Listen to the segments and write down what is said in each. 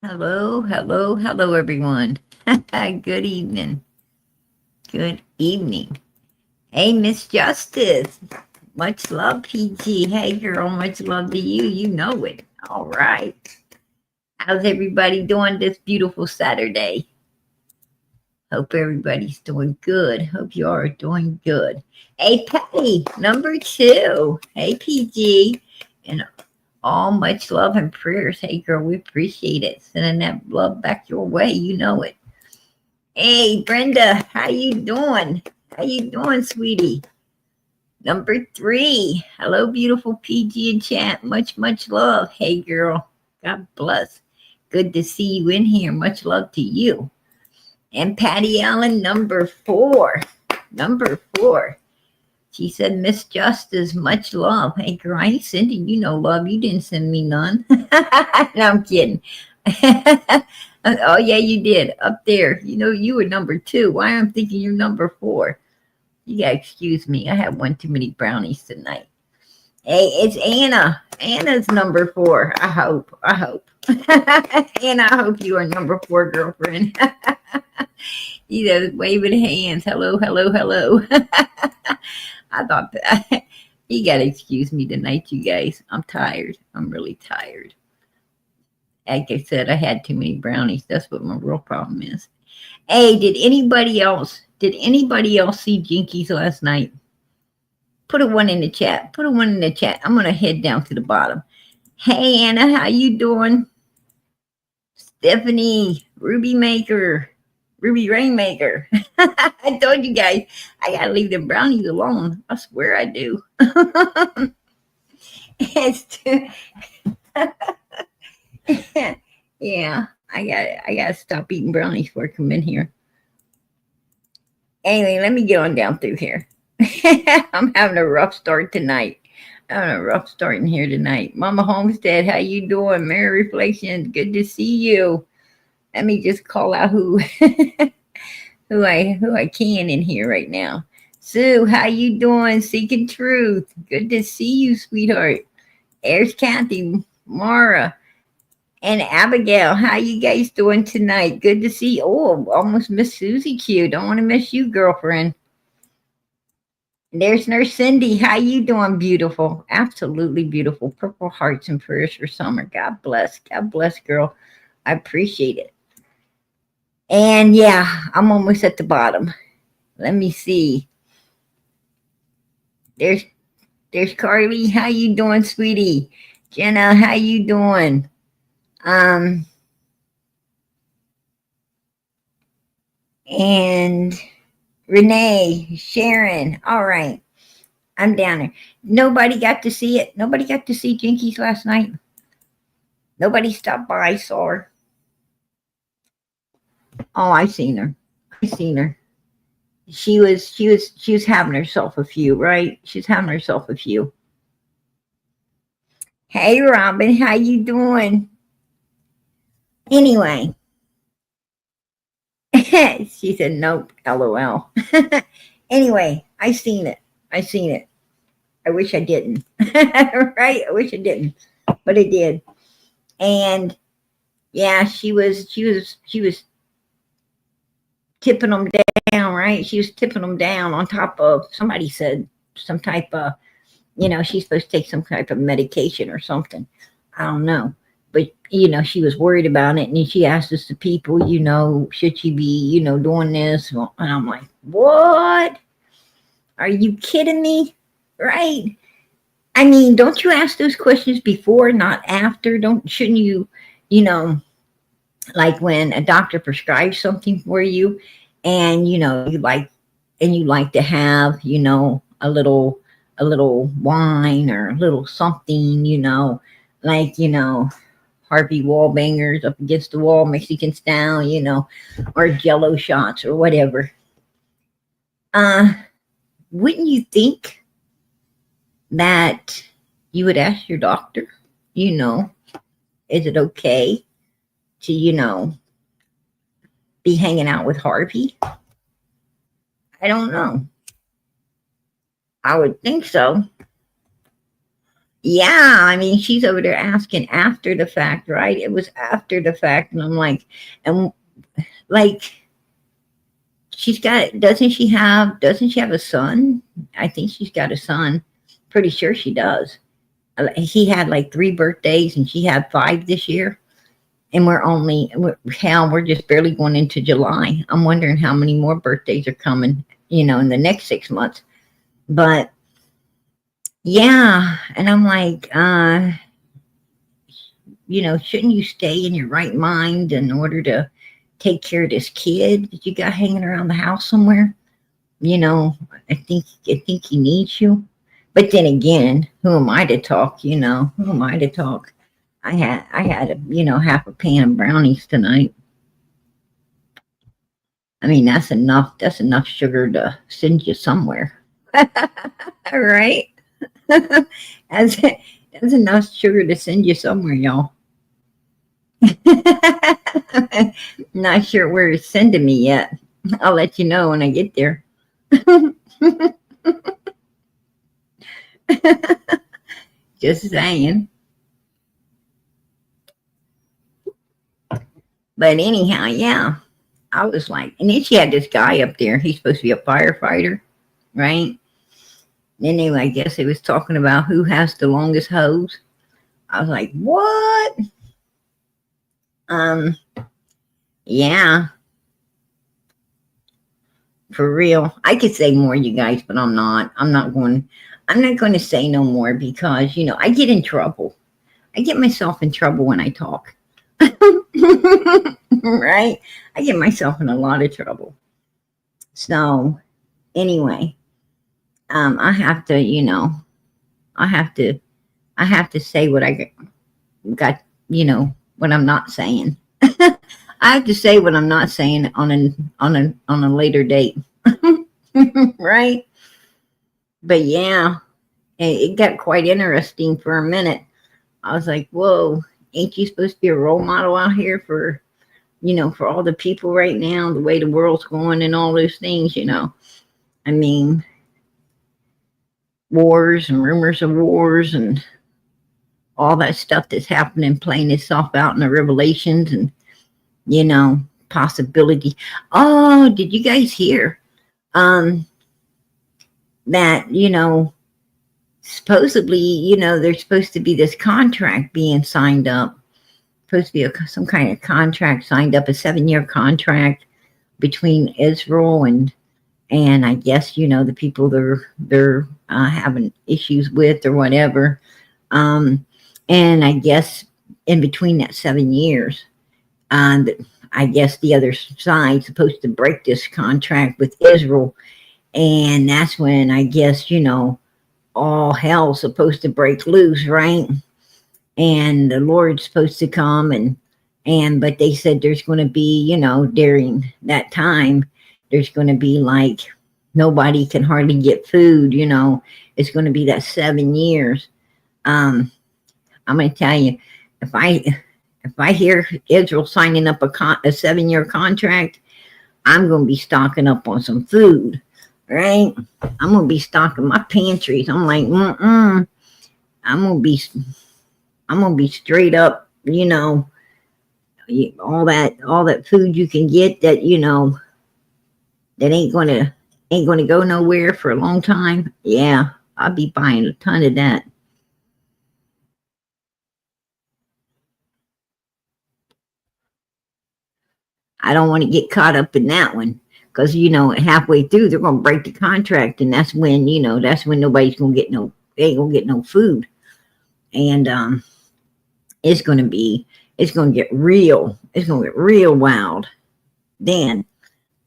Hello, hello, hello, everyone. Good evening. Good evening. Hey, Miss Justice. Much love, PG. Hey, girl, much love to you. You know it. All right. How's everybody doing this beautiful Saturday? Hope everybody's doing good. Hope you are doing good. Hey, Patty, number two. Hey, PG. And all much love and prayers. Hey, girl, we appreciate it. Sending that love back your way. You know it. Hey, Brenda, how you doing? How you doing, sweetie? Number three. Hello, beautiful PG and chat. Much, much love. Hey, girl. God bless. Good to see you in here. Much love to you. And Patty Allen, number four. Number four. She said, Miss Justice, much love. Hey, girl, I ain't sending you no love. You didn't send me none. No, I'm kidding. Oh, yeah, you did. Up there. You know, you were number two. Why I'm thinking you're number four? You gotta excuse me. I had one too many brownies tonight. Hey, it's Anna. Anna's number four. I hope. I hope. Anna, I hope you are number four, girlfriend. You know, waving hands. Hello, hello, hello. I thought that you gotta excuse me tonight, you guys. I'm tired. I'm really tired. Like I said, I had too many brownies. That's what my real problem is. Hey, did anybody else see Jinkies last night? Put a one in the chat. Put a one in the chat. I'm gonna head down to the bottom. Hey Anna, how you doing? Stephanie, Ruby Maker, Ruby Rainmaker. I told you guys I gotta leave the brownies alone. I swear I do. It's too yeah, I gotta stop eating brownies before I come in here. Anyway, let me get on down through here. I'm having a rough start tonight. I'm having a rough start in here tonight. Mama Homestead, how you doing? Merry Reflections, good to see you. Let me just call out who who I can in here right now. Sue, how you doing? Seeking Truth, good to see you, sweetheart. There's Kathy, Mara, and Abigail. How you guys doing tonight? Good to see you. Oh, almost miss Susie Q. Don't want to miss you, girlfriend. There's Nurse Cindy. How you doing, beautiful? Absolutely beautiful. Purple hearts and prayers for summer. God bless. God bless, girl. I appreciate it. And yeah, I'm almost at the bottom. Let me see. There's there's Carly. How you doing, sweetie? Jenna, how you doing? Um and Renee, Sharon. All right. I'm down there. Nobody got to see it. Nobody got to see Jinkies last night. Nobody stopped by, saw her. Oh, I seen her. I seen her. She was having herself a few, right? She's having herself a few. Hey Robin, how you doing? Anyway, she said nope, LOL. Anyway, I seen it. I seen it. I wish I didn't. Right? I wish I didn't. But I did. And yeah, she was tipping them down, right? She was tipping them down on top of somebody said some type of, she's supposed to take some type of medication or something. I don't know. But, she was worried about it. And she asked us, the people, should she be, doing this? And I'm like, what? Are you kidding me? Right? I mean, don't you ask those questions before, not after? Shouldn't you, you know, like when a doctor prescribes something for you and, you like to have, a little wine or a little something, like, Harvey Wallbangers up against the wall, Mexican style, or Jello shots or whatever. Uh, wouldn't you think that you would ask your doctor, you know, is it okay to, be hanging out with Harvey? I don't know. I would think so. Yeah, I mean, she's over there asking after the fact, right? It was after the fact, and I'm like, and like, doesn't she have a son? I think she's got a son. Pretty sure she does. He had like 3 birthdays, and she had 5 this year. And we're just barely going into July. I'm wondering how many more birthdays are coming, in the next 6 months. But yeah, and I'm like, shouldn't you stay in your right mind in order to take care of this kid that you got hanging around the house somewhere? You know, I think he needs you. But then again, who am I to talk? Who am I to talk? I had half a pan of brownies tonight. I mean, that's enough. That's enough sugar to send you somewhere. All right. that's that's enough sugar to send you somewhere, y'all. Not sure where it's sending me yet. I'll let you know when I get there. Just saying. But anyhow, yeah. I was like, and then she had this guy up there. He's supposed to be a firefighter, right? Anyway, I guess he was talking about who has the longest hose. I was like, what? Um, yeah, for real. I could say more, you guys, but I'm not. I'm not going to say no more because I get in trouble. I get myself in trouble when I talk. Right? I get myself in a lot of trouble. So anyway, I have to, I have to, I have to say what I got, what I'm not saying. I have to say what I'm not saying on a later date. Right? But yeah, it got quite interesting for a minute. I was like, whoa, ain't you supposed to be a role model out here for all the people right now, the way the world's going and all those things. I mean, wars and rumors of wars and all that stuff that's happening playing itself out in the revelations and, you know, possibility. Oh, did you guys hear um that, supposedly, there's supposed to be this contract being signed up, supposed to be some kind of contract signed up, a 7-year contract between Israel and I guess the people they're having issues with or whatever. Um, and I guess in between that 7 years, uh, I guess the other side's supposed to break this contract with Israel, and that's when I guess all hell's supposed to break loose, right? And the Lord's supposed to come but they said there's going to be during that time there's going to be like nobody can hardly get food. It's going to be that 7 years. um I'm going to tell you, if I hear Israel signing up a 7-year contract, I'm going to be stocking up on some food, right? I'm going to be stocking my pantries. I'm like, I'm going to be straight up, all that food you can get that that ain't gonna go nowhere for a long time. Yeah, I'll be buying a ton of that. I don't want to get caught up in that one because halfway through they're gonna break the contract, and that's when nobody's gonna get they ain't gonna get no food, and it's gonna get real. It's gonna get real wild then,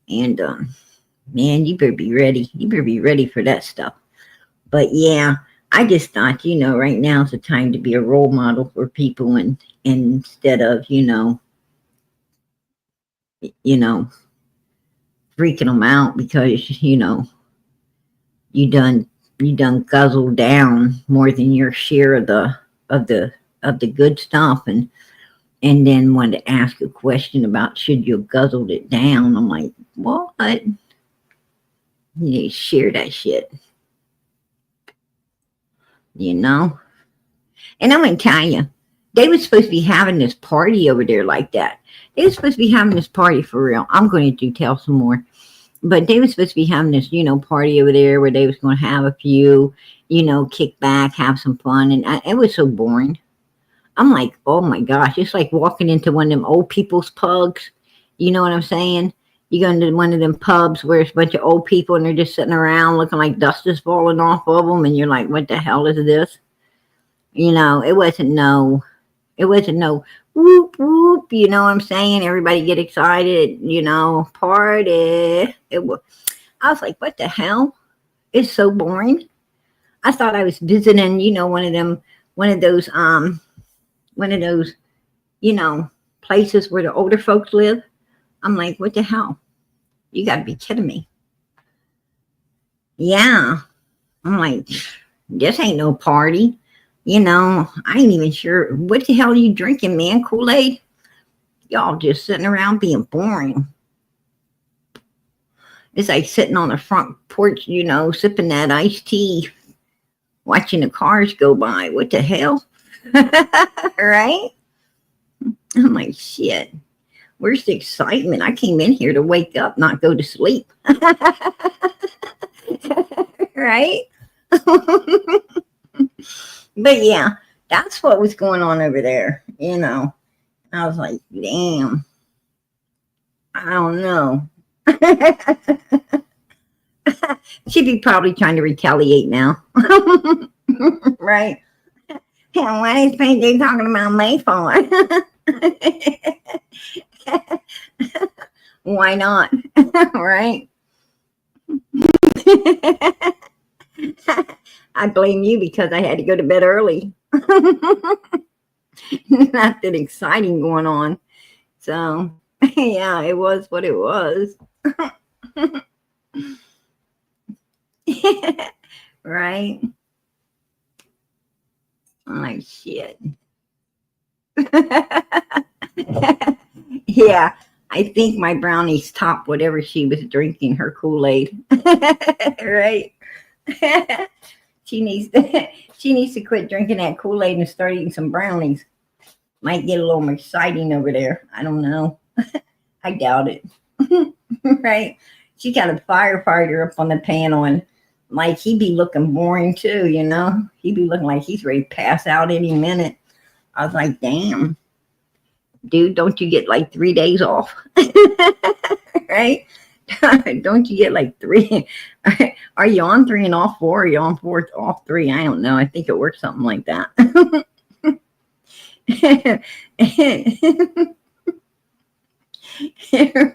and man, you better be ready. You better be ready for that stuff. But yeah, I just thought, right now is the time to be a role model for people and instead of, you know, freaking them out because, you done you done guzzled down more than your share of the of the good stuff and then wanted to ask a question about should you have guzzled it down. I'm like, what? You need to share that shit, you know? And I'm going to tell you, they were supposed to be having this party over there like that. They were supposed to be having this party for real. I'm going to do tell some more. But they were supposed to be having this, party over there where they was going to have a few, kick back, have some fun. And it was so boring. I'm like, oh my gosh, it's like walking into one of them old people's pubs. You know what I'm saying? You go into one of them pubs where it's a bunch of old people and they're just sitting around looking like dust is falling off of them. And you're like, what the hell is this? It wasn't no whoop, whoop. You know what I'm saying? Everybody get excited, party. I was like, what the hell? It's so boring. I thought I was visiting, one of those, places where the older folks live. I'm like, what the hell? You got to be kidding me. Yeah. I'm like, this ain't no party. I ain't even sure. What the hell are you drinking, man? Kool-Aid? Y'all just sitting around being boring. It's like sitting on the front porch, sipping that iced tea, watching the cars go by. What the hell? Right? I'm like, shit. Where's the excitement? I came in here to wake up, not go to sleep. Right? But yeah, that's what was going on over there. I was like, damn. I don't know. She'd be probably trying to retaliate now. Right? Yeah, why is they talking about me for? Why not? Right? I blame you because I had to go to bed early. Nothing exciting going on. So, yeah, it was what it was. Right? I'm like, shit. Yeah, I think my brownies topped whatever she was drinking, her Kool-Aid. Right? She needs to quit drinking that Kool-Aid and start eating some brownies. Might get a little more exciting over there. I don't know. I doubt it. Right? She got a firefighter up on the panel, and like he be looking boring too, He be looking like he's ready to pass out any minute. I was like, damn. Dude, don't you get like 3 days off? Right? Don't you get like 3? Are you on 3 and off 4? Or are you on 4 off 3? I don't know. I think it works something like that.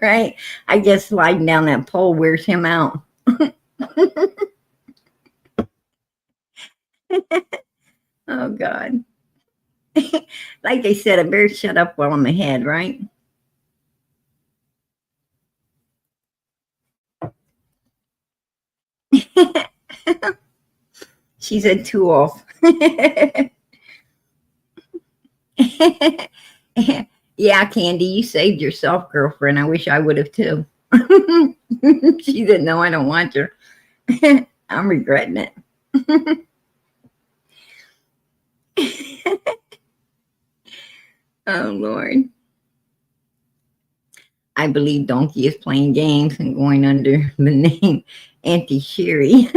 Right? I guess sliding down that pole wears him out. Oh, God. Like they said, I better shut up while I'm ahead, right? She said 2 off. Yeah, Candy, you saved yourself, girlfriend. I wish I would have too. She said, no, I don't want her. I'm regretting it. Oh, Lord. I believe Donkey is playing games and going under the name Auntie Sherry.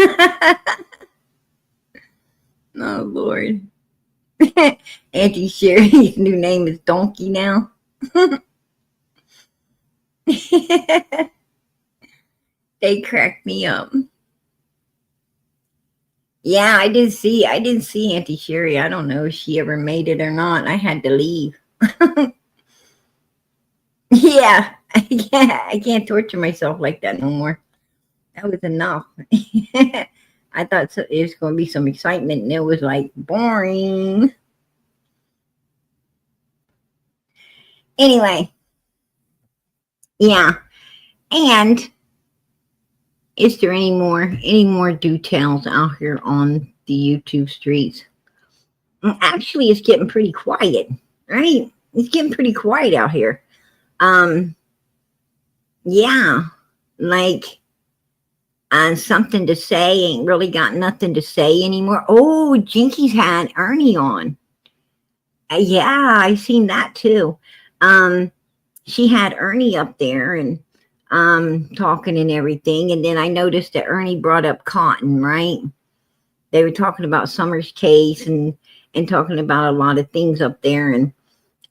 Oh, Lord. Auntie Sherry's new name is Donkey now. They cracked me up. Yeah, I didn't see Auntie Sherry. I don't know if she ever made it or not. I had to leave. Yeah, I can't torture myself like that no more. That was enough. I thought it was going to be some excitement, and it was like boring. Anyway, yeah. And is there any more details out here on the YouTube streets? Actually, it's getting pretty quiet, right? It's getting pretty quiet out here. Yeah, like something to say ain't really got nothing to say anymore. Oh, Jinky's had Ernie on. Yeah, I seen that too. Um, she had Ernie up there and talking and everything, and then I noticed that Ernie brought up Cotton, right? They were talking about Summer's case and talking about a lot of things up there, and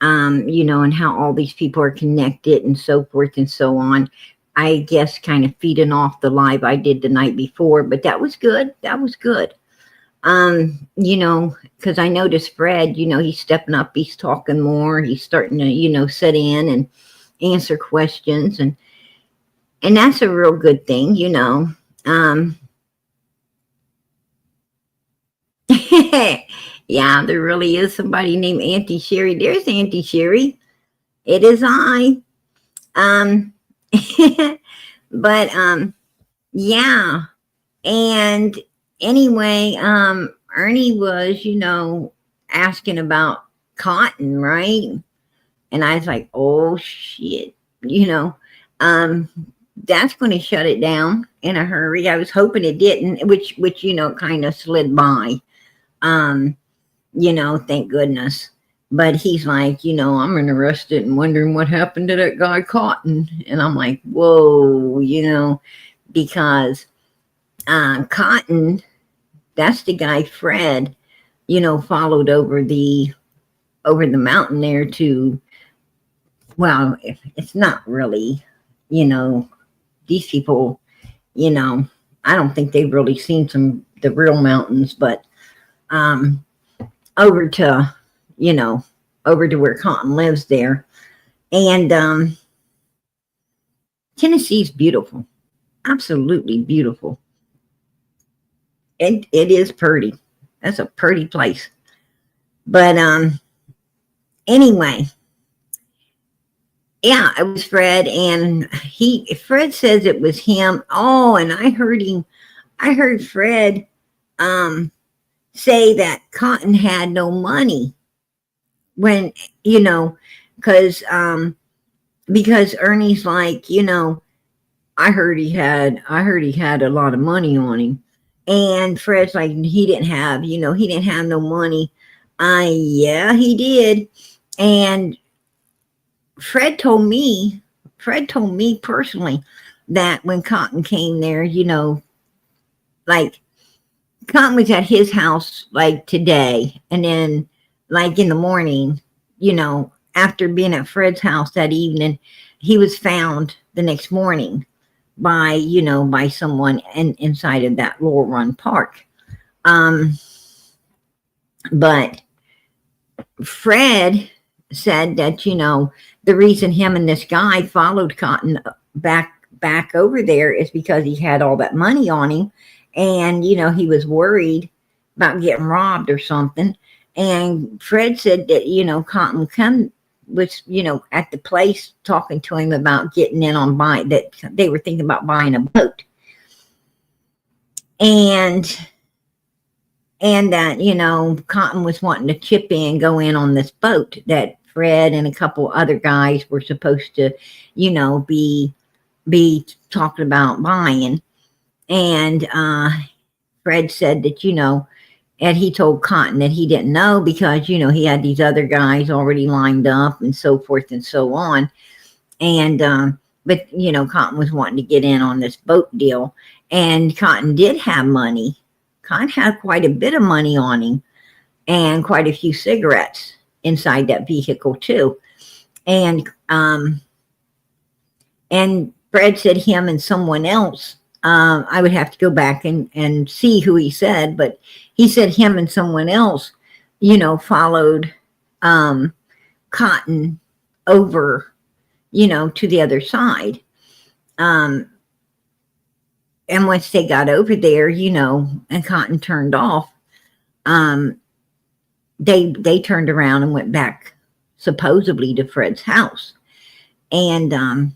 and how all these people are connected and so forth and so on. I guess kind of feeding off the live I did the night before, but that was good. That was good. Because I noticed Fred, he's stepping up, he's talking more, he's starting to, sit in and answer questions, and that's a real good thing. Um, yeah, there really is somebody named Auntie Sherry. There's Auntie Sherry. It is I. Um, but yeah. And anyway, Ernie was, asking about Cotton, right? And I was like, oh shit, you know, um, that's going to shut it down in a hurry. I was hoping it didn't, which kind of slid by. Um, thank goodness. But he's like, I'm interested in wondering what happened to that guy Cotton. And I'm like, whoa, because Cotton, that's the guy Fred, followed over the mountain there to, well, it's not really, you know, these people, you know, I don't think they've really seen the real mountains, but um over to, you know, over to where Cotton lives there. And Tennessee's beautiful. Absolutely beautiful. It is pretty. That's a pretty place. But anyway, yeah, it was Fred, and Fred says it was him. Oh, and I heard Fred um say that Cotton had no money when, you know, because because Ernie's like, I heard he had a lot of money on him. And Fred's like, he didn't have no money. Yeah, he did. And Fred told me personally that when Cotton came there, like Cotton was at his house like today, and then like in the morning, after being at Fred's house that evening, he was found the next morning by someone inside of that Laurel Run Park. Um, but Fred said that, the reason him and this guy followed Cotton back over there is because he had all that money on him, and he was worried about getting robbed or something. And Fred said that, Cotton was, at the place talking to him about getting in on buying, that they were thinking about buying a boat. And that, Cotton was wanting to chip in, go in on this boat that Fred and a couple other guys were supposed to, be talking about buying. And Fred said that, and he told Cotton that he didn't know because, he had these other guys already lined up and so forth and so on. And, but, Cotton was wanting to get in on this boat deal. And Cotton did have money. Cotton had quite a bit of money on him and quite a few cigarettes inside that vehicle too. And Fred said him and someone else, I would have to go back and see who he said, but he said him and someone else, followed Cotton over, to the other side. And once they got over there, and Cotton turned off, they turned around and went back supposedly to Fred's house. And,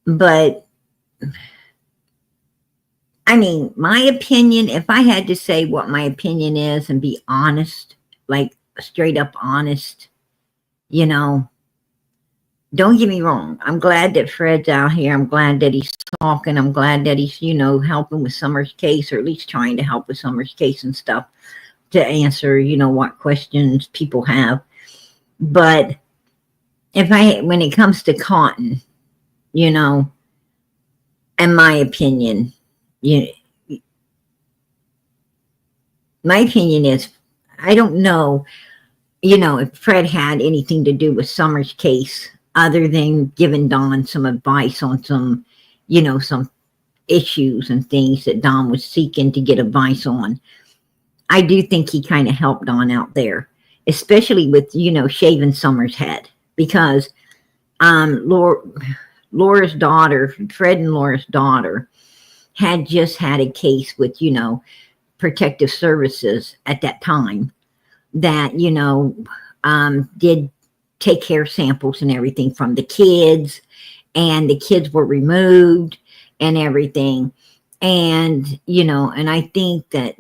but I mean, my opinion, if I had to say what my opinion is and be honest, like straight up honest, don't get me wrong. I'm glad that Fred's out here. I'm glad that he's talking. I'm glad that he's, helping with Summer's case, or at least trying to help with Summer's case and stuff to answer, what questions people have. But when it comes to Cotton, in my opinion, you, my opinion is, I don't know, if Fred had anything to do with Summer's case other than giving Don some advice on some, some issues and things that Don was seeking to get advice on. I do think he kind of helped Don out there, especially with, shaving Summer's head, because Laura's daughter, Fred and Laura's daughter, had just had a case with, protective services at that time that, did take hair samples and everything from the kids, and the kids were removed and everything. And, and I think that,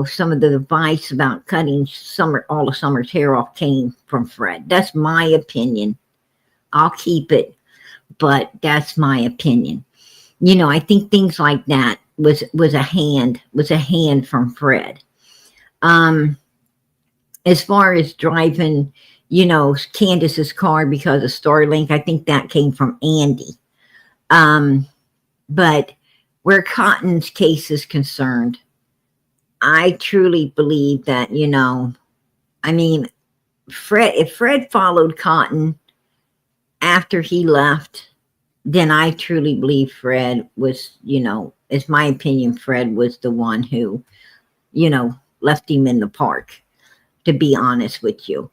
some of the advice about cutting all of Summer's hair off came from Fred. That's my opinion. I'll keep it, but that's my opinion. I think things like that was a hand from Fred. As far as driving, Candace's car because of Starlink, I think that came from Andy. But where Cotton's case is concerned, I truly believe that, if Fred followed Cotton after he left, then I truly believe Fred was, it's my opinion, Fred was the one who, left him in the park, to be honest with you.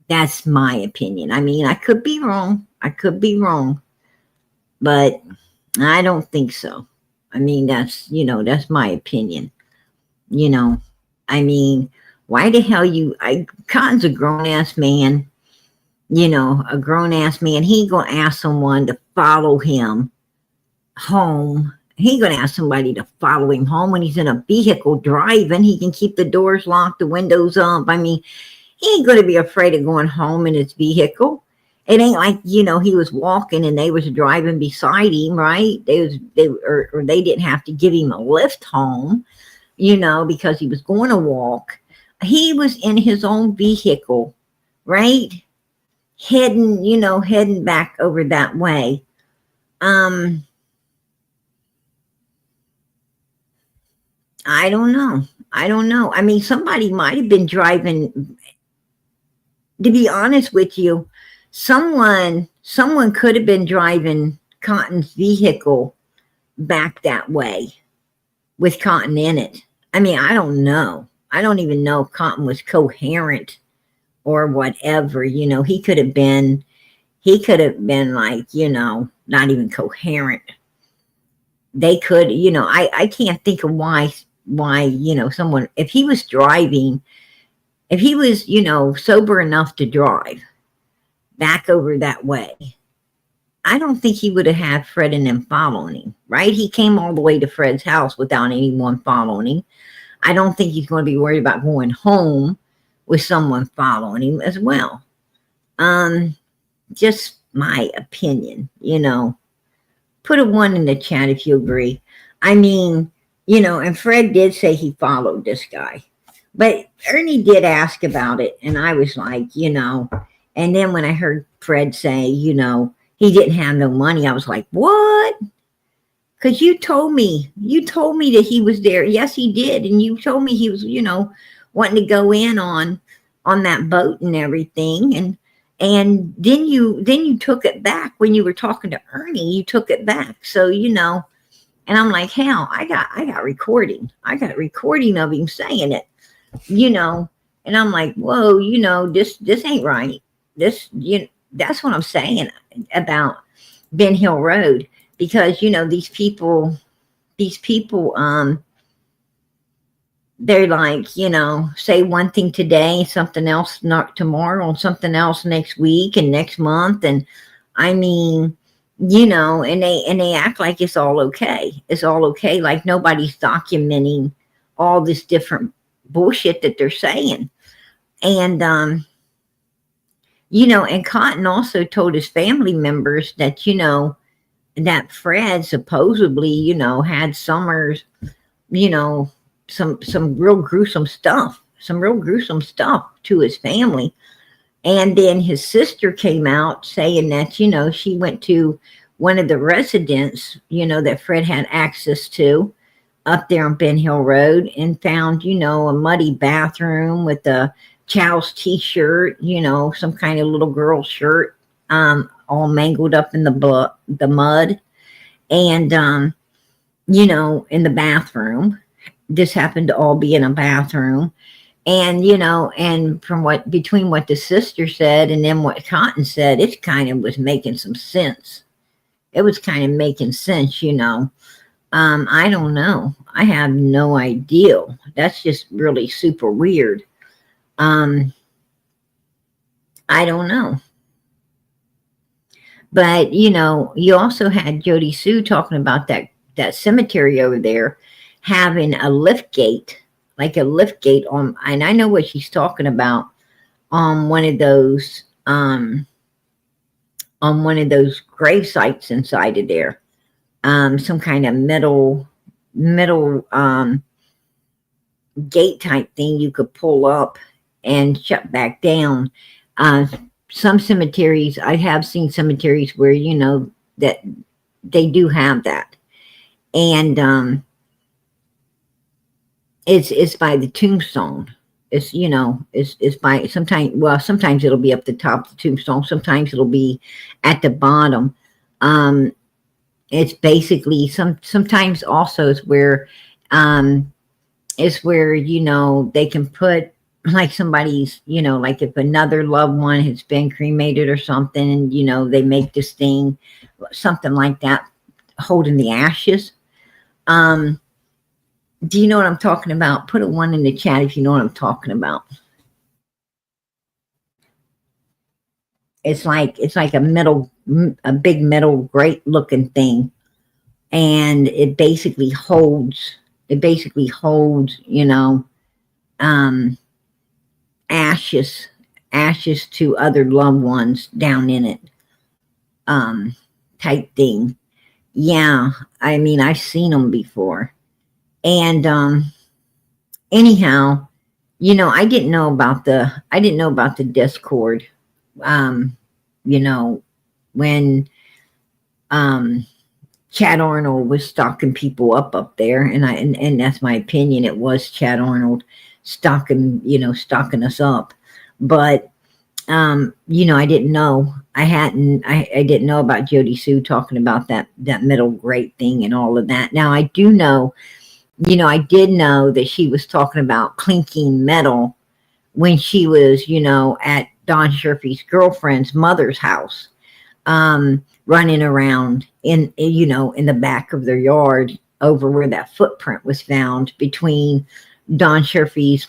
That's my opinion. I could be wrong. But I don't think so. That's, that's my opinion. Why the hell Cotton's a grown-ass man, a grown-ass man. He ain't gonna ask someone to follow him home. He ain't gonna ask somebody to follow him home when he's in a vehicle driving. He can keep the doors locked, the windows up. He ain't gonna be afraid of going home in his vehicle. It ain't like, he was walking and they was driving beside him, right? They didn't have to give him a lift home, because he was going to walk. He was in his own vehicle, right? Heading back over that way. I don't know. Somebody might have been driving, to be honest with you. Someone could have been driving Cotton's vehicle back that way with Cotton in it. I don't know. I don't even know if Cotton was coherent or whatever. He could have been like, not even coherent. They could, I can't think of why, someone, if he was driving, if he was, sober enough to drive back over that way, I don't think he would have had Fred and them following him, right? He came all the way to Fred's house without anyone following him. I don't think he's going to be worried about going home with someone following him as well. Just my opinion, Put a 1 in the chat if you agree. And Fred did say he followed this guy. But Ernie did ask about it, and I was like, and then when I heard Fred say, he didn't have no money, I was like, what? Because you told me that he was there. Yes, he did. And you told me he was, wanting to go in on that boat and everything. And then you took it back when you were talking to Ernie. You took it back. So, and I'm like, hell, I got recording. I got a recording of him saying it, and I'm like, whoa, this ain't right. That's what I'm saying about Ben Hill Road, because, these people, they're like, say one thing today, something else not tomorrow, and something else next week and next month. And and they act like it's all okay. It's all okay. Like nobody's documenting all this different bullshit that they're saying. And, And Cotton also told his family members that, that Fred supposedly, had Summers, you know, some real gruesome stuff, to his family. And then his sister came out saying that, she went to one of the residents, that Fred had access to up there on Ben Hill Road and found, a muddy bathroom with a child's t-shirt, some kind of little girl shirt, all mangled up in the mud. And, in the bathroom. This happened to all be in a bathroom. And, and from between what the sister said and then what Cotton said, it kind of was making some sense. It was kind of making sense. I don't know. I have no idea. That's just really super weird. I don't know. But, you also had Jody Sue talking about that cemetery over there having a lift gate, like a lift gate on, and I know what she's talking about, on one of those grave sites inside of there. Some kind of metal gate type thing you could pull up and shut back down. Some cemeteries, I have seen cemeteries where, that they do have that. And it's by the tombstone. It's, it's by sometimes it'll be up the top of the tombstone. Sometimes it'll be at the bottom. It's basically sometimes also it's where, they can put like somebody's, like if another loved one has been cremated or something, and, they make this thing, something like that, holding the ashes. Do you know what I'm talking about? Put a 1 in the chat if you know what I'm talking about. It's like a big metal, great looking thing. And it basically holds, ashes to other loved ones down in it, type thing. Yeah, I mean, I've seen them before. And anyhow, I didn't know about the Discord. When Chad Arnold was stocking people up there, and that's my opinion. It was Chad Arnold stocking us up. But I didn't know. I didn't know about Jody Sue talking about that metal grate thing and all of that. Now I do know, I did know that she was talking about clinking metal when she was, at Don Sherfy's girlfriend's mother's house, running around in the back of their yard over where that footprint was found between Don Sherfy's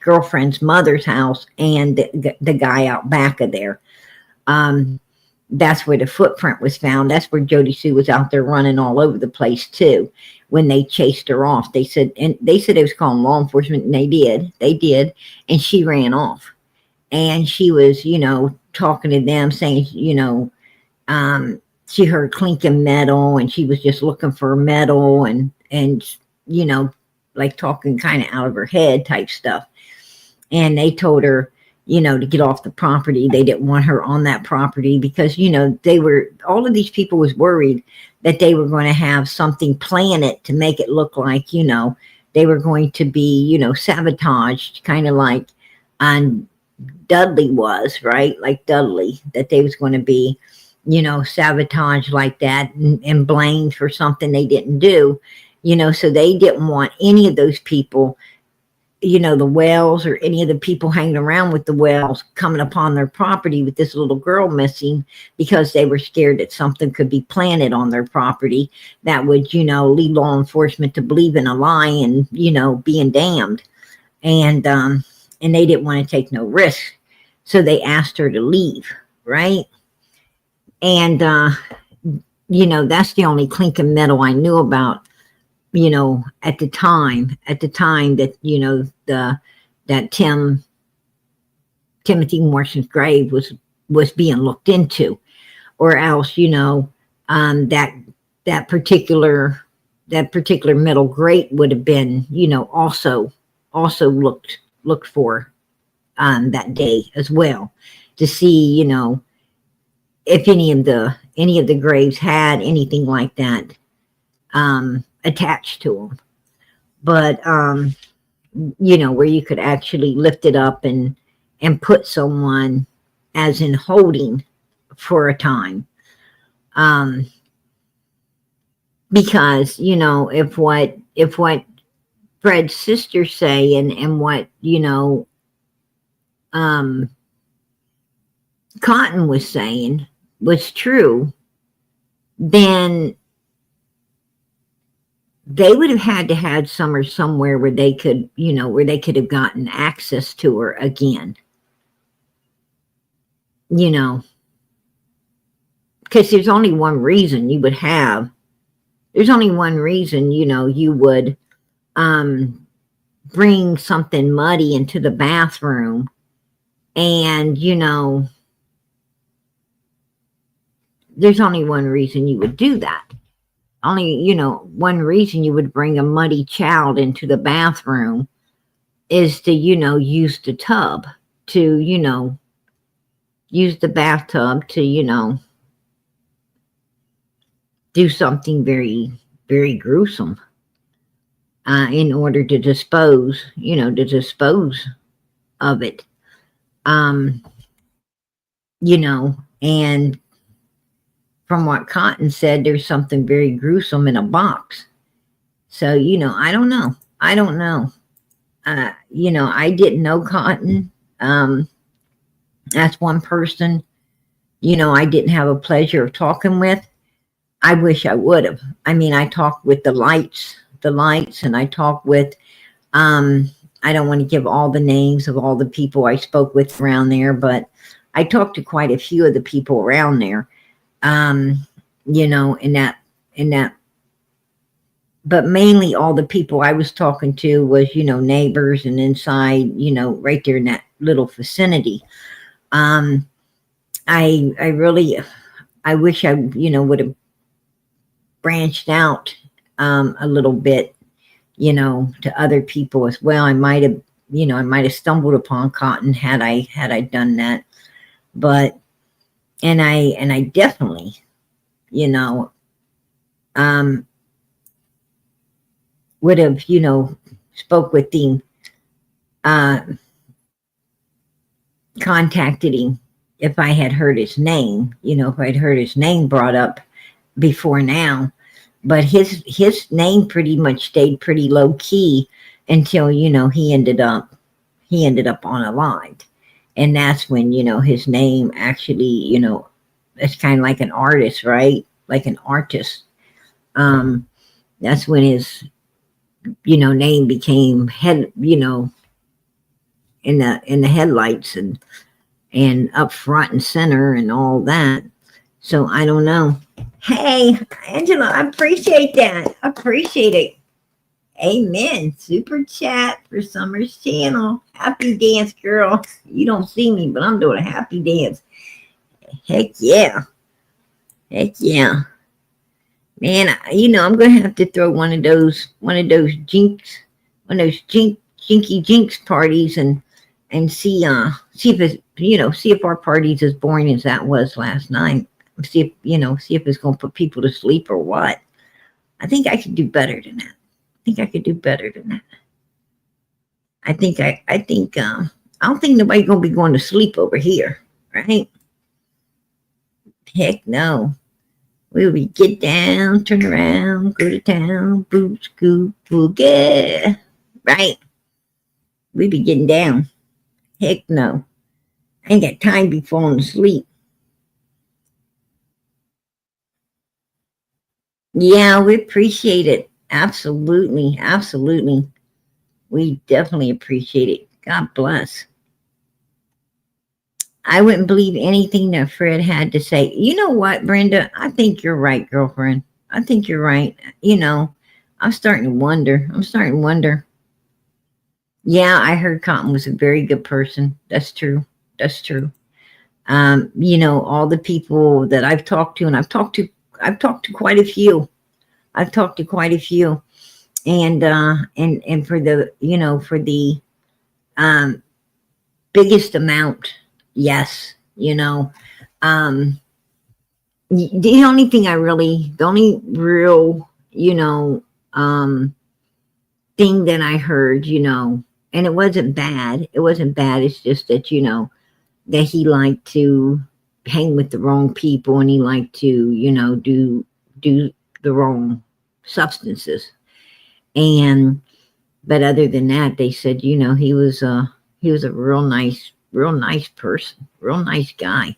girlfriend's mother's house and the guy out back of there. That's where the footprint was found. That's where Jody Sue was out there running all over the place too. When they chased her off, they said it was calling law enforcement, and they did, and she ran off. And she was, talking to them, saying, she heard clinking metal, and she was just looking for metal, and like talking kind of out of her head type stuff. And they told her, to get off the property. They didn't want her on that property because, all of these people was worried that they were going to have something planted to make it look like, they were going to be, sabotaged, kind of like on Dudley was, right? Like Dudley, that they was going to be, sabotaged like that and blamed for something they didn't do, so they didn't want any of those people, the Wells or any of the people hanging around with the Wells coming upon their property with this little girl missing, because they were scared that something could be planted on their property that would, lead law enforcement to believe in a lie and, being damned. And they didn't want to take no risk. So they asked her to leave, right? And, that's the only clinking metal I knew about, at the time that, that Tim Timothy Morrison's grave was being looked into, or else, you know, that that particular metal grate would have been, you know, also looked for that day as well, to see, you know, if any of the graves had anything like that attached to them. But you know, where you could actually lift it up and put someone as in holding for a time. Because, you know, if what Fred's sisters say, and what, you know, Cotton was saying was true, then they would have had to had somewhere where they could, you know, where they could have gotten access to her again. You know, because there's only one reason, you know, you would bring something muddy into the bathroom, and, you know, there's only one reason you would do that. Only, you know, one reason you would bring a muddy child into the bathroom is to, you know, use the tub to, you know, use the bathtub to, you know, do something very, very gruesome in order to dispose, you know, to dispose of it. You know, and from what Cotton said, there's something very gruesome in a box. So, you know, I don't know. You know, I didn't know Cotton. That's one person, you know, I didn't have a pleasure of talking with. I wish I would have. I mean, I talked with the lights, and I talked with, I don't want to give all the names of all the people I spoke with around there, but I talked to quite a few of the people around there. You know, in that, but mainly all the people I was talking to was, you know, neighbors and inside, you know, right there in that little vicinity. I really, I wish I, you know, would have branched out a little bit, you know, to other people as well. I might have, you know, I might have stumbled upon Cotton had I done that. But and I definitely, you know, would have, you know, spoke with him, contacted him if I had heard his name, you know, if I'd heard his name brought up before now. But his name pretty much stayed pretty low key until, you know, he ended up unalived. And that's when, you know, his name actually, you know, it's kind of like an artist, right? Like an artist. That's when his, you know, name became you know, in the headlights and up front and center and all that. So I don't know. Hey, Angela, I appreciate that. I appreciate it. Amen. Super chat for Summer's channel. Happy dance, girl. You don't see me, but I'm doing a happy dance. Heck yeah. Heck yeah. Man, you know, I'm gonna have to throw one of those jinky jinx parties and see if it's, you know, see if our party's as boring as that was last night. See if, you know, see if it's gonna put people to sleep or what. I think I could do better than that. I think I don't think nobody's gonna be going to sleep over here, right? Heck no. We'll be get down, turn around, go to town, boot, scoot, boogie. Right? We be getting down. Heck no. I ain't got time to be falling asleep. Yeah, we appreciate it. Absolutely. Absolutely. We definitely appreciate it. God bless. I wouldn't believe anything that Fred had to say. You know what, Brenda? I think you're right, girlfriend. I think you're right. You know, I'm starting to wonder. Yeah, I heard Cotton was a very good person. That's true. That's true. All the people that I've talked to, and I've talked to quite a few. I've talked to quite a few, and for the, for the um, biggest amount, yes, um, the only real, thing that I heard, and it wasn't bad. It wasn't bad. It's just that, that he liked to hang with the wrong people, and he liked to, do the wrong substances. And but other than that, they said, he was a real nice person, real nice guy.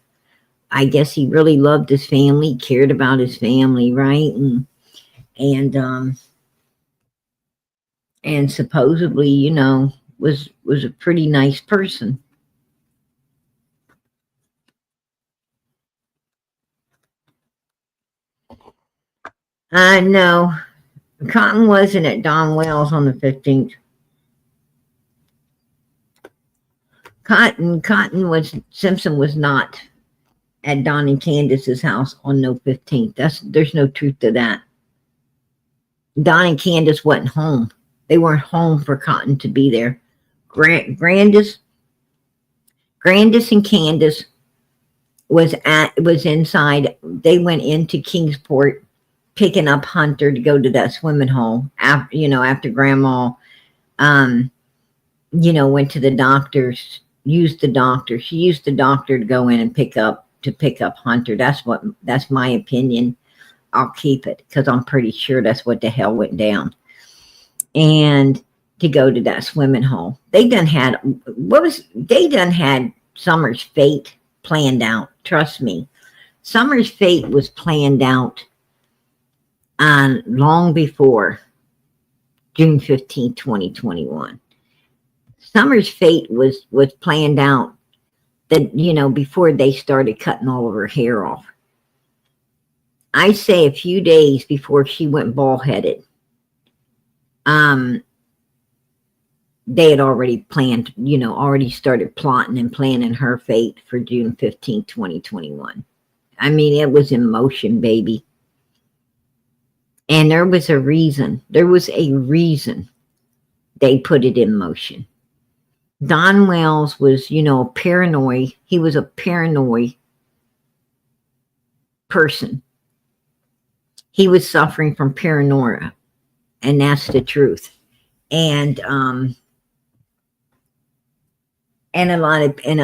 I guess he really loved his family, cared about his family, right? And and supposedly, was a pretty nice person. I know Cotton wasn't at Don Wells on the 15th. Cotton was Simpson was not at Don and Candace's house on no 15th. There's no truth to that. Don and Candace wasn't home. They weren't home for Cotton to be there. Grandis and Candace was inside. They went into Kingsport picking up Hunter to go to that swimming hole after Grandma um went to the doctors, used the doctor. She used the doctor to go in and pick up Hunter. That's my opinion. I'll keep it because I'm pretty sure that's what the hell went down. And to go to that swimming hole. They done had Summer's fate planned out. Trust me. Summer's fate was planned out long before June 15th, 2021. Summer's fate was planned out that, before they started cutting all of her hair off. I say a few days before she went bald-headed. They had already planned, already started plotting and planning her fate for June 15th, 2021. I mean, it was in motion, baby. And there was a reason. There was a reason they put it in motion. Don Wells was, paranoid. He was a paranoid person. He was suffering from paranoia, and that's the truth. And a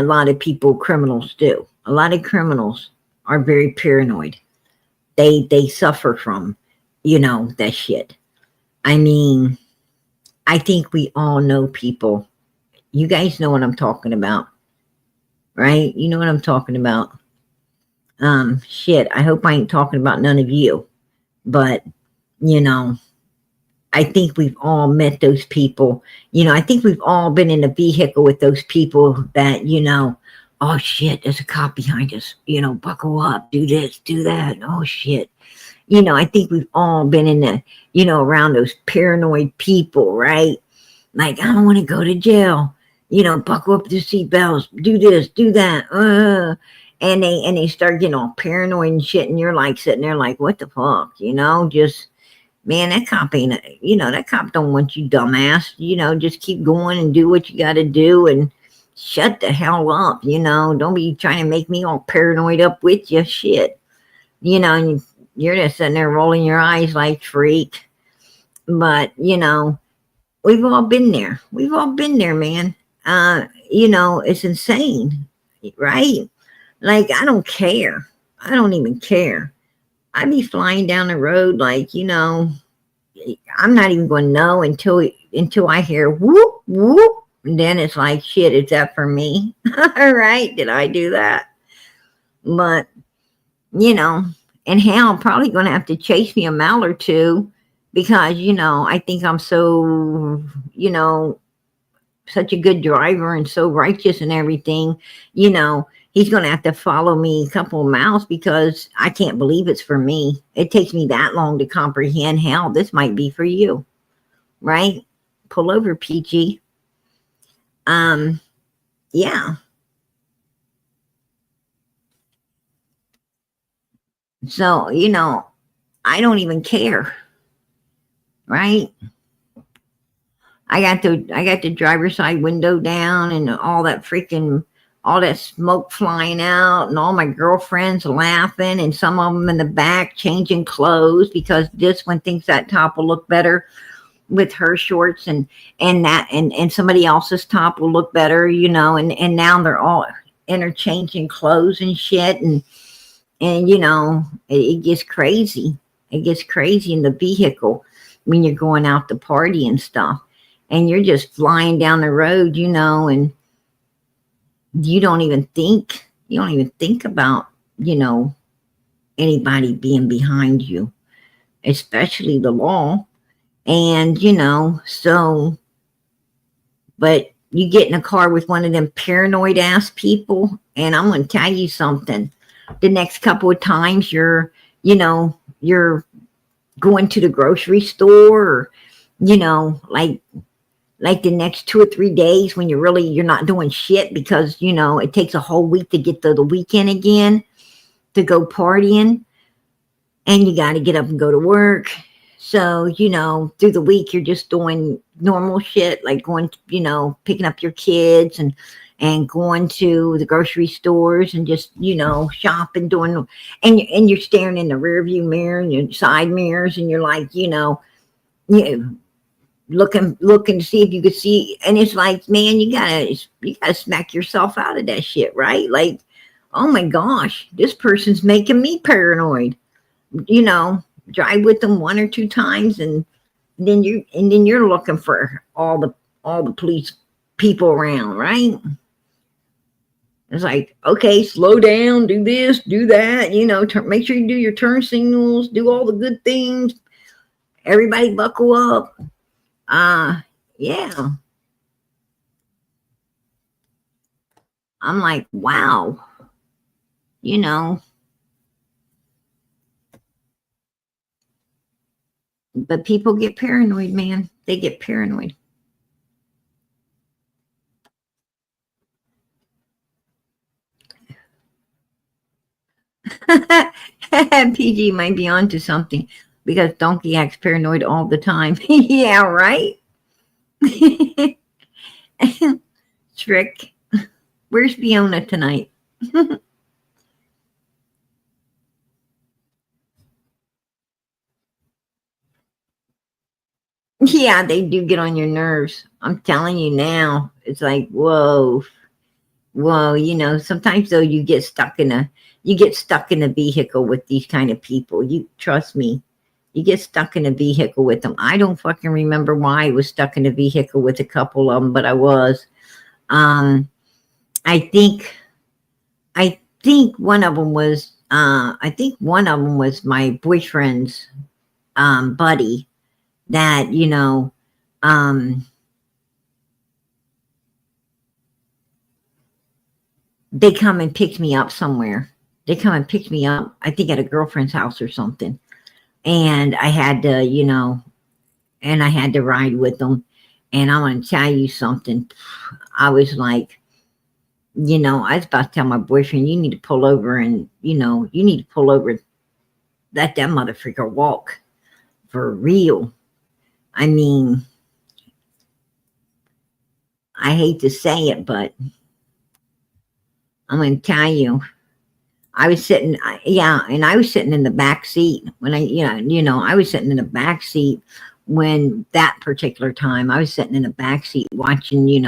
lot of people, criminals do. A lot of criminals are very paranoid. They suffer from, that shit. I mean, I think we all know people. You guys know what I'm talking about, right? You know what I'm talking about. Shit, I hope I ain't talking about none of you. But, I think we've all met those people. I think we've all been in a vehicle with those people that, oh shit, there's a cop behind us. Buckle up, do this, do that. Oh shit. I think we've all been in the, around those paranoid people, right? Like, I don't want to go to jail. Buckle up the seatbelts, do this, do that. And they start getting all paranoid and shit. And you're like sitting there like, what the fuck? Just, man, that cop ain't, that cop don't want you, dumbass. Just keep going and do what you got to do and shut the hell up. Don't be trying to make me all paranoid up with you. Shit. And you're just sitting there rolling your eyes like freak. But, we've all been there. We've all been there, man. It's insane, right? Like, I don't care. I don't even care. I'd be flying down the road like, I'm not even going to know until I hear whoop, whoop. And then it's like, shit, is that for me? All right, did I do that? But, and hell, probably going to have to chase me a mile or two because, I think I'm so, such a good driver and so righteous and everything, he's going to have to follow me a couple of miles because I can't believe it's for me. It takes me that long to comprehend how this might be for you, right? Pull over, PG. Yeah. So, I don't even care, right? I got the driver's side window down and all that smoke flying out and all my girlfriends laughing and some of them in the back changing clothes because this one thinks that top will look better with her shorts and somebody else's top will look better, and now they're all interchanging clothes and shit and it gets crazy. It gets crazy in the vehicle when you're going out to party and stuff. And you're just flying down the road, and you don't even think about, anybody being behind you, especially the law. And, but you get in a car with one of them paranoid ass people, and I'm going to tell you something. The next couple of times you're going to the grocery store, or, like the next 2 or 3 days when you're not doing shit because, it takes a whole week to get to the weekend again to go partying, and you got to get up and go to work. So, through the week, you're just doing normal shit, like going, picking up your kids and going to the grocery stores and just, shopping, and you're staring in the rear view mirror and your side mirrors and you're like, you looking to see if you could see. And it's like, man, you gotta smack yourself out of that shit, right? Like, oh my gosh, this person's making me paranoid. Drive with them 1 or 2 times and then you're looking for all the police people around, right? It's like, okay, slow down, do this, do that, make sure you do your turn signals, do all the good things, everybody buckle up. Yeah. I'm like, wow, you know, but people get paranoid, man. They get paranoid. PG might be onto something because Donkey acts paranoid all the time. Yeah, right? Trick. Where's Fiona tonight? Yeah, they do get on your nerves. I'm telling you now. It's like, whoa, whoa, sometimes though you get stuck in a vehicle with these kind of people. You trust me. You get stuck in a vehicle with them. I don't fucking remember why I was stuck in a vehicle with a couple of them, but I was. Um, I think I think one of them was my boyfriend's buddy that um they come and picked me up somewhere. They come and picked me up, I think at a girlfriend's house or something. And I had to ride with them. And I want to tell you something. I was like, I was about to tell my boyfriend, you need to pull over and, you need to pull over, let that motherfucker walk for real. I mean, I hate to say it, but I'm going to tell you, and I was sitting in the back seat when I was sitting in the back seat when that particular time I was sitting in the back seat watching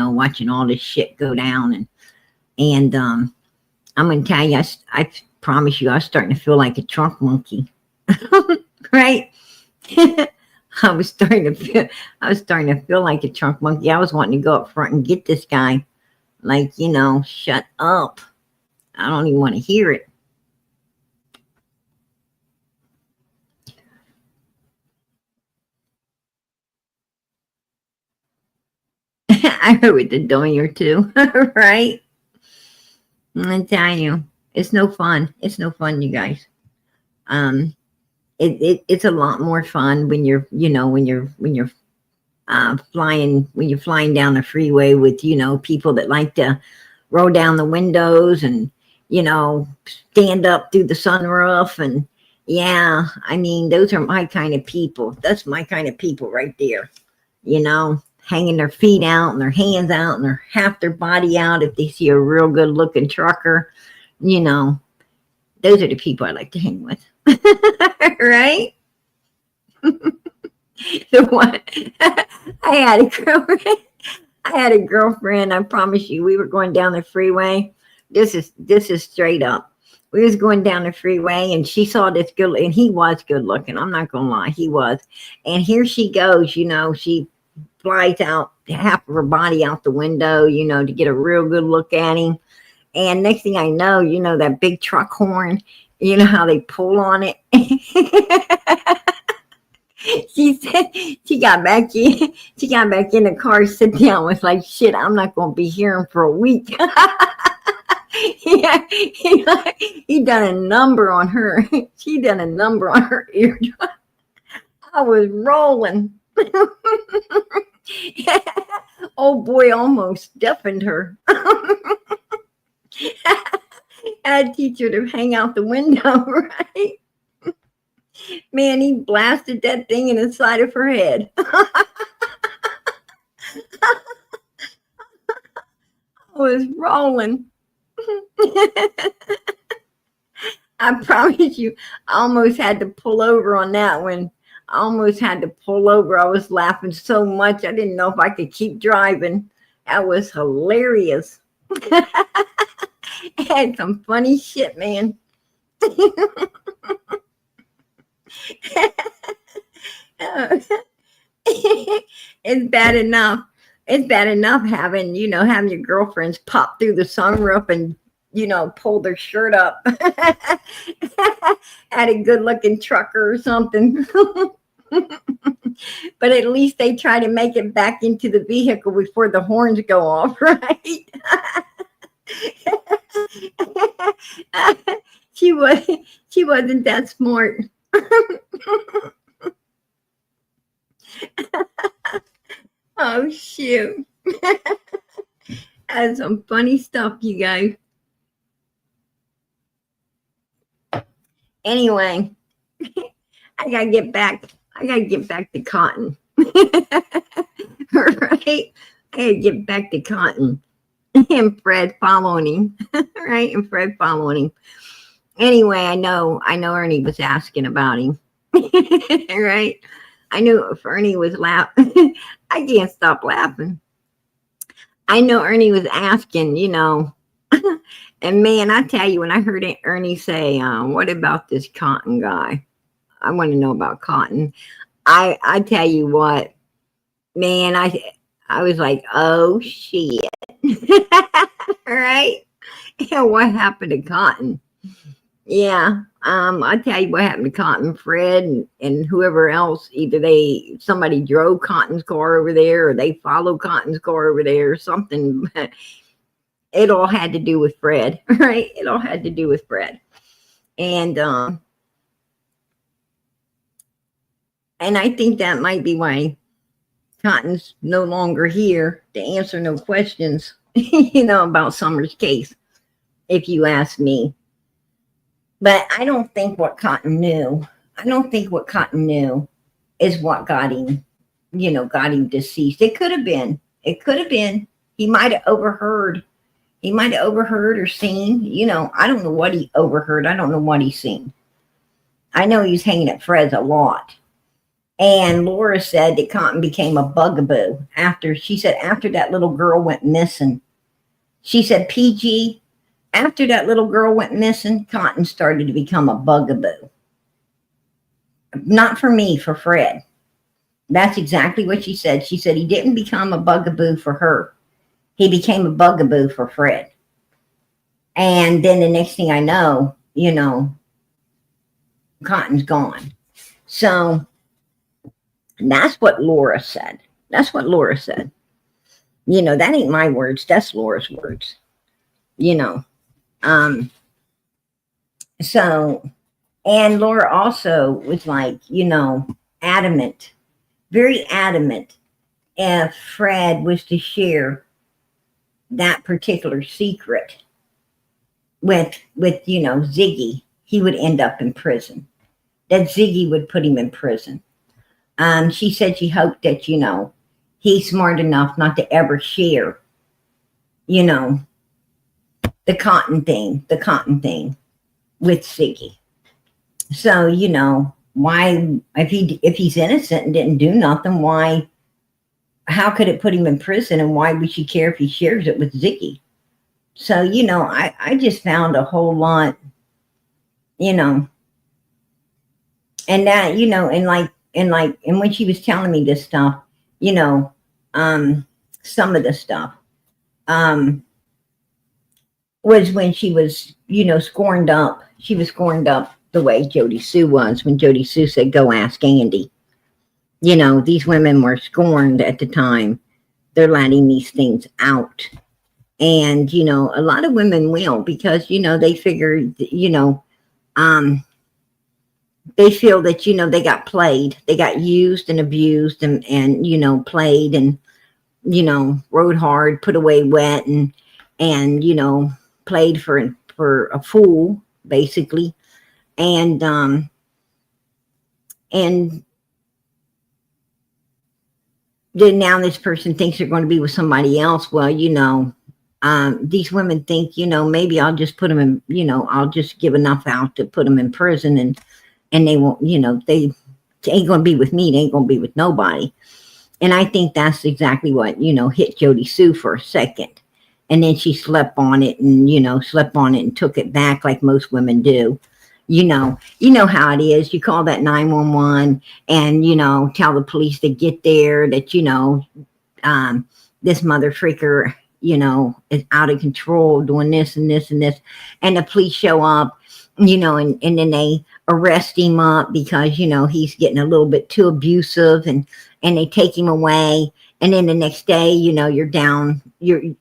all this shit go down and I'm gonna tell you, I promise you, I was starting to feel like a trunk monkey, right? I was starting to feel like a trunk monkey. I was wanting to go up front and get this guy, like shut up. I don't even want to hear it. I heard with the doing too, right? I'm telling you, it's no fun. It's no fun, you guys. Um, it's a lot more fun when you're flying down the freeway with people that like to roll down the windows and stand up through the sunroof Yeah, I mean, those are my kind of people. That's my kind of people right there. You know, hanging their feet out and their hands out and their half their body out if they see a real good looking trucker. You know, those are the people I like to hang with. Right? The one I had a girlfriend. I had a girlfriend. I promise you, we were going down the freeway. This is straight up. We was going down the freeway, and she saw this good, and he was good looking. I'm not gonna lie, he was. And here she goes. You know, she flies out half of her body out the window. You know, to get a real good look at him. And next thing I know, you know that big truck horn. You know how they pull on it. She said she got back in. She got back in the car, sit down, was like, "Shit, I'm not gonna be hearing for a week." Yeah, he done a number on her. She done a number on her eardrum. I was rolling. Oh boy, almost deafened her. I had to teach her to hang out the window, right? Man, he blasted that thing in the side of her head. I was rolling. I promise you, I almost had to pull over on that one. I almost had to pull over. I was laughing so much, I didn't know if I could keep driving. That was hilarious. Had some funny shit, man. It's bad enough. It's bad enough having, having your girlfriends pop through the sunroof and, pull their shirt up at a good looking trucker or something. But at least they try to make it back into the vehicle before the horns go off, right? she was she wasn't that smart. Oh shoot. That's some funny stuff, you guys. Anyway, I gotta get back. I gotta get back to cotton. Right? I gotta get back to cotton. And Fred following him. Right? And Fred following him. Anyway, I know Ernie was asking about him. Right? I knew if Ernie was laughing. I can't stop laughing. I know Ernie was asking, and man, I tell you, when I heard Ernie say, what about this Cotton guy? I want to know about Cotton. I tell you what, man, I was like, oh shit. Right? Yeah, what happened to Cotton? Yeah, I tell you what happened to Cotton, Fred, and whoever else. Either somebody drove Cotton's car over there, or they followed Cotton's car over there, or something. It all had to do with Fred, right? It all had to do with Fred, and I think that might be why Cotton's no longer here to answer no questions, about Summer's case, if you ask me. But I don't think what Cotton knew. I don't think what Cotton knew is what got him deceased. It could have been. It could have been. He might have overheard. He might have overheard or seen. I don't know what he overheard. I don't know what he seen. I know he was hanging at Fred's a lot. And Laura said that Cotton became a bugaboo after that little girl went missing. She said, PG, after that little girl went missing, Cotton started to become a bugaboo. Not for me, for Fred. That's exactly what she said. She said he didn't become a bugaboo for her. He became a bugaboo for Fred. And then the next thing I know, Cotton's gone. So that's what Laura said. That's what Laura said. That ain't my words. That's Laura's words. So, and Laura also was like, adamant, very adamant, if Fred was to share that particular secret with Ziggy, he would end up in prison. that Ziggy would put him in prison. She said she hoped that, he's smart enough not to ever share, you know, the cotton thing with Ziggy. So, why, if he's innocent and didn't do nothing, why, how could it put him in prison, and why would she care if he shares it with Ziggy? So, I just found a whole lot, you know, and that, and when she was telling me this stuff, you know, some of the stuff, um, was when she was, scorned up. She was scorned up the way Jody Sue was when Jody Sue said, "Go ask Andy." These women were scorned at the time. They're letting these things out. And, a lot of women will, because, they figure, um, they feel that, they got played. They got used and abused and played and, rode hard, put away wet and played for a fool, basically. And then now this person thinks they're going to be with somebody else. Well, these women think, maybe I'll just put them in, I'll just give enough out to put them in prison, and they won't, they ain't going to be with me. They ain't going to be with nobody. And I think that's exactly what, hit Jody Sue for a second. And then she slept on it and took it back like most women do. You know how it is. You call that 911 and, tell the police to get there, that, this mother freaker, is out of control doing this and this and this. And the police show up, and then they arrest him up because, he's getting a little bit too abusive, and they take him away. And then the next day, you're down, the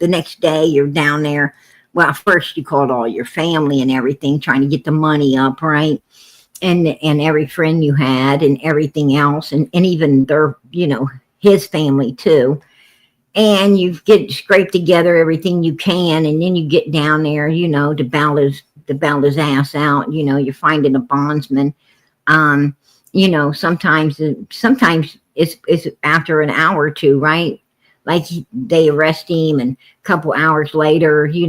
next day you're down there. Well, first you called all your family and everything, trying to get the money up, right? And every friend you had and everything else, and even their, his family too. And you get scraped together everything you can, and then you get down there, to bail his ass out. You're finding a bondsman. Sometimes it's after an hour or two, right? Like they arrest him, and a couple hours later, you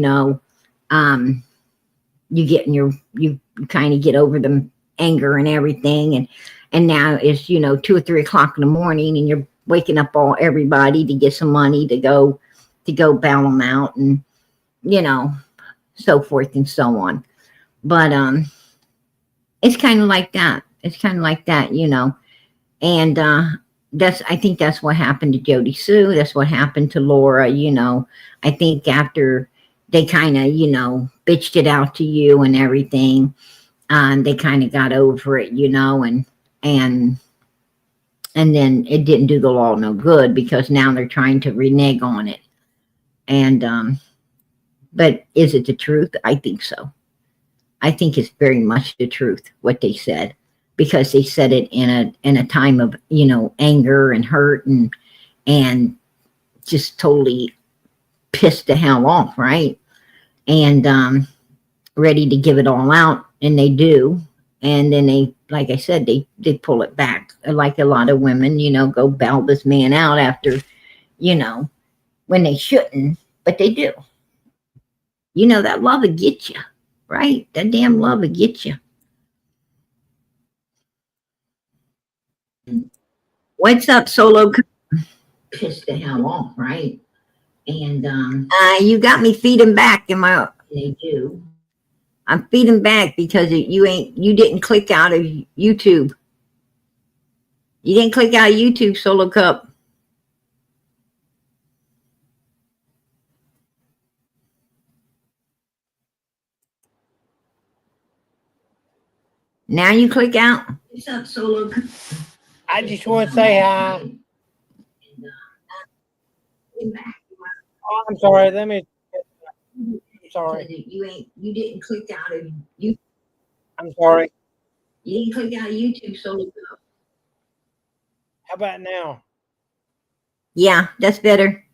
you kind of get over the anger and everything, and now it's 2 or 3 o'clock in the morning, and you're waking up everybody to get some money to go bail them out, and so forth and so on. But it's kind of like that. And I think that's what happened to Jody Sue. That's what happened to Laura. I think after they kind of, bitched it out to you and everything, they kind of got over it, and then it didn't do the law no good, because now they're trying to renege on it. And but is it the truth? I think so. I think it's very much the truth what they said, because they said it in a time of anger and hurt and just totally pissed the hell off, right? And ready to give it all out, and they do. And then they, like I said, they pull it back, like a lot of women, go bail this man out after, when they shouldn't, but they do. That love will get you, right? That damn love will get you. What's up, Solo? Piss the hell off, right? And you got me feeding back in my. They do. I'm feeding back because you didn't click out of YouTube. You didn't click out of YouTube, Solo Cup. Now you click out. What's up, Solo Cup? I just want to say hi. Oh, I'm sorry. I'm sorry. You didn't click out of you. I'm sorry. You didn't click out of YouTube, Solo Cup. How about now? Yeah, that's better.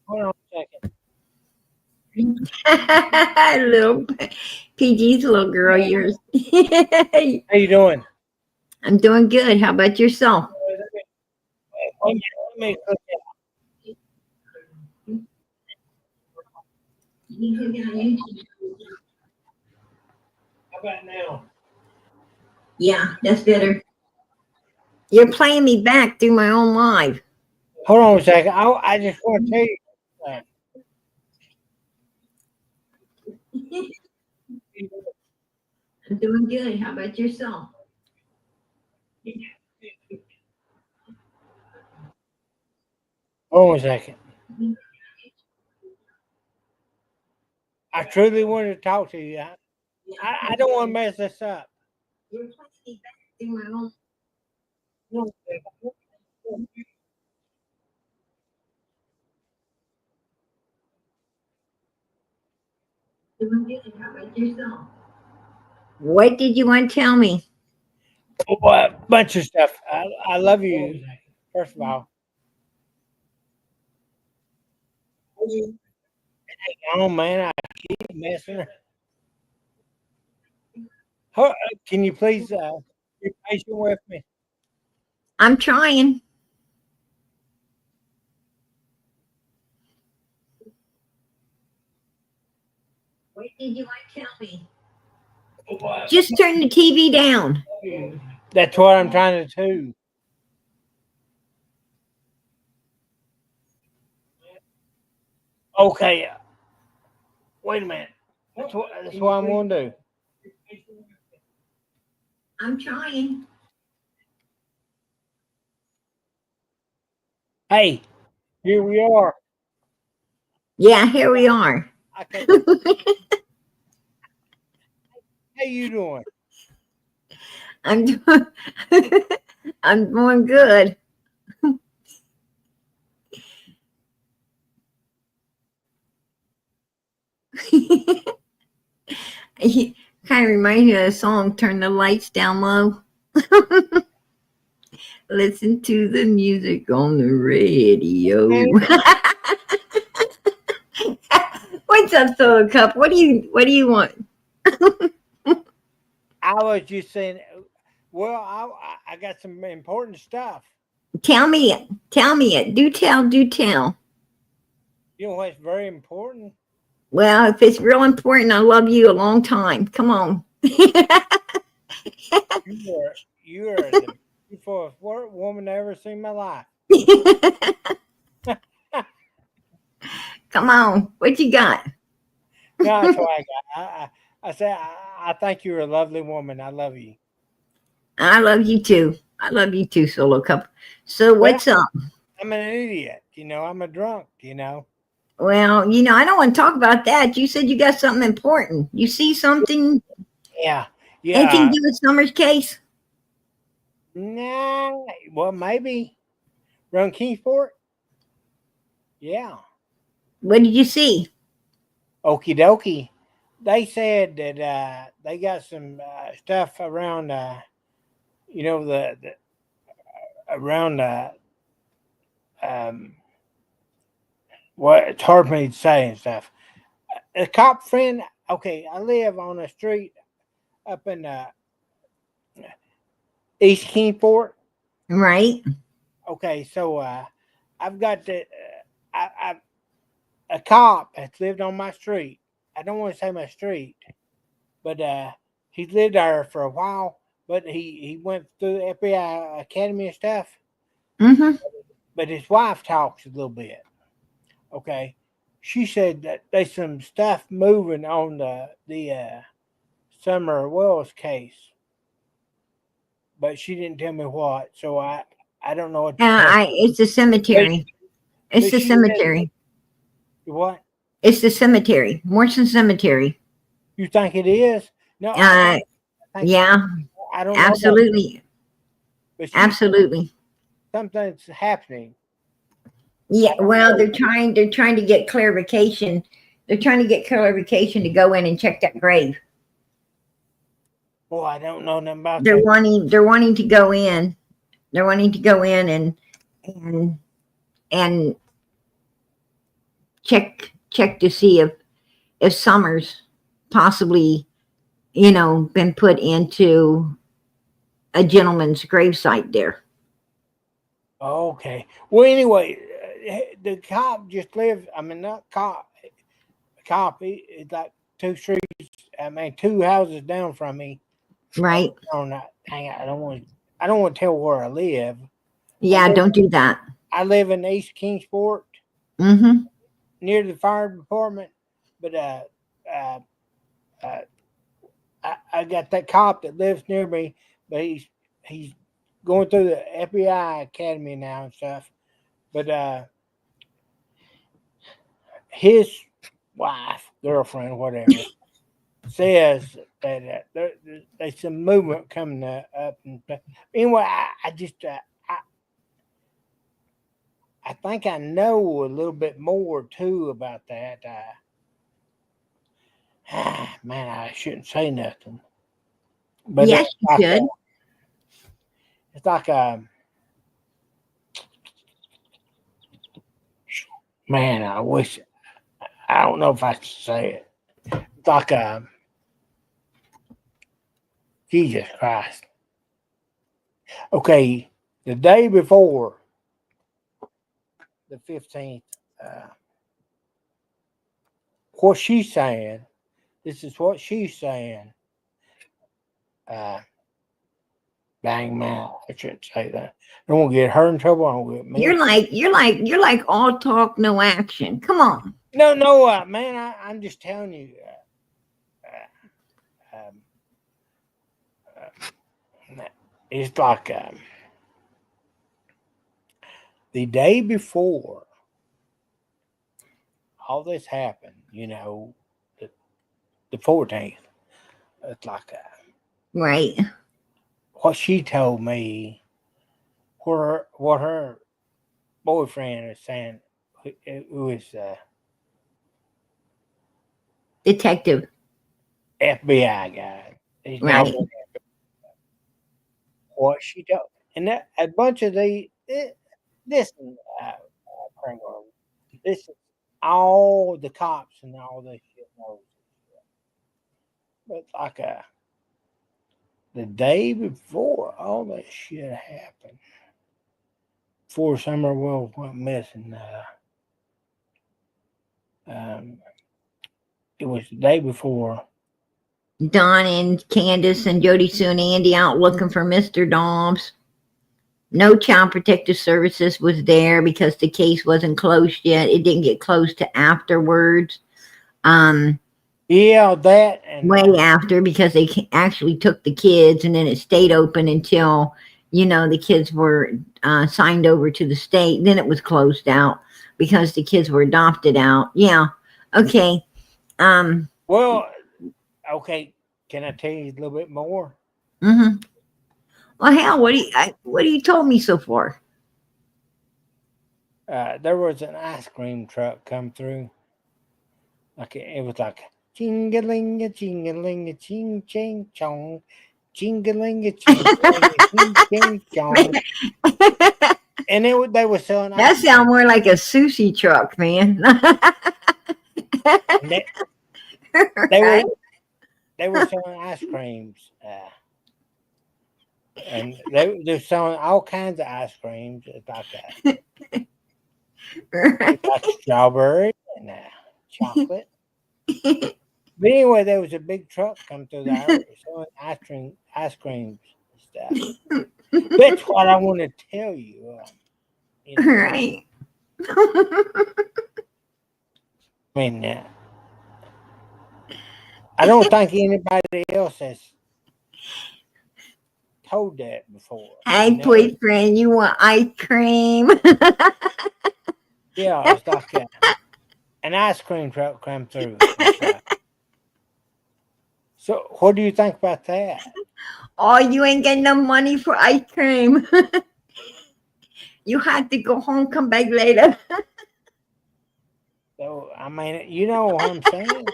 Hold on a second. Little PG's little girl, yours. How you doing? I'm doing good. How about yourself? Let me cook it. How about now? Yeah, that's better. You're playing me back through my own live. Hold on a second. I just want to tell you. Uh, I'm doing good. How about yourself? hold on a second. I truly wanted to talk to you. I don't want to mess this up. You're playing me back through my own. Doing good. How about yourself? What did you want to tell me? What bunch of stuff. I love you. First of all, oh man, I keep messing. Can you please be patient with me? I'm trying. What did you want to tell me? Just turn the TV down. That's what I'm trying to do. Okay, wait a minute. That's what I'm going to do. I'm trying. Hey, here we are. Yeah, here we are. I can, how you doing? I'm doing, I'm doing good. It kind of reminds me of the song "Turn the Lights Down Low." Listen to the music on the radio. What's up, Solo Cup? What do you want? I was just saying. Well, I got some important stuff. Tell me it. Tell me it. Do tell. Do tell. You know what's very important? Well, if it's real important, I love you a long time. Come on. You are the beautiful woman I ever seen in my life. Come on. What you got? No, that's what I got. I said I think you're a lovely woman. I love you. I love you too. I love you too, Solo Cup. So Well, what's up? I'm an idiot. I'm a drunk. Well, I don't want to talk about that. You said you got something important. You see something? Yeah, Anything yeah. to do with Summer's case? Nah. Well, maybe run Kingsport. Yeah. What did you see? Okie dokie. They said that they got some stuff around. The around um. What it's hard for me to say and stuff. A cop friend. Okay, I live on a street up in East Kingsport. Right. Okay, so I've got I a cop that's lived on my street. I don't want to say my street, but he's lived there for a while. But he went through the FBI academy and stuff. Mm-hmm. But his wife talks a little bit. Okay, she said that there's some stuff moving on the Summer Wells case, but she didn't tell me what. So I don't know what to tell. It's the But, cemetery. It's but the she said cemetery. what? It's the cemetery. Morrison Cemetery. You think it is? No, Uh, I think yeah, I don't know about, absolutely. but she said Absolutely. something's happening. Yeah, I don't well, know. they're trying to get clarification. They're trying to get clarification to go in and check that grave. Boy, I don't know nothing about They're that. wanting they're wanting to go in. They're wanting to go in and check to see if Summers possibly, you know, been put into a gentleman's gravesite there. Okay. Well, anyway, the cop just lives. I mean, not cop. Cop. It's like 2 streets. I mean, 2 houses down from me. Right? On that. Hang on. I don't want. I don't want to tell where I live. Yeah, don't do that. I live in East Kingsport, Mm-hmm. near the fire department. But uh, uh I got that cop that lives near me, but he's going through the FBI academy now and stuff. But his wife, girlfriend, whatever, says that there's some movement coming up. And anyway, I just I think I know a little bit more too about that. Man, I shouldn't say nothing, but Yes, you should. it's like a man. I wish I don't know if I should say it. It's like a Jesus Christ. Okay, the day before the 15th, uh, what she's saying. This is what she's saying. Uh, Dang man, I shouldn't say that. I don't want to get her in trouble. I don't want to get me. You're like all talk, no action. Come on. No, man. I'm just telling you. Um, it's like the day before all this happened. The 14th. It's like Right. what she told me. What her boyfriend is saying. Who is Detective. FBI guy. He's now Right. what she told, and that a bunch of listen, Pringle, this is all the cops and all this shit knows. But like the day before all that shit happened, before Summer Wolf went missing, um, it was the day before. Don and Candace and Jody Sue and Andy out looking for Mr. Dobbs. No child protective services was there because the case wasn't closed yet. It didn't get closed to afterwards. Yeah, that and Way after because they actually took the kids and then it stayed open until, you know, the kids were signed over to the state. Then it was closed out because the kids were adopted out. Yeah. Okay. well, okay. Can I tell you a little bit more? Mm-hmm. Well, hell, what do you told me so far? There was an ice cream truck come through. Like it was like jingalinga jingalinga ching ching chong, jingalinga jingalinga ching ching chong, and they were selling That ice sound cream. more like a sushi truck, man. And they were Right? they were selling ice creams, and they're selling all kinds of ice creams. It's Right. like strawberry and chocolate. But anyway, there was a big truck come through there selling ice creams and stuff. That's what I want to tell you. You know, Right. I mean, I don't think anybody else has told that before. Hey, boyfriend, you want ice cream? Yeah, it's like an ice cream truck come through and stuff. So, what do you think about that? Oh, you ain't getting no money for ice cream. You have to go home, come back later. So, I mean, you know what I'm saying?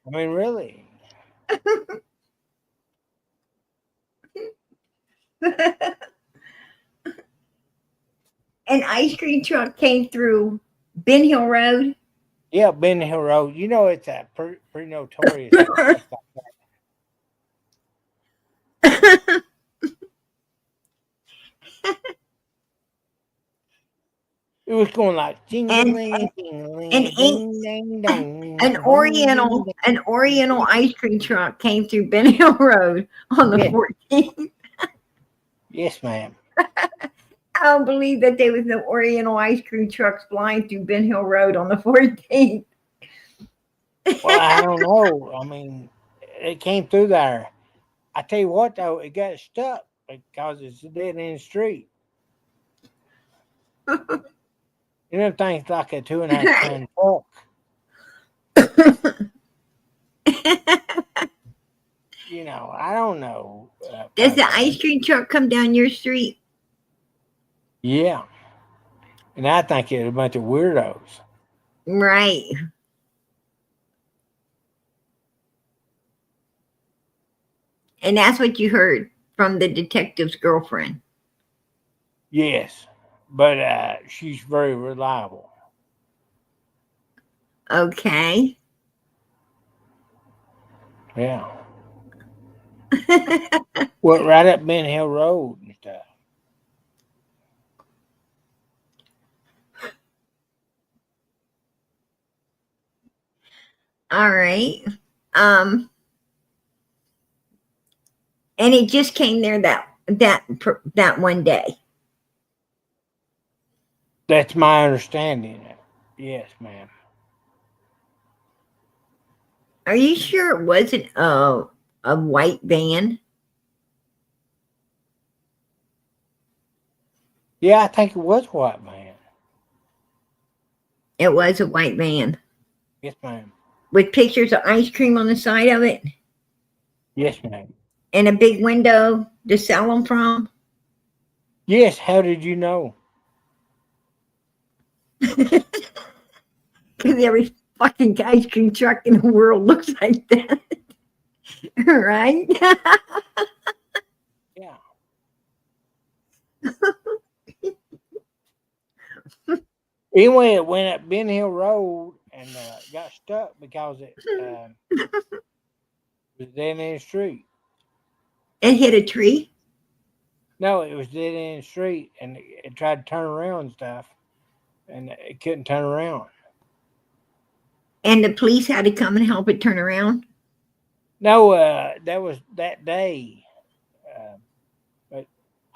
I mean, really. an ice cream truck came through Ben Hill Road. Yeah, Ben Hill Road. You know, it's a pretty notorious place like that. It was going like and jingling, an jingling, ding, ding, dong, an dong, ding, Oriental ding. ice cream truck came through Ben Hill Road on the Yes, 14th. yes, ma'am. I don't believe that there was no Oriental ice cream trucks flying through Ben Hill Road on the 14th. Well, I don't know. I mean, it came through there. I tell you what, though, it got stuck because it's a dead end street. You know, things like a 2.5 ton truck. You know, I don't know. Does About the that. ice cream truck come down your street? Yeah, and I think it's a bunch of weirdos. Right. And that's what you heard from the detective's girlfriend. Yes, but she's very reliable. Okay. Yeah. Well, right up Ben Hill Road and stuff. All right. Um, and it just came there that one day. That's my understanding. Yes, ma'am. Are you sure it wasn't a white van? Yeah, I think it was white man. It was a white van Yes, ma'am. with pictures of ice cream on the side of it Yes, ma'am. and a big window to sell them from. Yes, how did you know? Because every fucking ice cream truck in the world looks like that, right? Yeah. Anyway, it went up Ben Hill Road and got stuck because it was dead end street. It hit a tree, No, it was dead end street, and it tried to turn around and stuff, and it couldn't turn around. and the police had to come and help it turn around. No, that was that day, uh, but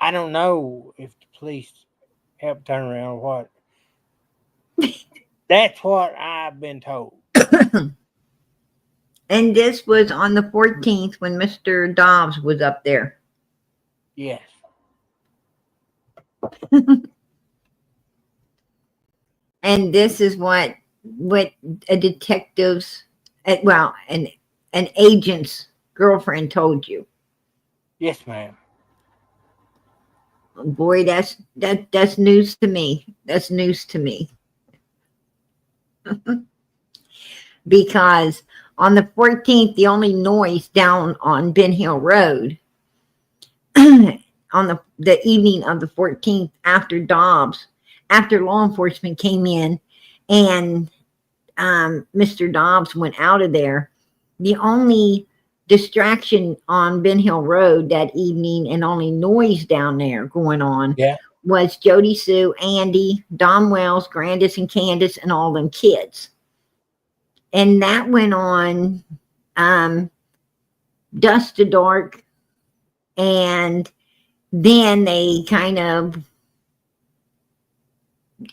I don't know if the police helped turn around or what. That's what I've been told. And this was on the 14th when Mr. Dobbs was up there. Yes. And this is what a detective's well an agent's girlfriend told you. Yes, ma'am. Boy, that's news to me. That's news to me. Because on the 14th, the only noise down on Ben Hill Road on the evening of the 14th after law enforcement came in and Mr. Dobbs went out of there, the only distraction on Ben Hill Road that evening and only noise down there going on Yeah. was Jody Sue, Andy, Dom Wells, Grandis, and Candace, and all them kids. And that went on dusk to dark. And then they kind of,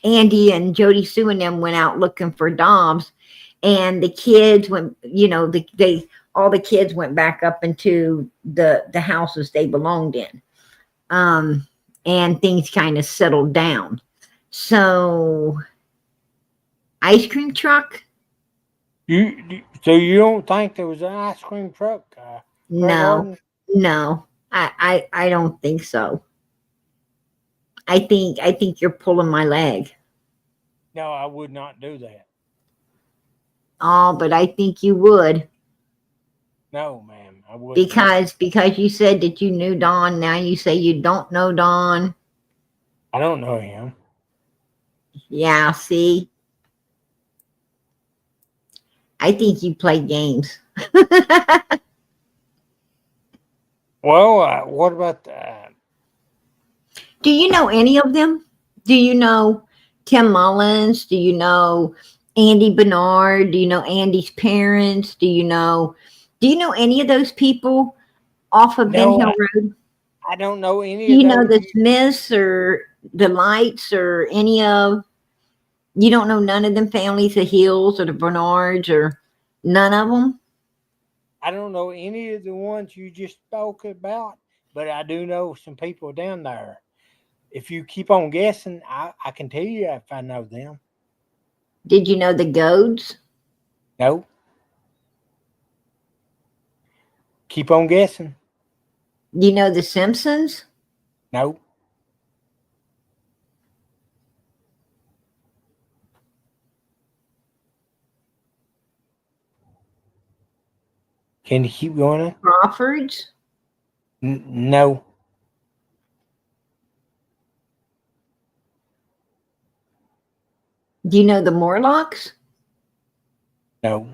Andy and Jody Sue and them went out looking for Dobbs. And the kids went, all the kids went back up into the houses they belonged in. And things kind of settled down. So, ice cream truck? So you don't think there was an ice cream truck? No, no, I don't think so. I think you're pulling my leg. No, I would not do that. Oh, but I think you would No, ma'am, I would not. because you said that you knew Don. Now you say you don't know Don. I don't know him. Yeah, see, I think you play games. Well, what about Do you know any of them? Do you know Tim Mullins? Do you know Andy Bernard? Do you know Andy's parents? Do you know any of those people off of Ben no? Hill Road? I don't know Do any of you know those. the Smiths or the Lights or any of you don't know none of them families, the Hills or the Bernards or none of them? I don't know any of the ones you just spoke about, but I do know some people down there. If you keep on guessing, I can tell you if I know them. Did you know the Goads? No, keep on guessing. Do you know the Simpsons? No, can you keep going? Crawfords? No, Do you know the Morlocks? no.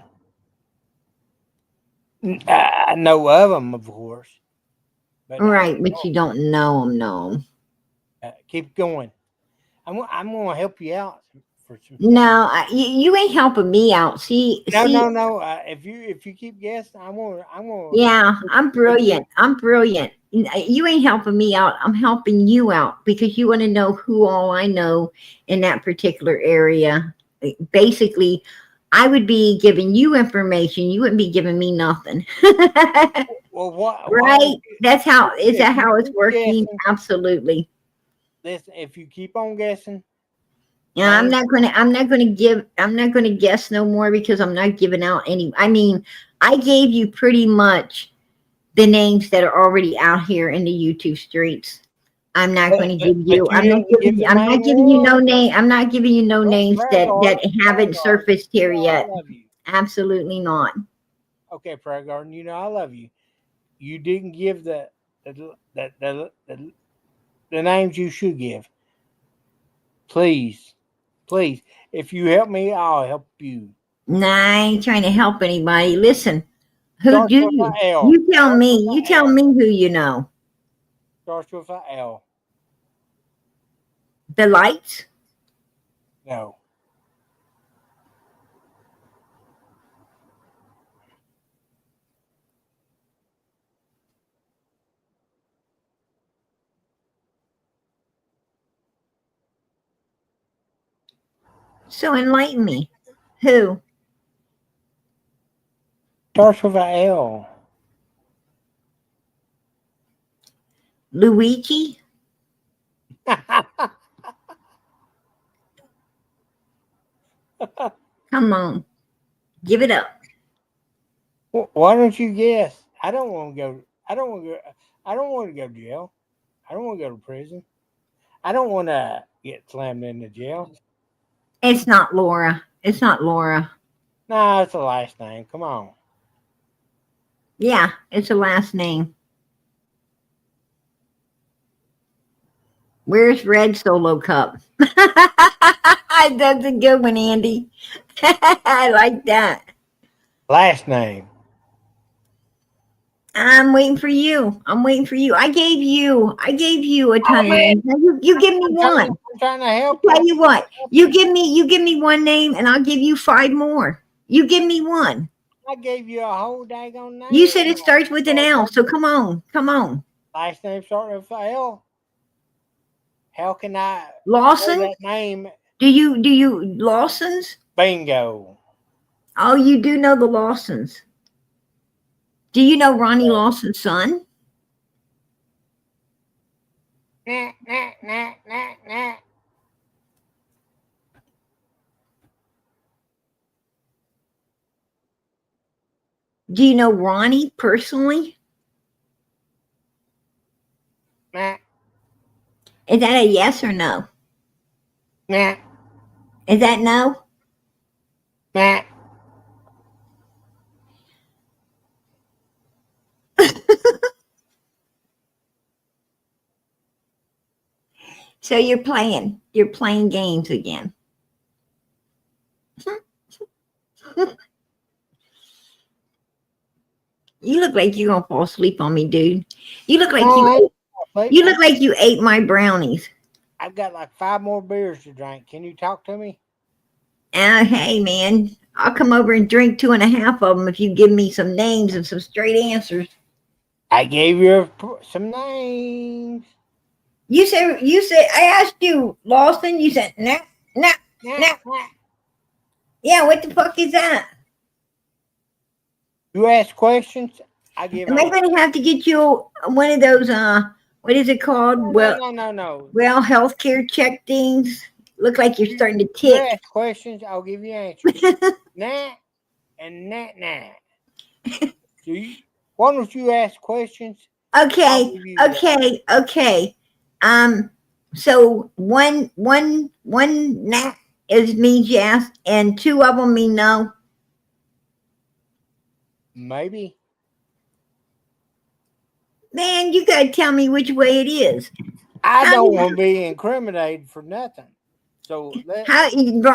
I know of them, of course, but I Right, don't but know. you don't know them, no. Keep going. I'm going to help you out for some stuff. No, you ain't helping me out. See, No, see, no, no. If you keep guessing, I'm gonna yeah, I'm put you. brilliant. I'm brilliant. You ain't helping me out. I'm helping you out because you want to know who all I know in that particular area. Basically, I would be giving you information. You wouldn't be giving me nothing. Well, what? Why Right? don't you? That's how, is If that you how it's keep working? guessing, Absolutely. listen. If you keep on guessing, Yeah, names. I'm not gonna guess no more because I'm not giving out any. I mean, I gave you pretty much the names that are already out here in the YouTube streets. But you didn't give the I'm not main giving you no one. name. I'm not giving you no Well, names prayer that garden, prayer haven't garden. surfaced You here know I yet. love you. Absolutely not. Okay, prayer garden. You know I love you. You didn't give the names you should give. Please, please. If you help me, I'll help you. Nah, I ain't trying to help anybody. Listen, who Starts do with you? a L. You tell Starts with me. You a tell L. me who you know. Starts with a L. The lights. No. So enlighten me. Who? Starts with a L. Luigi? Come on, give it up. Why don't you guess? I don't want to go. I don't want to go. I don't want to go to jail. I don't want to go to prison. I don't want to get slammed into jail. It's not Laura. It's not Laura. No, it's the last name. Come on. Yeah, it's a last name. Where's Red Solo Cup? That's a good one, Andy. I like that. Last name. I'm waiting for you. I'm waiting for you. I gave you a Oh ton of man, names. Now you give me one. I'm trying to help you. Tell I'm you trying what, to help you. you give me one name and I'll give you five more. You give me one. I gave you a whole daggone You name. said it starts with an L, so come on, come on. Last name starting with a L. How can I say Lawson? that name? Do you Lawsons? Bingo. Oh, you do know the Lawsons. Do you know Ronnie Lawson's son? Nah, nah, nah, nah, nah. Do you know Ronnie personally? Nah, Is that a yes or no? nah, Is that no? nah. So So you're playing games again. You look like you're gonna fall asleep on me, dude. You look like you look like you ate my brownies. I've got like 5 more beers to drink. Can you talk to me? Hey man, I'll come over and drink 2.5 of them if you give me some names and some straight answers. I gave you some names. You said I asked you, Lawson. You said nah. Yeah, what the fuck is that? You ask questions, I give Am I answers. going to have to get you one of those? What is it called? No. Well, healthcare check things. Look like you're starting to You tick. ask questions, I'll give you answers. Nah and nah. So why don't you ask questions? Okay. So one nah is means yes, and 2 of them mean no. Maybe. Man, you gotta tell me which way it is. I don't want to be incriminated for nothing. So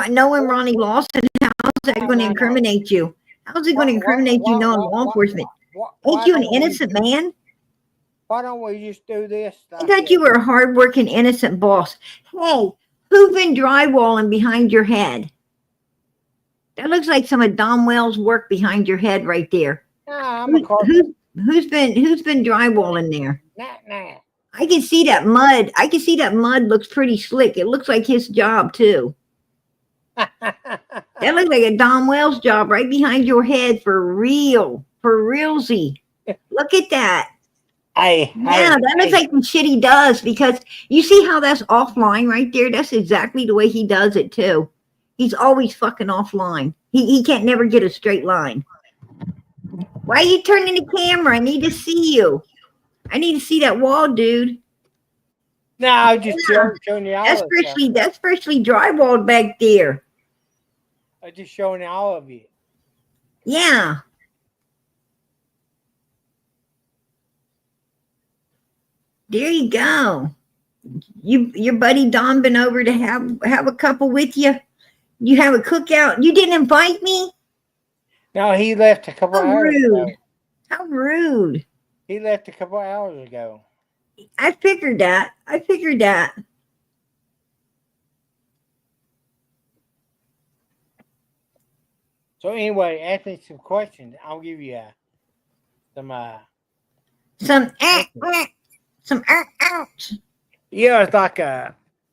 knowing Ronnie Lawson, how's that going to incriminate you? How's it going to incriminate you knowing law enforcement? Ain't you an innocent man? Why don't we just do this? I thought you were a hardworking, innocent boss. Hey, who's been drywalling behind your head? That looks like some of Don Wells' work behind your head right there. Nah, I'm a carpenter. Who's been drywalling there? Nah. I can see that mud. Looks pretty slick. It looks like his job too. That looks like a Don Wells job right behind your head for real. For realsy. Look at that. That looks like the shit he does, because you see how that's offline right there? That's exactly the way he does it too. He's always fucking offline. He can't never get a straight line. Why are you turning the camera? I need to see you. I need to see that wall, dude. No, I'm just showing you all that's freshly drywalled back there. I'm just showing you all of it. Yeah. There you go. Your buddy Don been over to have a couple with you. You have a cookout. You didn't invite me? No, he left a couple hours ago. How rude. He left a couple hours ago. I figured that. So anyway, ask me some questions. I'll give you some Yeah, it's like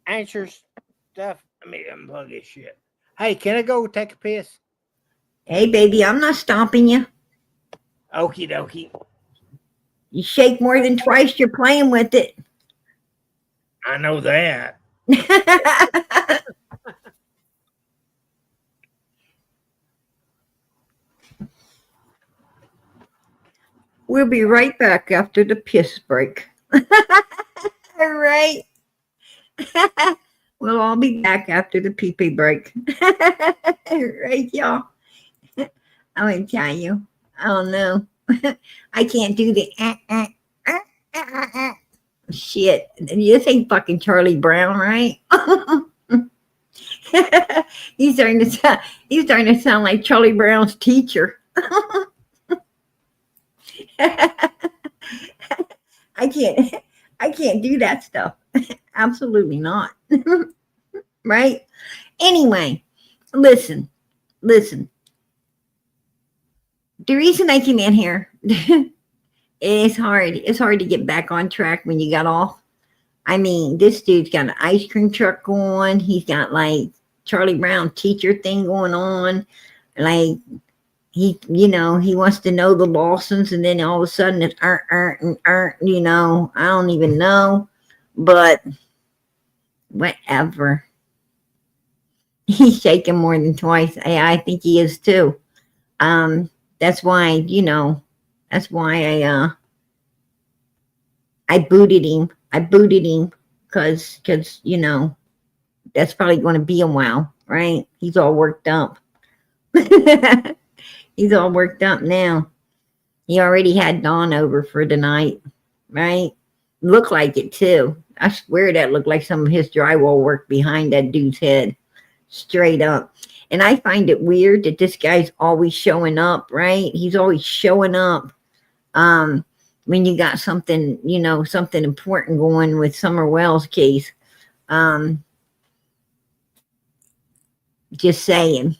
answers stuff. Let me unplug this shit. Hey, can I go take a piss? Hey, baby, I'm not stopping you. Okie dokie. You shake more than twice, you're playing with it. I know that. We'll be right back after the piss break. All right. We'll all be back after the pee-pee break. Right, y'all? I'm going to tell you. I don't know. I can't do the shit. This ain't fucking Charlie Brown, right? He's starting to sound like Charlie Brown's teacher. I can't do that stuff. Absolutely not. Right? Anyway, listen. The reason I came in here, it's hard to get back on track when you got off. I mean, this dude's got an ice cream truck going. He's got like Charlie Brown teacher thing going on. Like he wants to know the Lawsons, and then all of a sudden it's I don't even know, but whatever. He's shaking more than twice. I think he is too. That's why I booted him. Because that's probably going to be a while, right? He's all worked up. He's all worked up now. He already had Dawn over for the night, right? Looked like it too. I swear that looked like some of his drywall work behind that dude's head, straight up. And I find it weird that this guy's always showing up, right? He's always showing up. Um, when you got something, something important going with Summer Wells case. Um, just saying.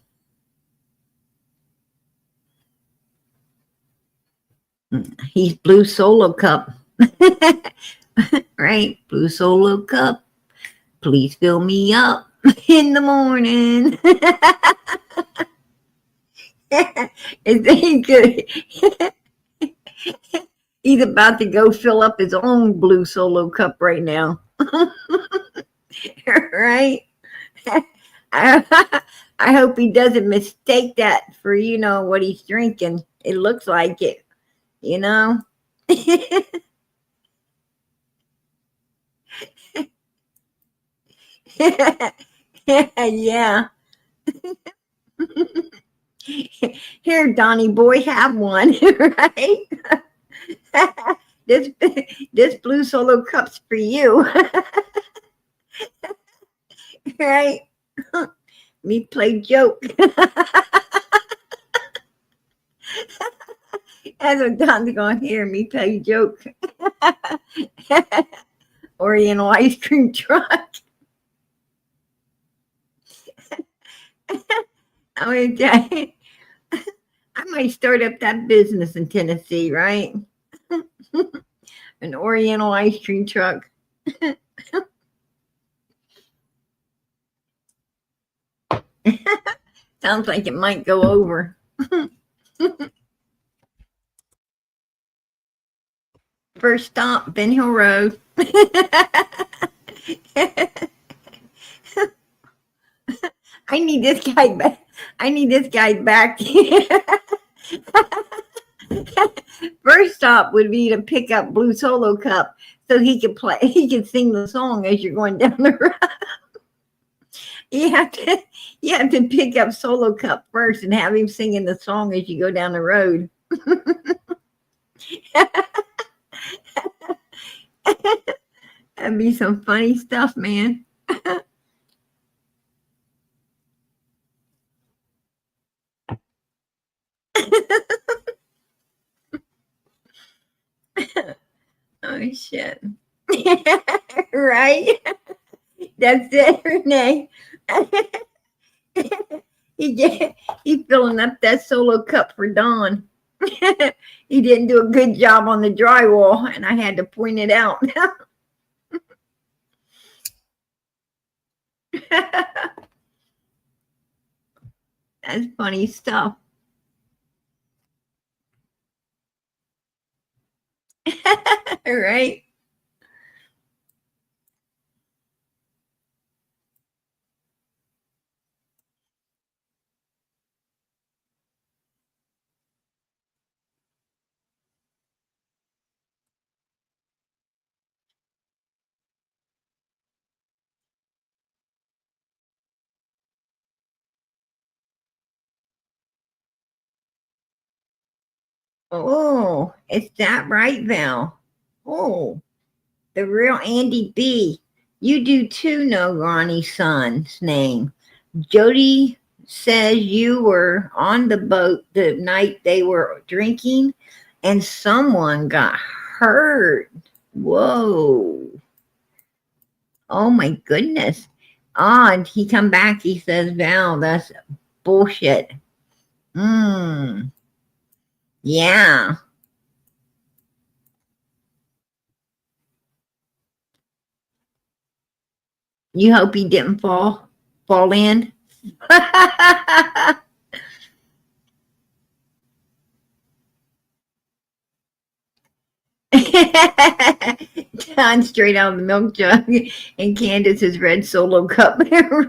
He's Blue Solo Cup. Right? Blue Solo Cup. Please fill me up in the morning. He's good. He's about to go fill up his own Blue Solo Cup right now. Right? I, I hope he doesn't mistake that for, what he's drinking. It looks like it, you know? Yeah. Here, Donnie boy, have one, right? this this blue solo cup's for you, right? Me play joke. That's what Don's gonna hear me play joke. Oriental ice cream truck. I mean, I might start up that business in Tennessee, right? An Oriental ice cream truck. Sounds like it might go over. First stop, Ben Hill Road. I need this guy back. I need this guy back. First stop would be to pick up Blue Solo Cup so he could play. He could sing the song as you're going down the road. You have to, you have to pick up Solo Cup first and have him singing the song as you go down the road. That'd be some funny stuff, man. Oh shit! Right? That's it, Renee. He filling up that Solo Cup for Dawn. He didn't do a good job on the drywall, and I had to point it out. That's funny stuff. Right? Oh, is that right, Val? Oh, the real Andy B. You do too know Ronnie's son's name. Jody says you were on the boat the night they were drinking and someone got hurt. Whoa. Oh my goodness. And he come back, he says, Val, that's bullshit. Mm, yeah. You hope he didn't fall in. John straight out of the milk jug and Candace's red solo cup,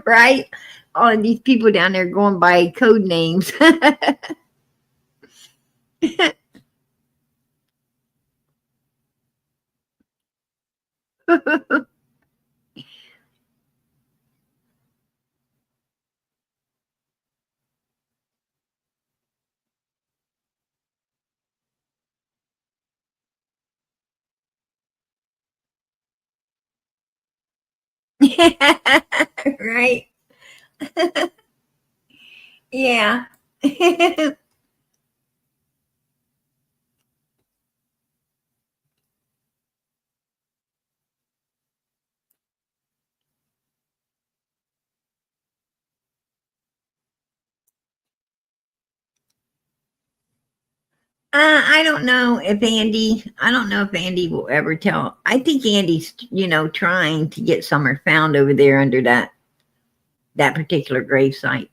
right? All of these people down there going by code names. Right? Yeah. I don't know if Andy. I don't know if Andy will ever tell. I think Andy's, trying to get Summer found over there under that particular grave site.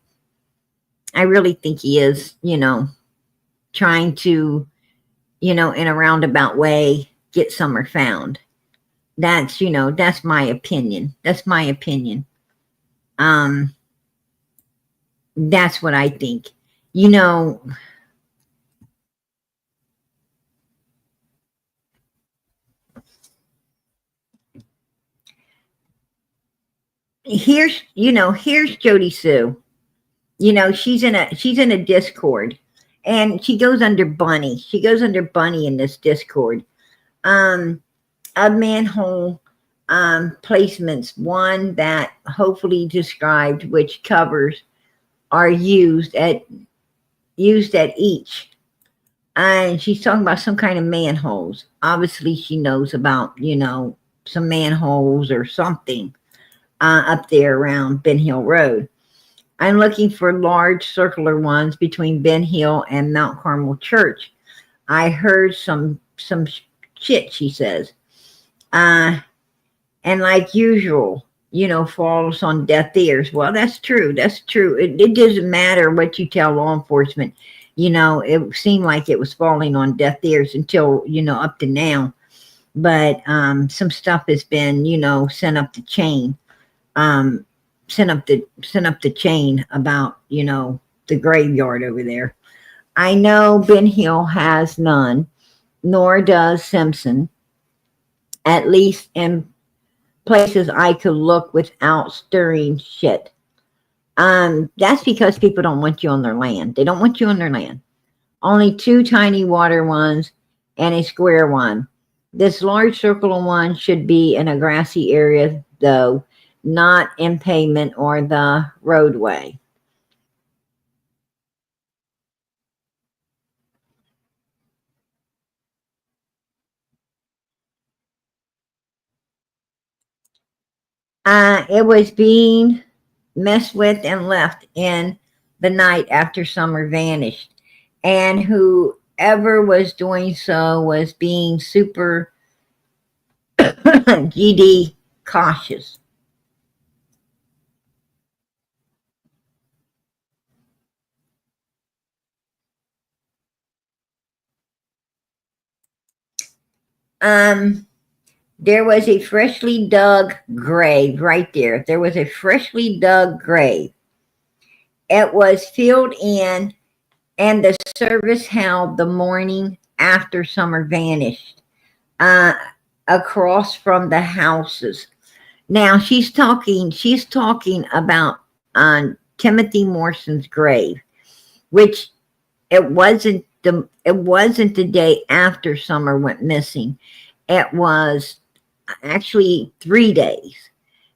I really think he is, trying to, in a roundabout way, get Summer found. That's my opinion. That's my opinion. Um, that's what I think. You know, here's Jody Sue. She's in a Discord, and she goes under Bunny. She goes under Bunny in this Discord. Um, a manhole placements, one that hopefully described, which covers are used at each. And she's talking about some kind of manholes. Obviously, she knows about some manholes or something up there around Ben Hill Road. I'm looking for large circular ones between Ben Hill and Mount Carmel Church. I heard some shit, she says. And like usual, falls on deaf ears. Well, that's true. That's true. It doesn't matter what you tell law enforcement. It seemed like it was falling on deaf ears until, up to now. But some stuff has been, sent up the chain. Sent up the chain about, the graveyard over there. I know Ben Hill has none, nor does Simpson, at least in places I could look without stirring shit. That's because people don't want you on their land. They don't want you on their land. Only two tiny water ones and a square one. This large circular one should be in a grassy area, though, not in pavement or the roadway. It was being messed with and left in the night after Summer vanished. And whoever was doing so was being super GD cautious. Um, there was a freshly dug grave right there. There was a freshly dug grave. It was filled in, and the service held the morning after Summer vanished, uh, across from the houses. Now she's talking about Timothy Morson's grave, which it wasn't the day after Summer went missing. It was actually 3 days,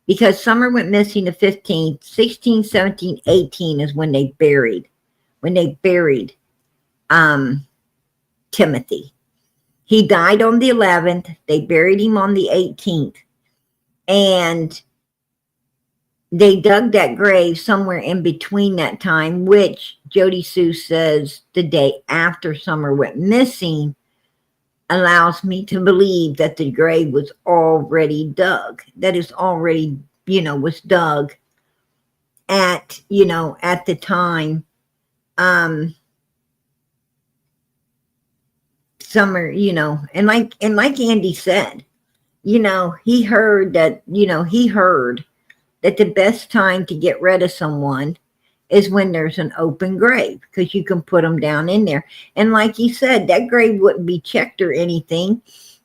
because Summer went missing the 15th, 16, 17, 18 is when they buried um Timothy. He died on the 11th. They buried him on the 18th, and they dug that grave somewhere in between that time, which Jody Sue says the day after Summer went missing allows me to believe that the grave was already dug. That is already, was dug at the time. Um, Summer, and like Andy said, he heard that the best time to get rid of someone is when there's an open grave, because you can put them down in there. And like he said, that grave wouldn't be checked or anything,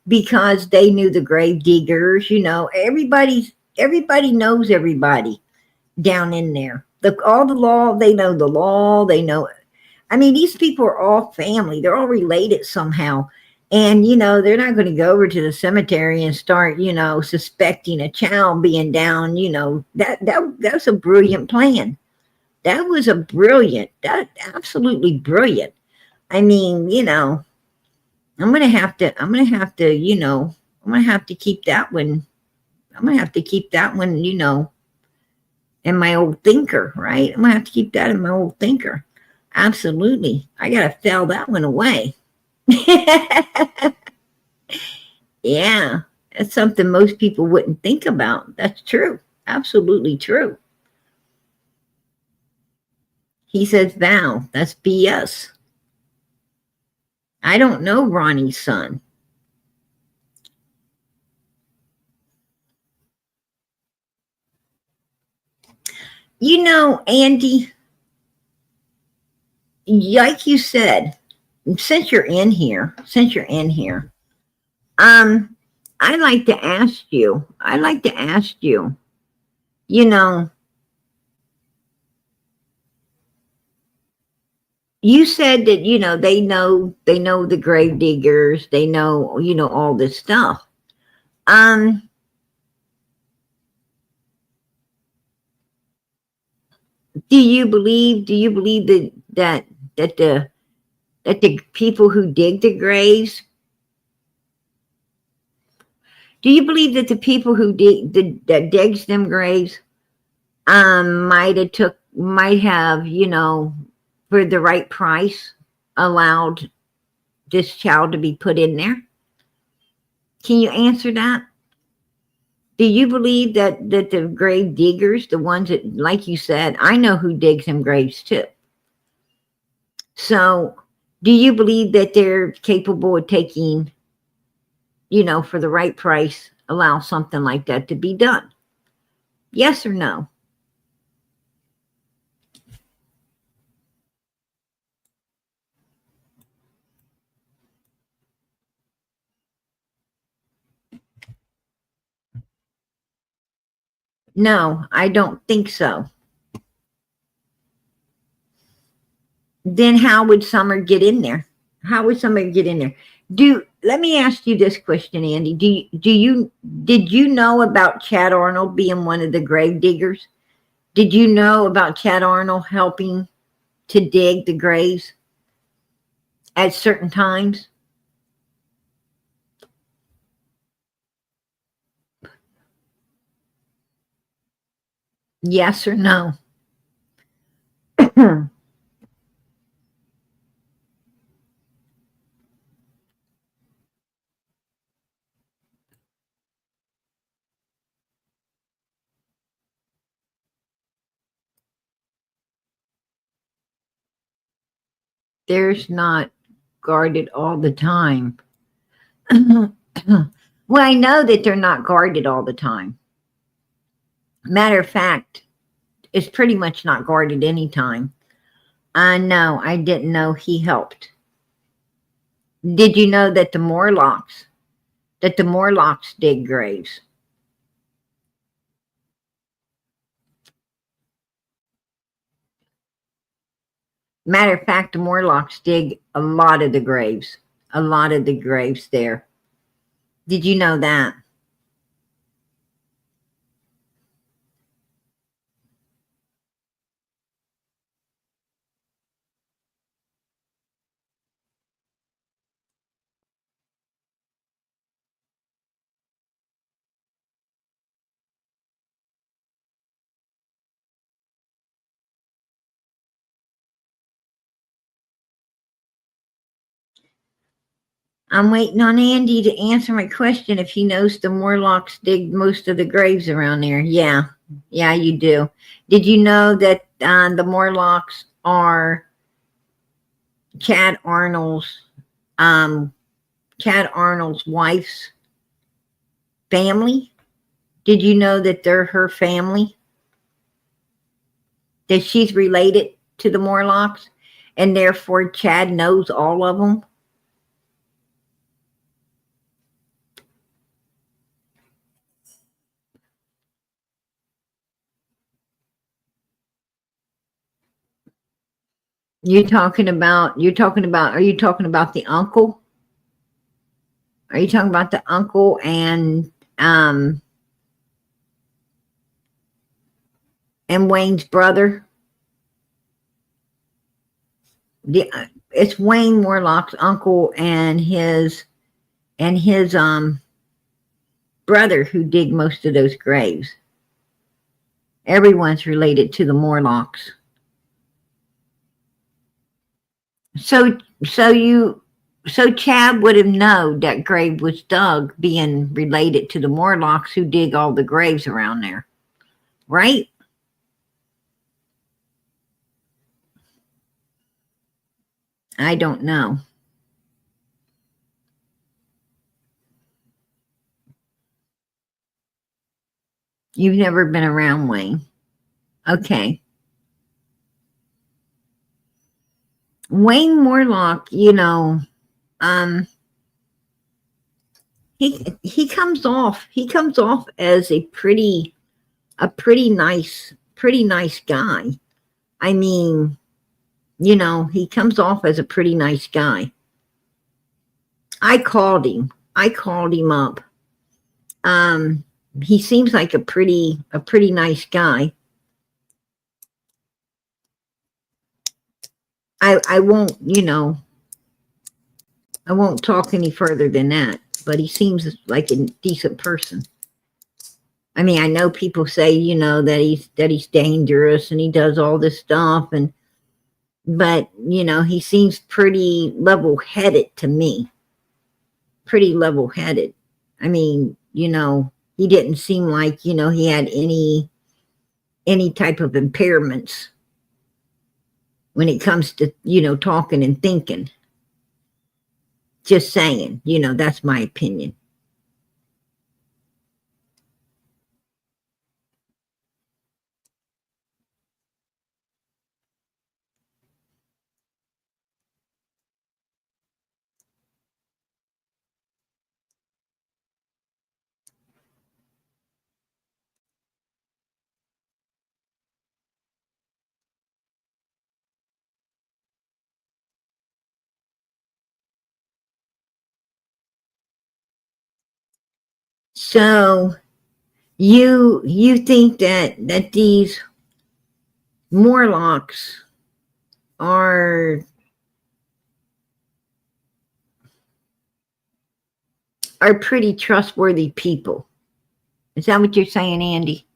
because they knew the grave diggers. Everybody knows everybody down in there. All the law, they know the law. They know. I mean, these people are all family. They're all related somehow. And, they're not going to go over to the cemetery and start, suspecting a child being down, that's a brilliant plan. That was that absolutely brilliant. I mean, I'm going to have to keep that one. I'm going to have to keep that one, in my old thinker, right? I'm going to have to keep that in my old thinker. Absolutely. I got to file that one away. Yeah, that's something most people wouldn't think about. That's true. Absolutely true. He says, Val, that's BS. I don't know Ronnie's son. Andy, like you said, since you're in here, um, I'd like to ask you, you know, you said that, they know the grave diggers, they know, all this stuff. Um, do you believe that the people who dig the graves, do you believe that the people who that digs them graves might have, for the right price, allowed this child to be put in there? Can you answer that? Do you believe that the grave diggers, the ones that, like you said, I know who digs them graves too. So, do you believe that they're capable of taking, for the right price, allow something like that to be done? Yes or no? No, I don't think so. Then how would Summer get in there? How would somebody get in there? Let me ask you this question, Andy. Did you know about Chad Arnold being one of the grave diggers? Did you know about Chad Arnold helping to dig the graves at certain times? Yes or no? There's not guarded all the time. Well, I know that they're not guarded all the time. Matter of fact, it's pretty much not guarded anytime. I know. I didn't know he helped. Did you know that the Morlocks dig graves? Matter of fact, the Morlocks dig a lot of the graves. A lot of the graves there. Did you know that? I'm waiting on Andy to answer my question if he knows the Morlocks dig most of the graves around there. Yeah, yeah, you do. Did you know that the Morlocks are Chad Arnold's um, Chad Arnold's wife's family? Did you know that they're her family? That she's related to the Morlocks, and therefore Chad knows all of them? Are you talking about the uncle? Are you talking about the uncle and Wayne's brother? It's Wayne Morlock's uncle and his brother who dig most of those graves. Everyone's related to the Morlocks. So Chad would have known that grave was dug, being related to the Morlocks who dig all the graves around there, right? I don't know. You've never been around Wayne. Okay. Wayne Morlock, he comes off as a pretty nice guy. I mean, he comes off as a pretty nice guy. I called him up. He seems like a pretty nice guy. I won't, I won't talk any further than that, but he seems like a decent person. I mean, I know people say, that he's dangerous and he does all this stuff, but he seems pretty level-headed to me. Pretty level-headed. I mean, he didn't seem like, he had any type of impairments when it comes to, talking and thinking. Just saying, that's my opinion. So you think that these Morlocks are pretty trustworthy people. Is that what you're saying, Andy?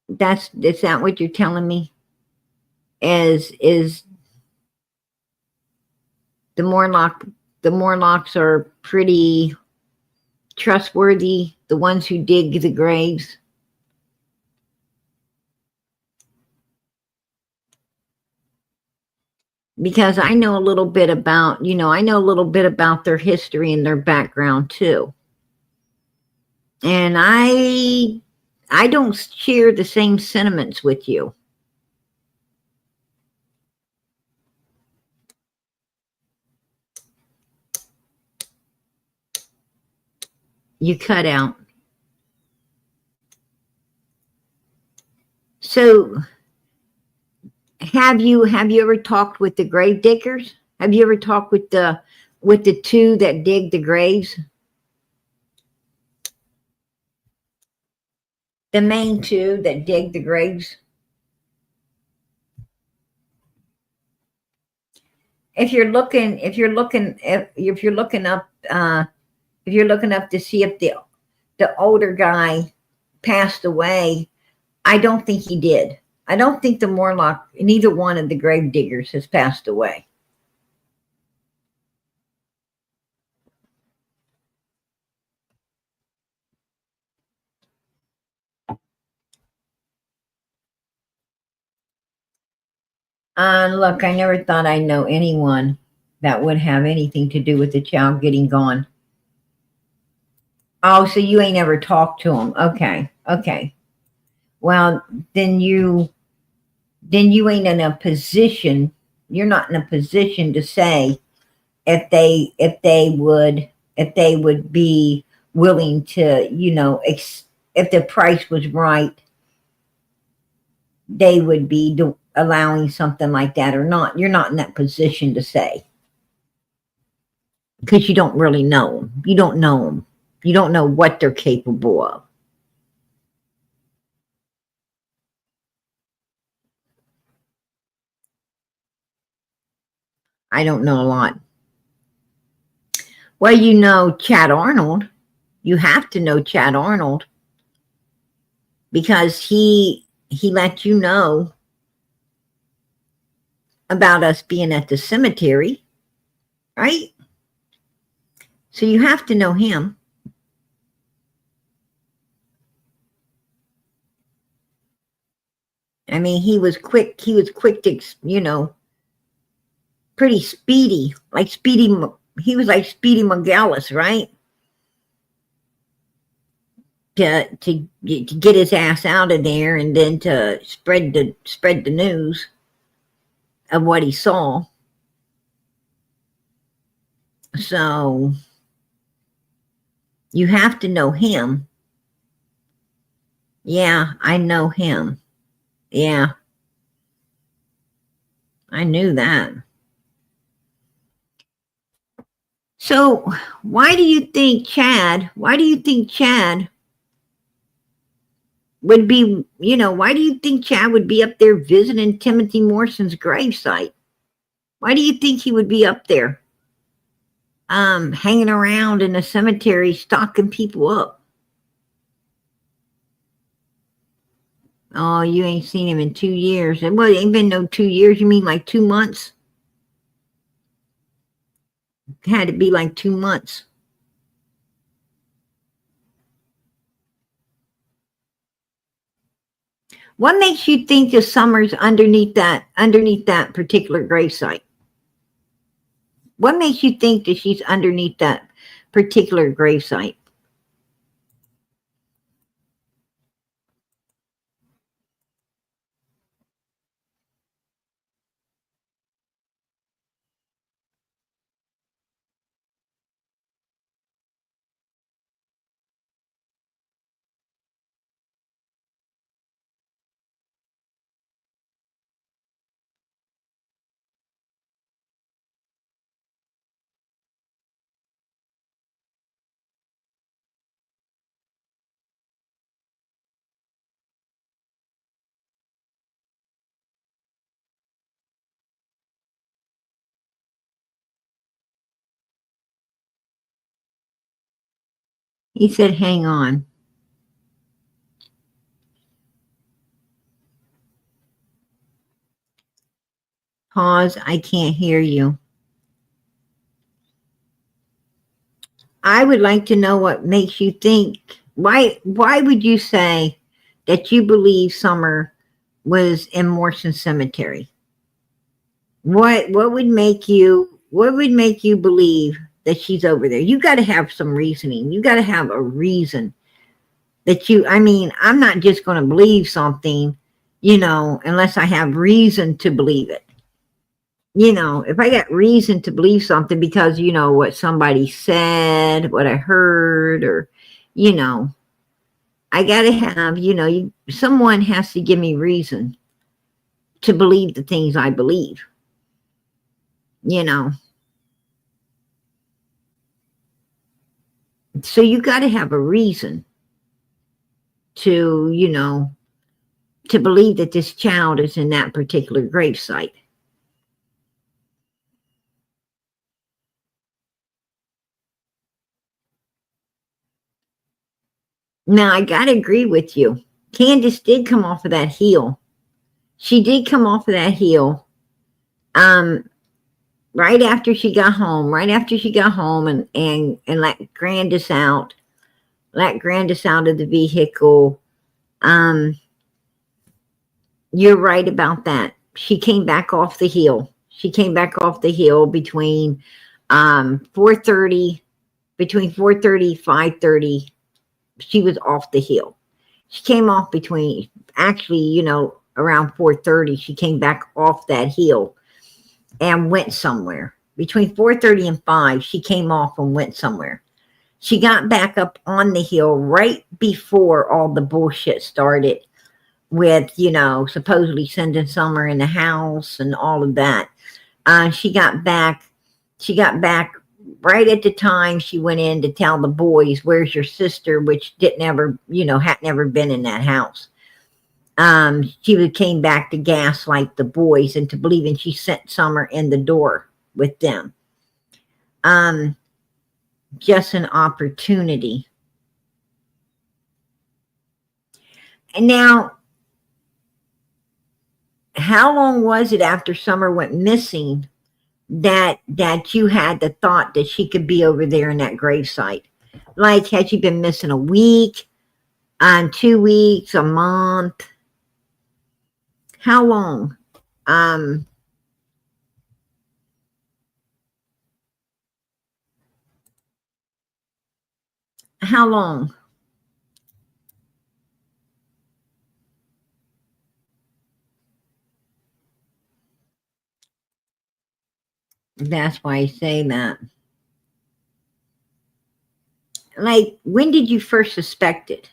Is that what you're telling me? Is the Morlocks are pretty trustworthy, the ones who dig the graves? Because I know a little bit about, their history and their background too. And I don't share the same sentiments with you. You cut out. So have you ever talked with the grave diggers? Have you ever talked with the two that dig the graves? The main two that dig the graves? If you're looking up to see if the older guy passed away, I don't think he did. I don't think the Morlock, neither one of the grave diggers has passed away. Look, I never thought I'd know anyone that would have anything to do with the child getting gone. Oh, so you ain't ever talked to him. Okay. Well, then you ain't in a position, you're not in a position to say if they would be willing to, if the price was right, they would be allowing something like that or not. You're not in that position to say, because you don't really know them. You don't know them. You don't know what they're capable of. I don't know a lot. Well, you know Chad Arnold. You have to know Chad Arnold because he let you know about us being at the cemetery, right? So you have to know him. I mean, he was quick to, pretty speedy, like Speedy. He was like Speedy Gonzales, right? To get his ass out of there and then to spread the news of what he saw. So you have to know him. Yeah, I know him. Yeah, I knew that. So why do you think Chad would be, why do you think Chad would be up there visiting Timothy Morrison's gravesite? Why do you think he would be up there hanging around in the cemetery stocking people up? Oh, you ain't seen him in 2 years. Well, it ain't been no 2 years. You mean like 2 months? It had to be like 2 months. What makes you think the Summer's underneath that particular gravesite? What makes you think that she's underneath that particular gravesite? He said, hang on. Pause, I can't hear you. I would like to know what makes you think, why would you say that you believe Summer was in Morrison Cemetery? What would make you believe that she's over there? You got to have some reasoning. You got to have a reason I'm not just going to believe something, unless I have reason to believe it. If I got reason to believe something because, what somebody said, what I heard, or, I got to have, someone has to give me reason to believe the things I believe, So you got to have a reason to, to believe that this child is in that particular gravesite. Now, I got to agree with you. Candace did come off of that hill. She did come off of that hill right after she got home, and let Grandis out of the vehicle. You're right about that. She came back off the hill. Between 4:30, 5:30. She was off the hill. She came off around 4:30. She came back off that hill and went somewhere. Between 4:30 and 5, she came off and went somewhere. She got back up on the hill right before all the bullshit started with, supposedly sending Summer in the house and all of that. She got back. She got back right at the time she went in to tell the boys, "Where's your sister?" Which didn't ever, had never been in that house. She came back to gaslight the boys into believing she sent Summer in the door with them. Um, just an opportunity. And now, how long was it after Summer went missing that you had the thought that she could be over there in that gravesite? Like, had she been missing a week, 2 weeks, a month? How long? Um, how long? That's why I say that. Like, when did you first suspect it?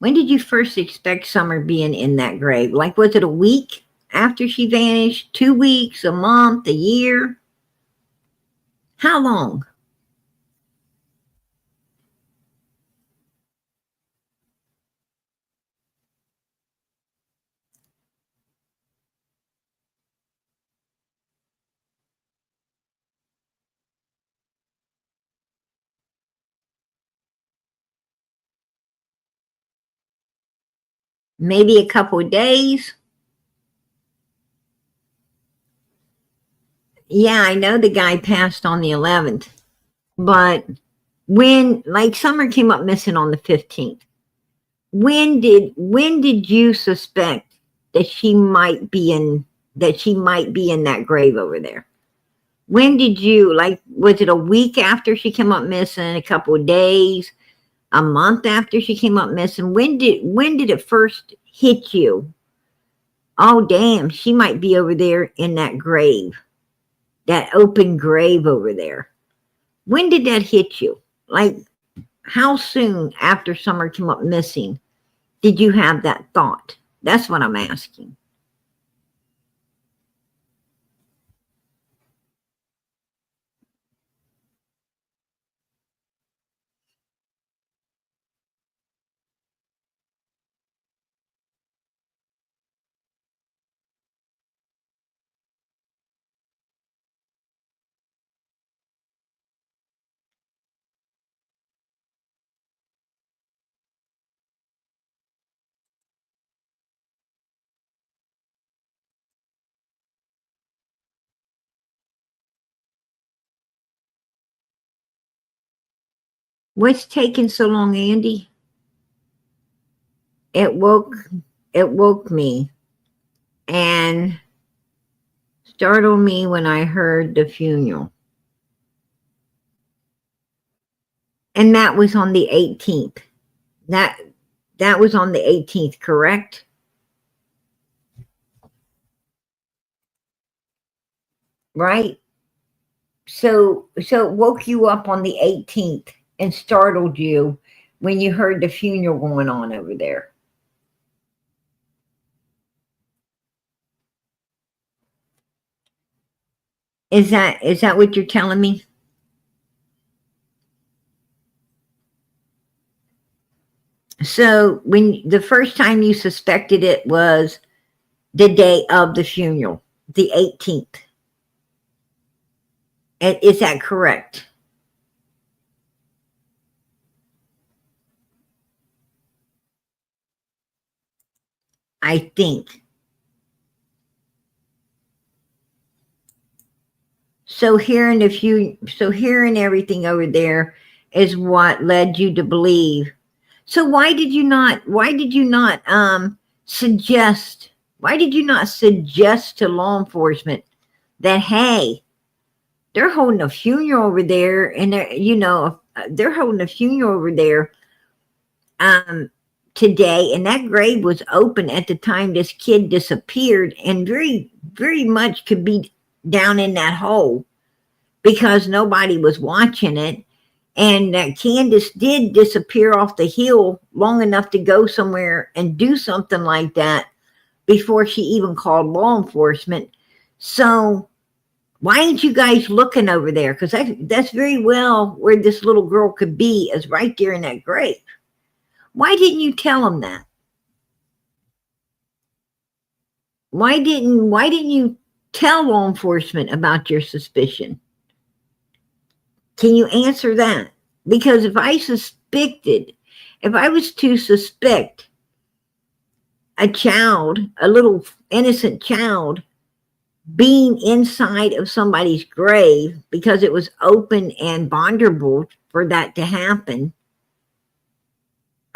When did you first expect Summer being in that grave? Like, was it a week after she vanished? 2 weeks, a month, a year? How long? Maybe a couple of days? Yeah, I know the guy passed on the 11th, but when, like, Summer came up missing on the 15th, when did you suspect that she might be in that grave over there? When did you, like, was it a week after she came up missing, a couple of days, a month after she came up missing? When did it first hit you? Oh damn, she might be over there in that grave, that open grave over there. When did that hit you? Like, how soon after Summer came up missing did you have that thought? That's what I'm asking. What's taking so long, Andy? It woke it woke me and startled me when I heard the funeral. And that was on the 18th. That that was on the 18th, correct? Right? So it woke you up on the 18th and startled you when you heard the funeral going on over there. Is that what you're telling me? So when the first time you suspected it was the day of the funeral, the 18th. Is that correct? I think. So hearing everything over there is what led you to believe. So why did you not suggest to law enforcement that, hey, they're holding a funeral over there, and they're holding a funeral over there um today, and that grave was open at the time this kid disappeared, and very very much could be down in that hole because nobody was watching it. and that Candace did disappear off the hill long enough to go somewhere and do something like that before she even called law enforcement. So why ain't you guys looking over there? Because that's very well where this little girl could be, is right there in that grave. Why didn't you tell them that? Why didn't you tell law enforcement about your suspicion? Can you answer that? Because if I was to suspect a child, a little innocent child, being inside of somebody's grave because it was open and vulnerable for that to happen,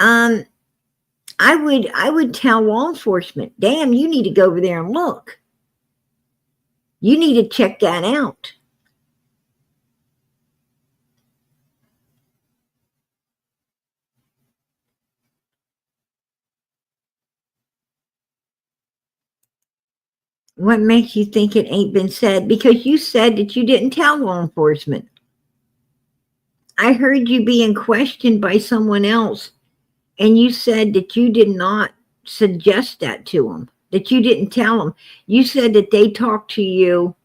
I would tell law enforcement, damn, you need to go over there and look. You need to check that out. What makes you think it ain't been said? Because you said that you didn't tell law enforcement. I heard you being questioned by someone else, and you said that you did not suggest that to them, that you didn't tell them. You said that they talked to you.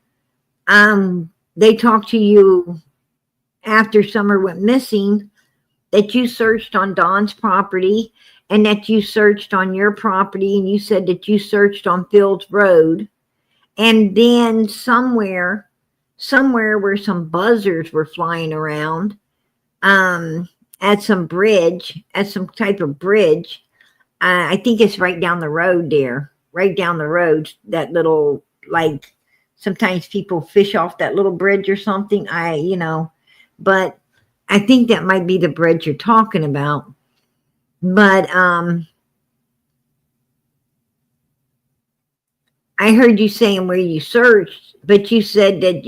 They talked to you after Summer went missing, that you searched on Dawn's property and that you searched on your property, and you said that you searched on Fields Road. And then somewhere where some buzzers were flying around, at some type of bridge. I think it's right down the road there, right down the road, that little, like, sometimes people fish off that little bridge or something. But I think that might be the bridge you're talking about. But I heard you saying where you searched, but you said that,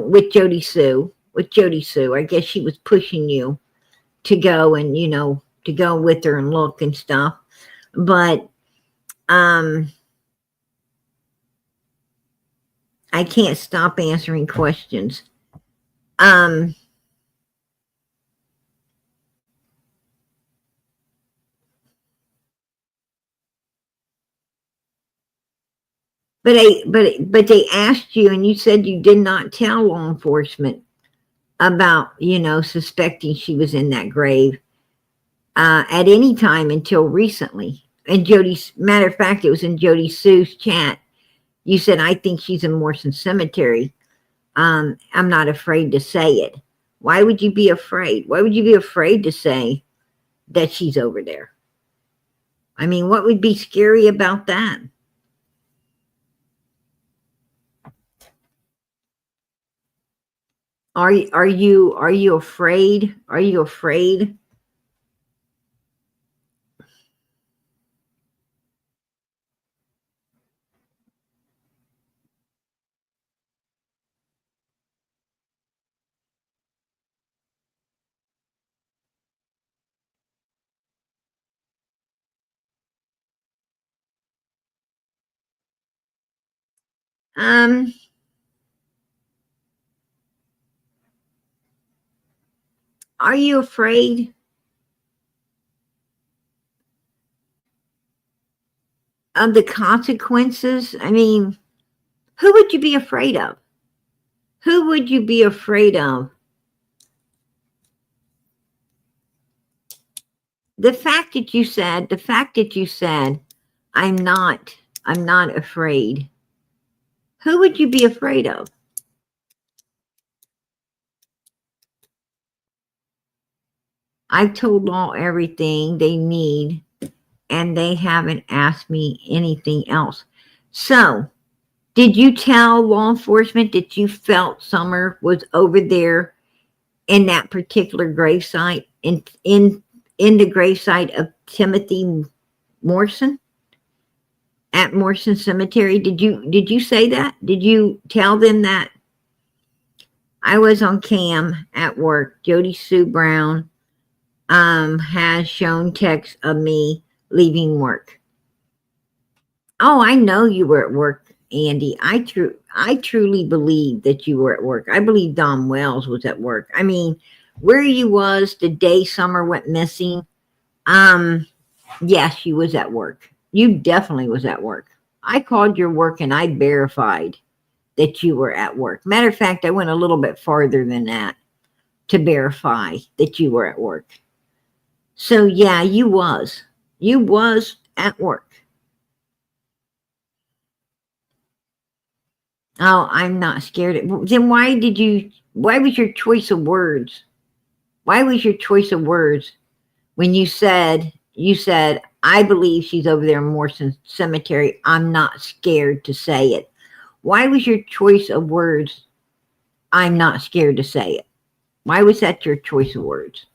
with Jody Sue, I guess she was pushing you to go and, to go with her and look and stuff. But I can't stop answering questions. But they asked you, and you said you did not tell law enforcement about, suspecting she was in that grave at any time until recently. And matter of fact, it was in Jody Sue's chat. You said, I think she's in Morrison Cemetery. I'm not afraid to say it. Why would you be afraid? Why would you be afraid to say that she's over there? I mean, what would be scary about that? Are you afraid? Are you afraid? Um, are you afraid of the consequences? I mean, who would you be afraid of? Who would you be afraid of? The fact that you said, I'm not afraid. Who would you be afraid of? I've told law everything they need, and they haven't asked me anything else. So, did you tell law enforcement that you felt Summer was over there in that particular gravesite, in the gravesite of Timothy Morrison at Morrison Cemetery? Did you say that? Did you tell them that? I was on cam at work. Jody Sue Brown has shown text of me leaving work. Oh, I know you were at work, Andy. I truly believe that you were at work. I believe Don Wells was at work. I mean, where you was the day Summer went missing. Yes, you was at work. You definitely was at work. I called your work and I verified that you were at work. Matter of fact, I went a little bit farther than that to verify that you were at work. So yeah, you was. You was at work. Oh, I'm not scared. Then why was your choice of words? Why was your choice of words when you said, I believe she's over there in Morrison Cemetery. I'm not scared to say it. Why was your choice of words, I'm not scared to say it? Why was that your choice of words?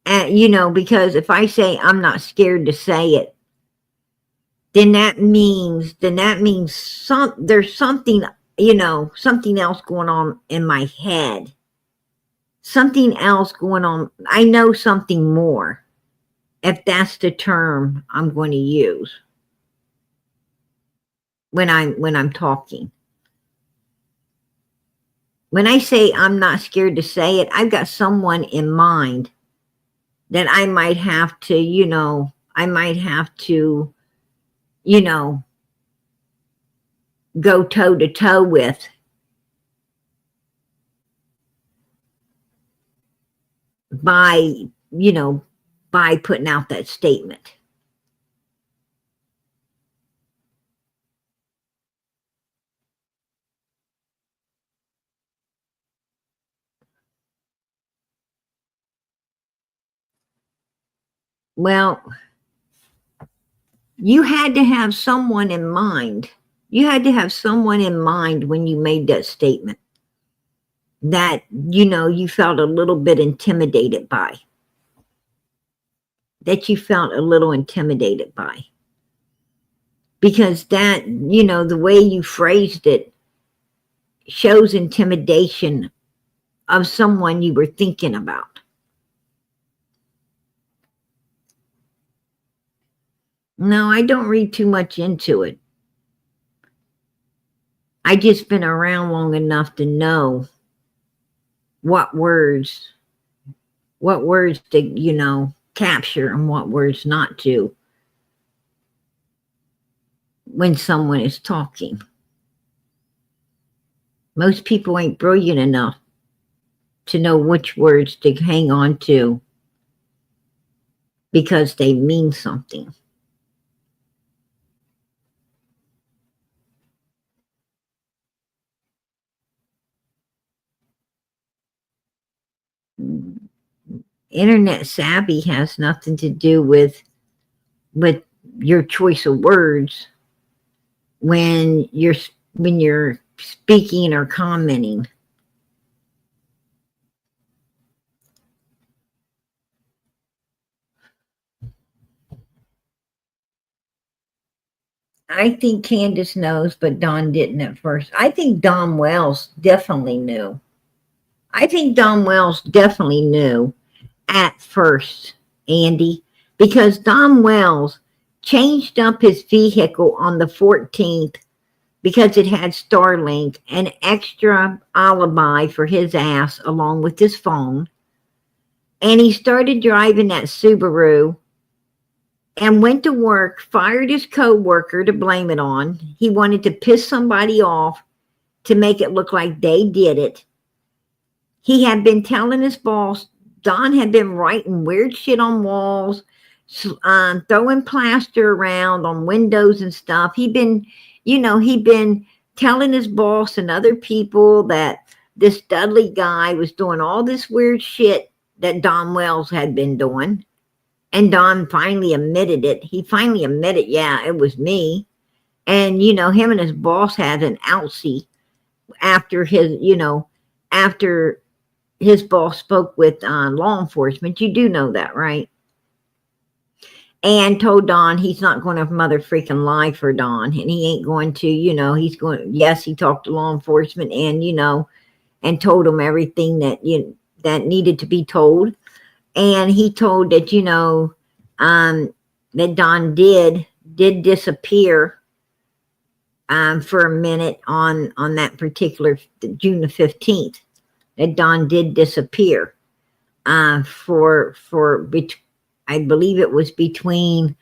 And because if I say I'm not scared to say it, then that means there's something, something else going on in my head. Something else going on. I know something more, if that's the term I'm going to use when I'm talking. When I say I'm not scared to say it, I've got someone in mind that I might have to, you know, go toe to toe with by, you know, by putting out that statement. Well, you had to have someone in mind. You had to have someone in mind when you made that statement that, you felt a little bit intimidated by. That you felt a little intimidated by. Because that, the way you phrased it shows intimidation of someone you were thinking about. No, I don't read too much into it. I just been around long enough to know what words to, capture and what words not to when someone is talking. Most people ain't brilliant enough to know which words to hang on to because they mean something. Internet savvy has nothing to do with your choice of words when you're speaking or commenting. I think Candace knows, but Don didn't at first. I think Don Wells definitely knew. I think Don Wells definitely knew at first, Andy, because Don Wells changed up his vehicle on the 14th because it had Starlink, an extra alibi for his ass along with his phone. And he started driving that Subaru and went to work, fired his co-worker to blame it on. He wanted to piss somebody off to make it look like they did it. He had been telling his boss, Don had been writing weird shit on walls, throwing plaster around on windows and stuff. He'd been telling his boss and other people that this Dudley guy was doing all this weird shit that Don Wells had been doing. And Don finally admitted it. He finally admitted, yeah, it was me. And, him and his boss had an outsy after after his boss spoke with law enforcement. You do know that, right? And told Don he's not going to mother freaking lie for Don. And he ain't going to, he's going, yes, he talked to law enforcement and, and told them everything that needed to be told. And he told that, that Don did disappear for a minute on that particular June the 15th. that Don did disappear. I believe it was between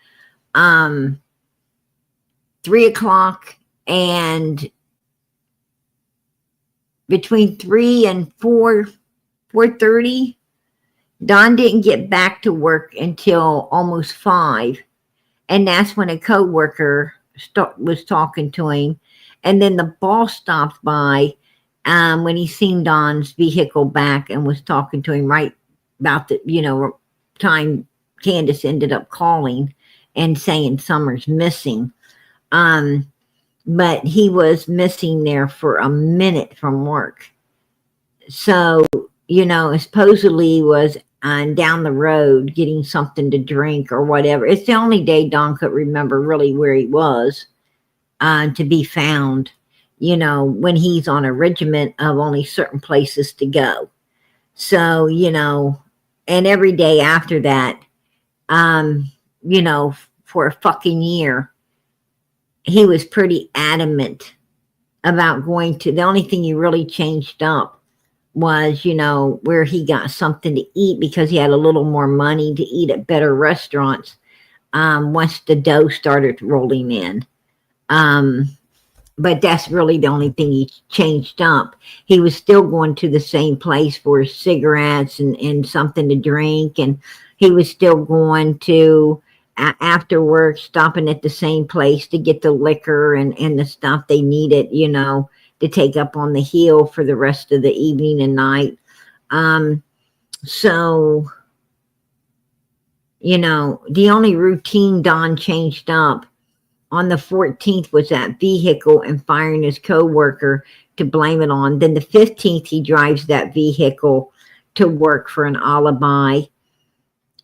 3 o'clock and between 3 and 4:30. Don didn't get back to work until almost 5, and that's when a coworker was talking to him, and then the boss stopped by when he seen Don's vehicle back and was talking to him right about the time Candace ended up calling and saying Summer's missing. But he was missing there for a minute from work. So, supposedly was down the road getting something to drink or whatever. It's the only day Don could remember really where he was to be found, when he's on a regiment of only certain places to go. So, and every day after that, for a fucking year, he was pretty adamant about going to, the only thing he really changed up was, where he got something to eat because he had a little more money to eat at better restaurants once the dough started rolling in. But that's really the only thing he changed up. He was still going to the same place for cigarettes and something to drink. And he was still going to, after work, stopping at the same place to get the liquor and the stuff they needed, to take up on the hill for the rest of the evening and night. So, the only routine Don changed up on the 14th was that vehicle and firing his coworker to blame it on. Then the 15th, he drives that vehicle to work for an alibi.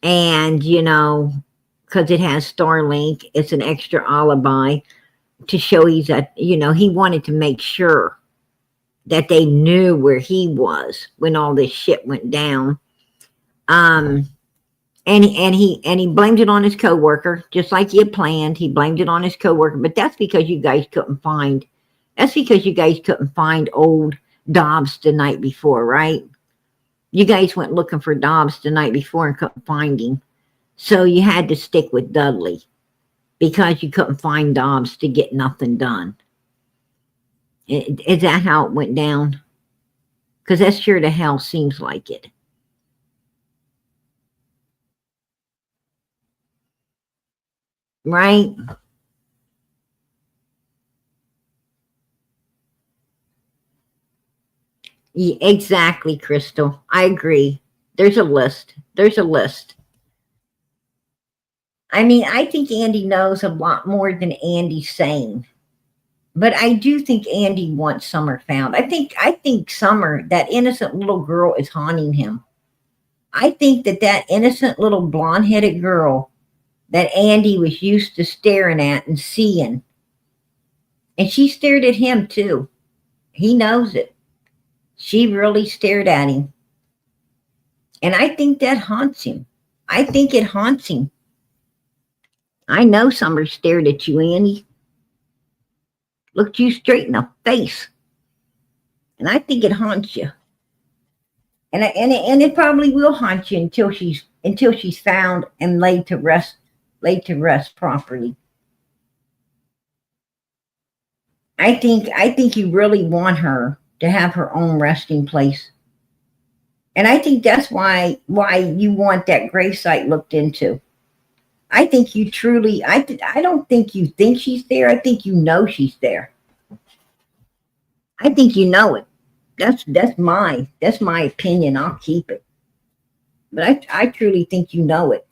And, because it has Starlink, it's an extra alibi to show he's he wanted to make sure that they knew where he was when all this shit went down. And he blamed it on his coworker, just like he had planned. He blamed it on his coworker, but that's because you guys couldn't find old Dobbs the night before, right? You guys went looking for Dobbs the night before and couldn't find him. So you had to stick with Dudley because you couldn't find Dobbs to get nothing done. Is that how it went down? Because that sure the hell seems like it. Right? Yeah, exactly, Crystal. I agree. There's a list. I mean, I think Andy knows a lot more than Andy's saying. But I do think Andy wants Summer found. I think Summer, that innocent little girl, is haunting him. I think that innocent little blonde-headed girl that Andy was used to staring at and seeing, and she stared at him too. He knows it. She really stared at him. And I think that haunts him. I think it haunts him. I know Summer stared at you, Andy. Looked you straight in the face. And I think it haunts you. And it probably will haunt you until she's found and laid to rest properly. I think you really want her to have her own resting place. And I think that's why you want that gravesite looked into. I think you truly, I don't think you think she's there. I think you know she's there. I think you know it. That's my opinion. I'll keep it. But I truly think you know it.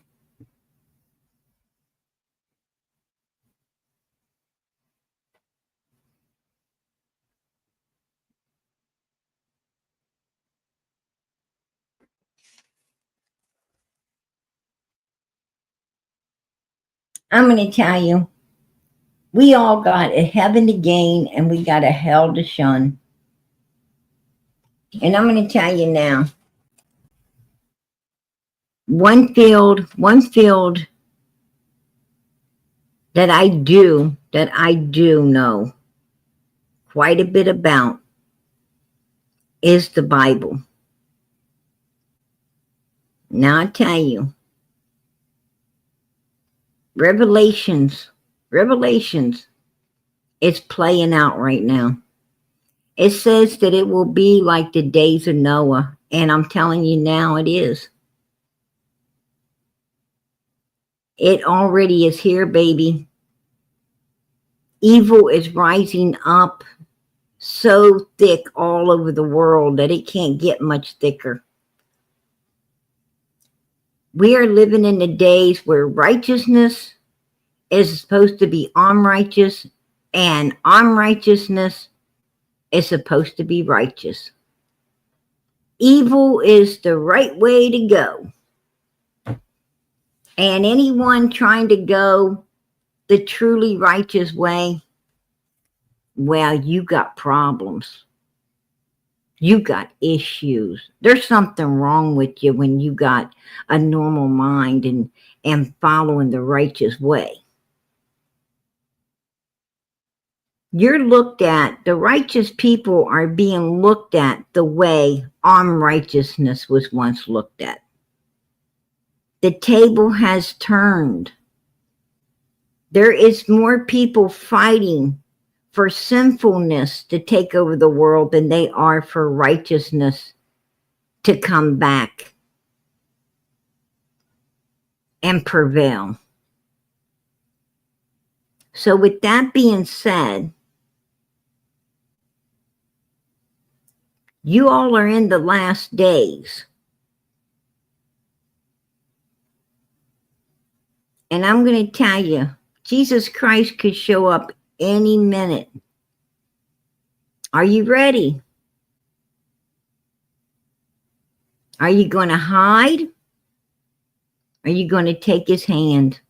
I'm going to tell you, we all got a heaven to gain and we got a hell to shun. And I'm going to tell you now, one field that I do know quite a bit about is the Bible. Now I tell you, Revelations is playing out right now. It says that it will be like the days of Noah, and I'm telling you now it is. It already is here, baby. Evil is rising up so thick all over the world that it can't get much thicker. We are living in the days where righteousness is supposed to be unrighteous, and unrighteousness is supposed to be righteous. Evil is the right way to go. And anyone trying to go the truly righteous way, well, you got problems. You got issues. There's something wrong with you when you got a normal mind and following the righteous way. You're looked at, the righteous people are being looked at the way unrighteousness was once looked at. The table has turned. There is more people fighting for sinfulness to take over the world than they are for righteousness to come back and prevail. So with that being said, you all are in the last days. And I'm going to tell you, Jesus Christ could show up any minute. Are you ready? Are you going to hide? Are you going to take his hand?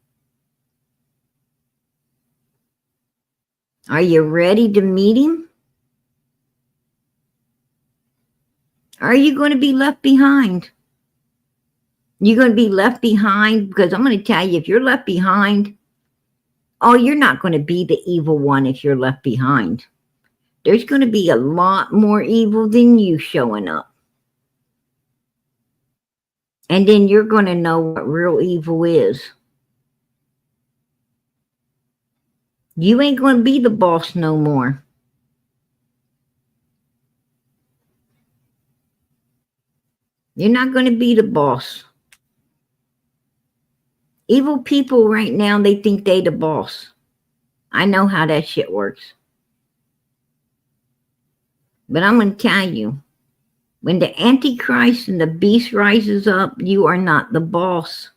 Are you ready to meet him? Are you going to be left behind? You're going to be left behind because I'm going to tell you, if you're left behind, oh, you're not going to be the evil one if you're left behind. There's going to be a lot more evil than you showing up. And then you're going to know what real evil is. You ain't going to be the boss no more. You're not going to be the boss. Evil people right now, they think they the boss. I know how that shit works. But I'm going to tell you, when the Antichrist and the beast rises up, you are not the boss.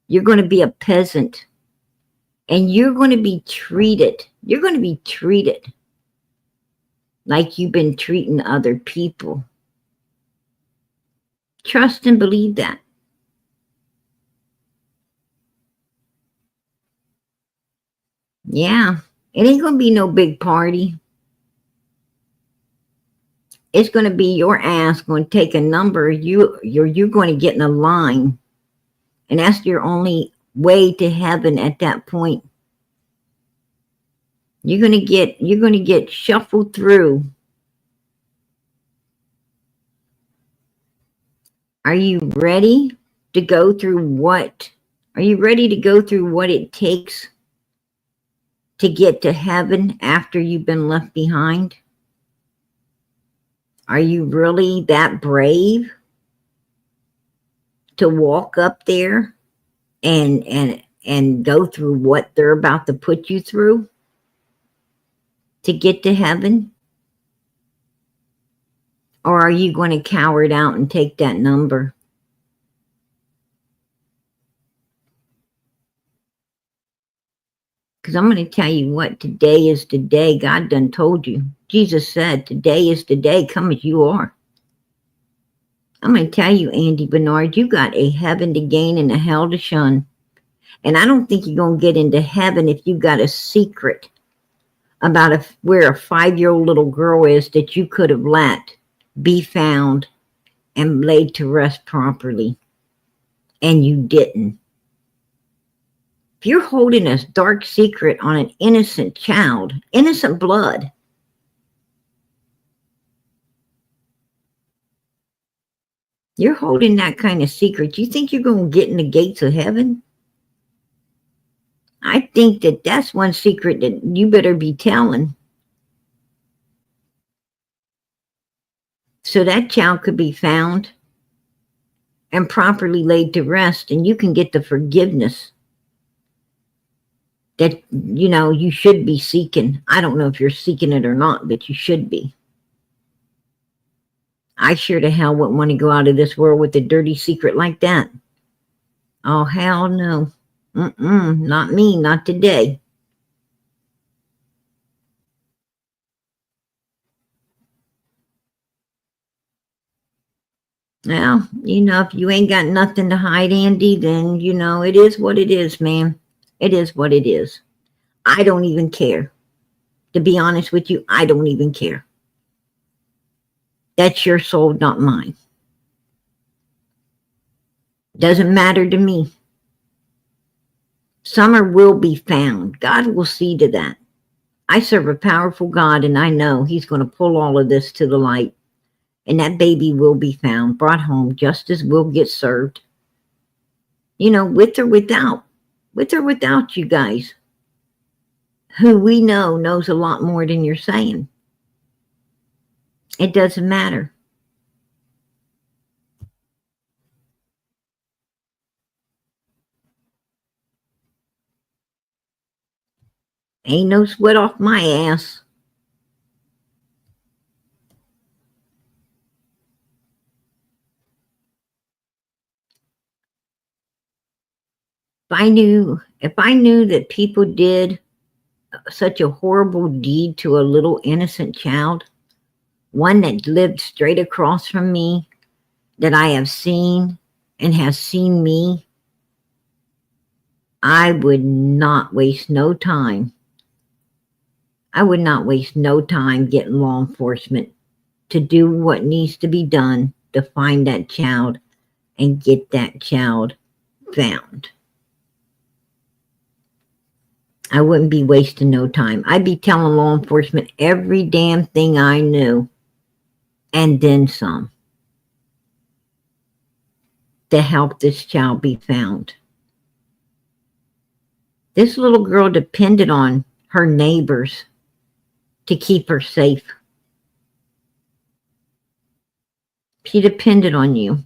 You're going to be a peasant. And you're going to be treated. You're going to be treated like you've been treating other people. Trust and believe that. Yeah, it ain't going to be no big party. It's going to be your ass going to take a number. You're going to get in a line. And that's your only way to heaven at that point. You're going to get shuffled through. Are you ready to go through what? Are you ready to go through what it takes to get to heaven after you've been left behind? Are you really that brave to walk up there and go through what they're about to put you through to get to heaven? Or are you going to cower it out and take that number? Because I'm going to tell you what, today is the day. God done told you. Jesus said, today is the day, come as you are. I'm going to tell you, Andy Bernard, you got a heaven to gain and a hell to shun. And I don't think you're going to get into heaven if you got a secret about where a 5-year-old little girl is that you could have let be found and laid to rest properly. And you didn't. If you're holding a dark secret on an innocent child, innocent blood, You're holding that kind of secret. You think you're going to get in the gates of heaven? I think that that's one secret that you better be telling. So that child could be found and properly laid to rest, and you can get the forgiveness that, you should be seeking. I don't know if you're seeking it or not, but you should be. I sure to hell wouldn't want to go out of this world with a dirty secret like that. Oh, hell no. Not me, not today. Well, if you ain't got nothing to hide, Andy, then, it is what it is, man. It is what it is. I don't even care. To be honest with you, I don't even care. That's your soul, not mine. Doesn't matter to me. Summer will be found. God will see to that. I serve a powerful God, and I know He's going to pull all of this to the light. And that baby will be found, brought home. Justice will get served. With or without. With or without you guys. Who we know knows a lot more than you're saying. It doesn't matter. Ain't no sweat off my ass. If I knew that people did such a horrible deed to a little innocent child, one that lived straight across from me, that I have seen and has seen me, I would not waste no time. I would not waste no time getting law enforcement to do what needs to be done to find that child and get that child found. I wouldn't be wasting no time. I'd be telling law enforcement every damn thing I knew and then some to help this child be found. This little girl depended on her neighbors to keep her safe. She depended on you.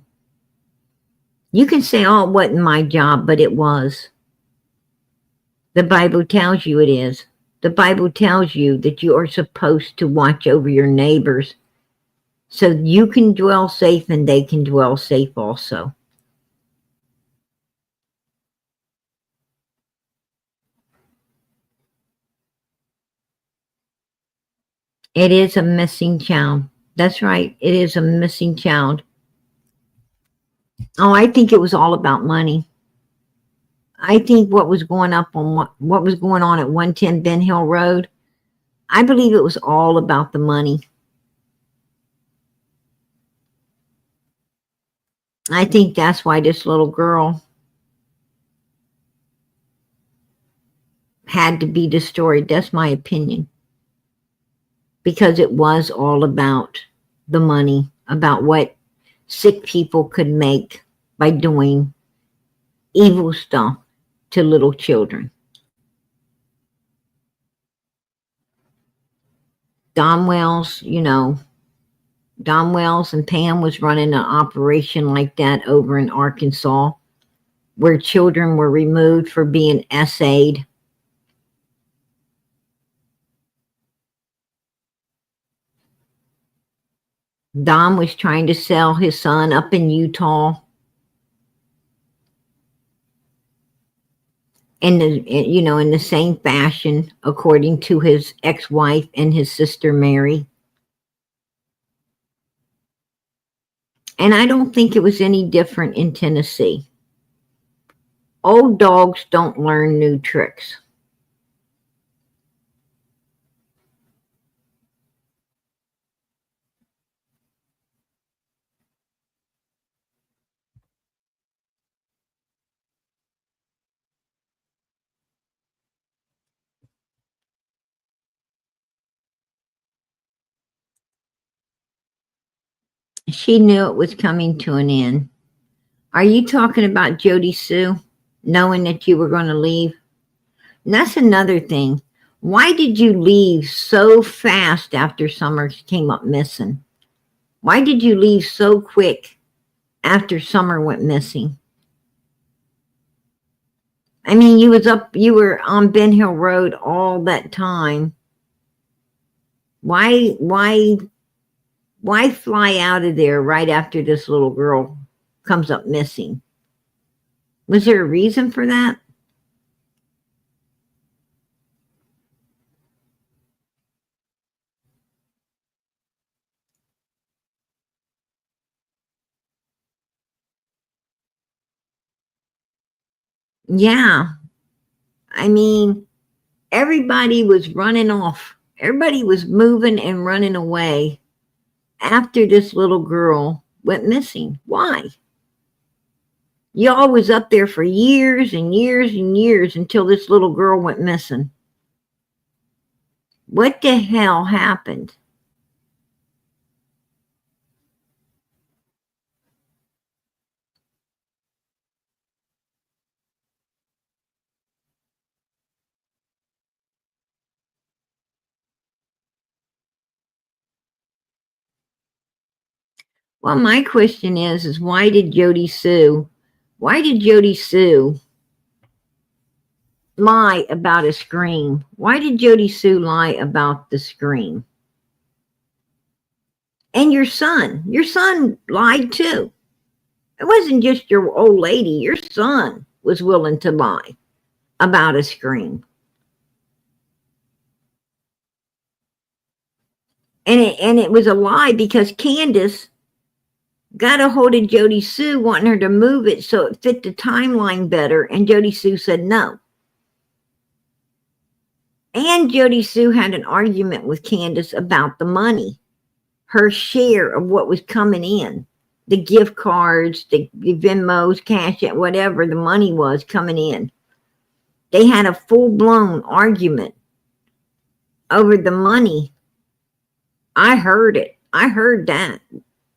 You can say, oh, it wasn't my job, but it was. The Bible tells you it is. The Bible tells you that you are supposed to watch over your neighbors so you can dwell safe and they can dwell safe also. It is a missing child. That's right. It is a missing child. Oh, I think it was all about money. I think what was going up on what was going on at 110 Ben Hill Road, I believe it was all about the money. I think that's why this little girl had to be destroyed. That's my opinion. Because it was all about the money, about what sick people could make by doing evil stuff to little children. Don Wells, Don Wells and Pam was running an operation like that over in Arkansas where children were removed for being essayed. Don was trying to sell his son up in Utah. In the same fashion, according to his ex-wife and his sister Mary. And I don't think it was any different in Tennessee. Old dogs don't learn new tricks. She knew it was coming to an end. Are you talking about Jody Sue, knowing that you were going to leave? And that's another thing. Why did you leave so fast after Summer came up missing? Why did you leave so quick after Summer went missing? I mean, you were on Ben Hill Road all that time. Why fly out of there right after this little girl comes up missing? Was there a reason for that? Yeah. I mean, everybody was running off. Everybody was moving and running away after this little girl went missing. Why? Y'all was up there for years and years and years until this little girl went missing. What the hell happened? Well, my question is why did Jody Sue lie about a scream? Why did Jody Sue lie about the scream? And your son lied too. It wasn't just your old lady, your son was willing to lie about a scream. And it was a lie because Candace got a hold of Jody Sue wanting her to move it so it fit the timeline better, and Jody Sue said no. And Jody Sue had an argument with Candace about the money, her share of what was coming in, the gift cards, the Venmos, Cash App, whatever the money was coming in. They had a full-blown argument over the money. I heard it. I heard that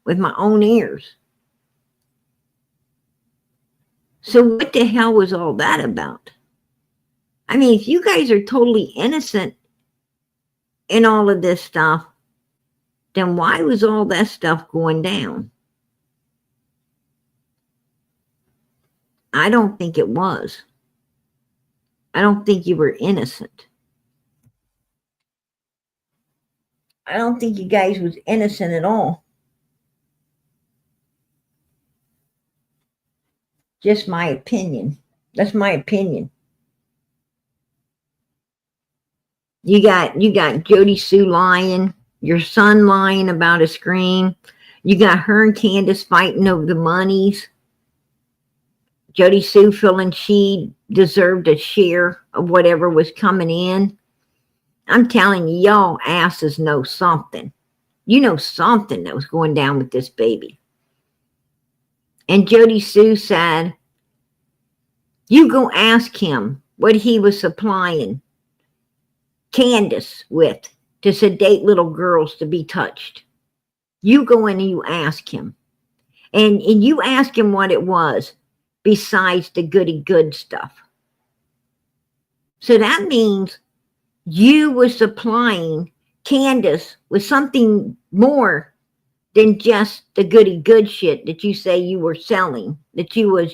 with my own ears. So what the hell was all that about? I mean, if you guys are totally innocent in all of this stuff, then why was all that stuff going down? I don't think it was. I don't think you were innocent. I don't think you guys was innocent at all. Just my opinion. That's my opinion. You got Jody Sue lying, your son lying about a screen. You got her and Candace fighting over the monies. Jody Sue feeling she deserved a share of whatever was coming in. I'm telling you, y'all asses know something. You know something that was going down with this baby. And Jody Sue said, you go ask him what he was supplying Candace with to sedate little girls to be touched. You go in and you ask him. And you ask him what it was besides the goody good stuff. So that means you were supplying Candace with something more than just the goody good shit that you say you were selling, that you was,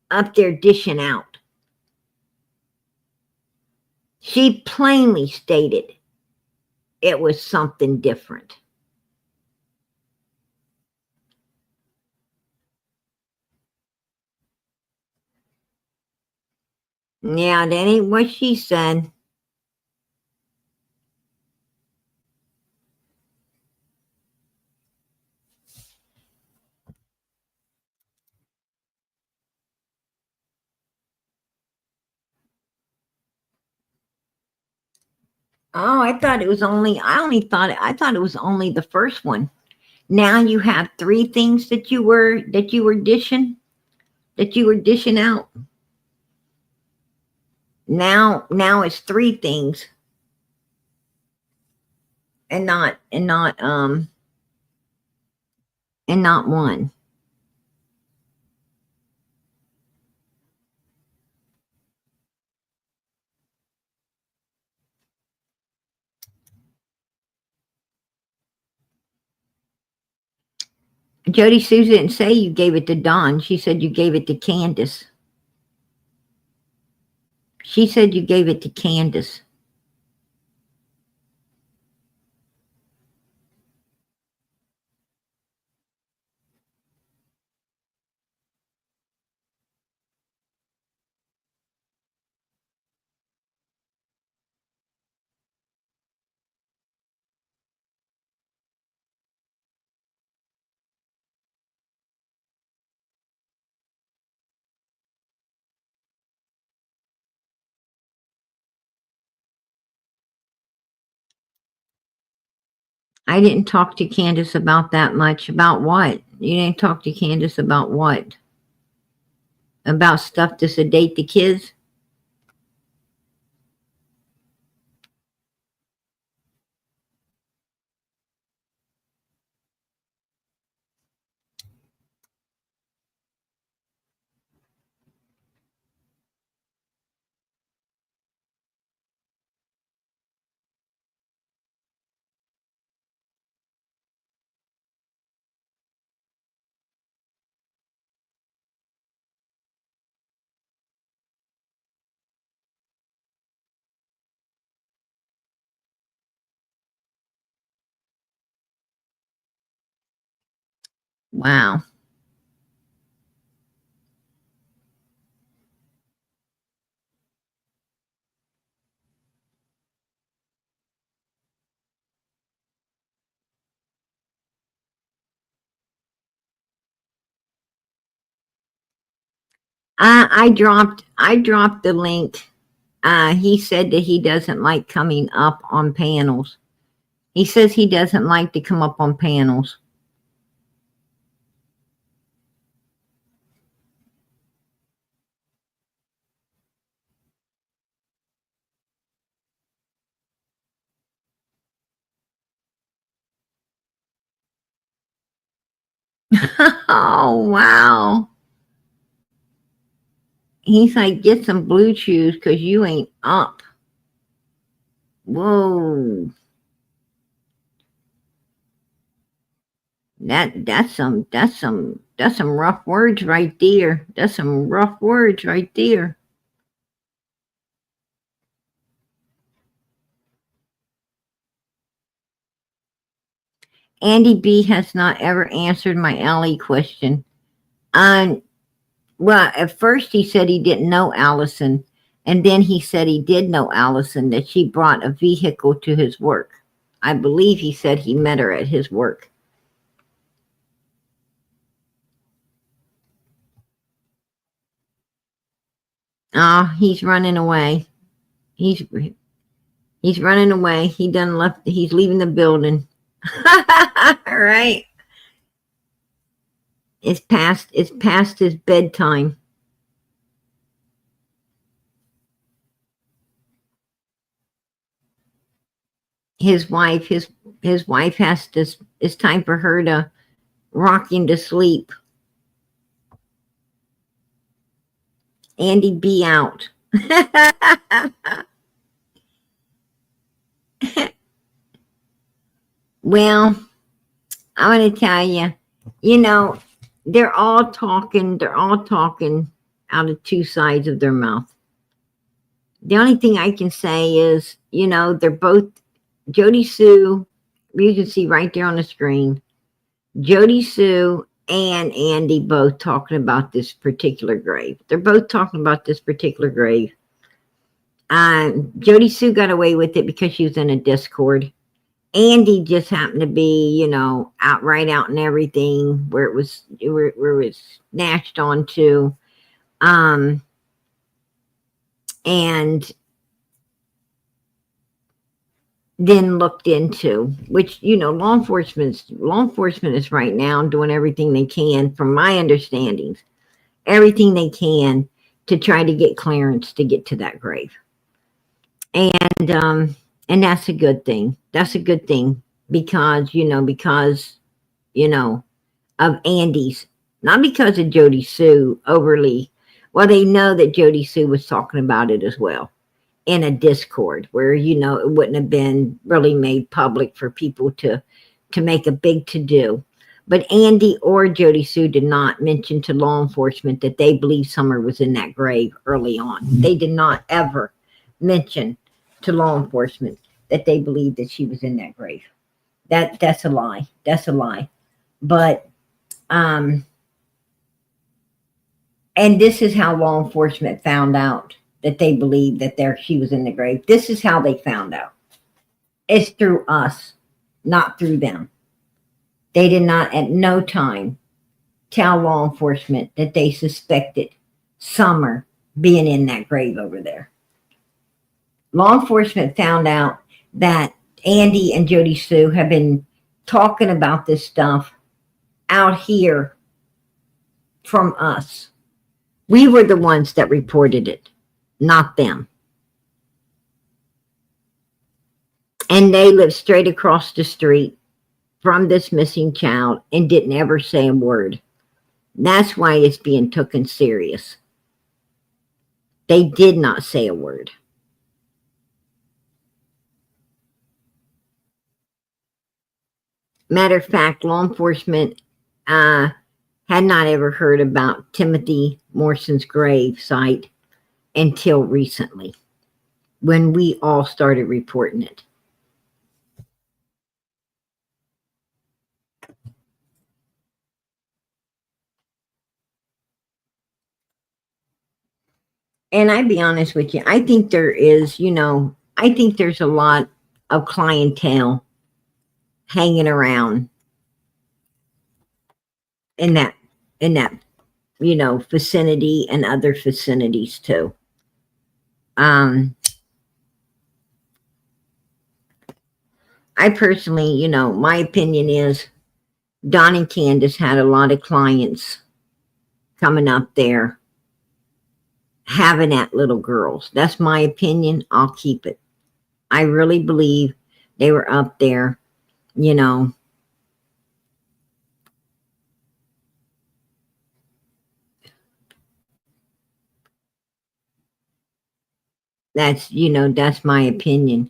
up there dishing out. She plainly stated it was something different. Yeah, that ain't what she said. Oh, I thought it was only, I thought it was only the first one. Now you have three things that you were dishing, out. Now it's three things, and not and not one. Jody Sue didn't say you gave it to Don. She said you gave it to Candace. She said you gave it to Candace. I didn't talk to Candace about that much. About what? You didn't talk to Candace about what? About stuff to sedate the kids? Wow. I dropped the link. He said that he doesn't like coming up on panels. He says he doesn't like to come up on panels. Oh wow. He's like, get some blue chews because you ain't up. Whoa. That's some rough words right there. That's some rough words right there. Andy B has not ever answered my Allie question. Um, well, at first he said he didn't know Allison, and then he said he did know Allison, that she brought a vehicle to his work. I believe he said he met her at his work. Oh, he's running away. He's he's running away. He done left. He's leaving the building. All right. It's past his bedtime. His wife has to. It's time for her to rock him to sleep. Andy, be out. Well, I'm going to tell you, you know, they're all talking out of two sides of their mouth. The only thing I can say is, they're both Jody Sue, you can see right there on the screen, Jody Sue and Andy both talking about this particular grave. They're both talking about this particular grave. Jody Sue got away with it because she was in a Discord. Andy just happened to be, out and everything where it was snatched onto. And then looked into, which, law enforcement is right now doing everything they can, from my understandings, everything they can to try to get clearance to get to that grave. And that's a good thing. That's a good thing because, of Andy's, not because of Jody Sue overly. Well, they know that Jody Sue was talking about it as well in a Discord where, it wouldn't have been really made public for people to make a big to do. But Andy or Jody Sue did not mention to law enforcement that they believe Summer was in that grave early on. They did not ever mention to law enforcement that they believed that she was in that grave. That's a lie. That's a lie. But and this is how law enforcement found out that they believed that she was in the grave. This is how they found out. It's through us, not through them. They did not at no time tell law enforcement that they suspected Summer being in that grave over there. Law enforcement found out that Andy and Jody Sue have been talking about this stuff out here from us. We were the ones that reported it, not them. And they lived straight across the street from this missing child and didn't ever say a word. That's why it's being taken serious. They did not say a word. Matter of fact, law enforcement had not ever heard about Timothy Morson's grave site until recently, when we all started reporting it. And I'd be honest with you, I think there is, I think there's a lot of clientele hanging around in that vicinity and other vicinities too. I personally, my opinion is Don and Candace had a lot of clients coming up there having at little girls. That's my opinion. I'll keep it. I really believe they were up there, that's my opinion.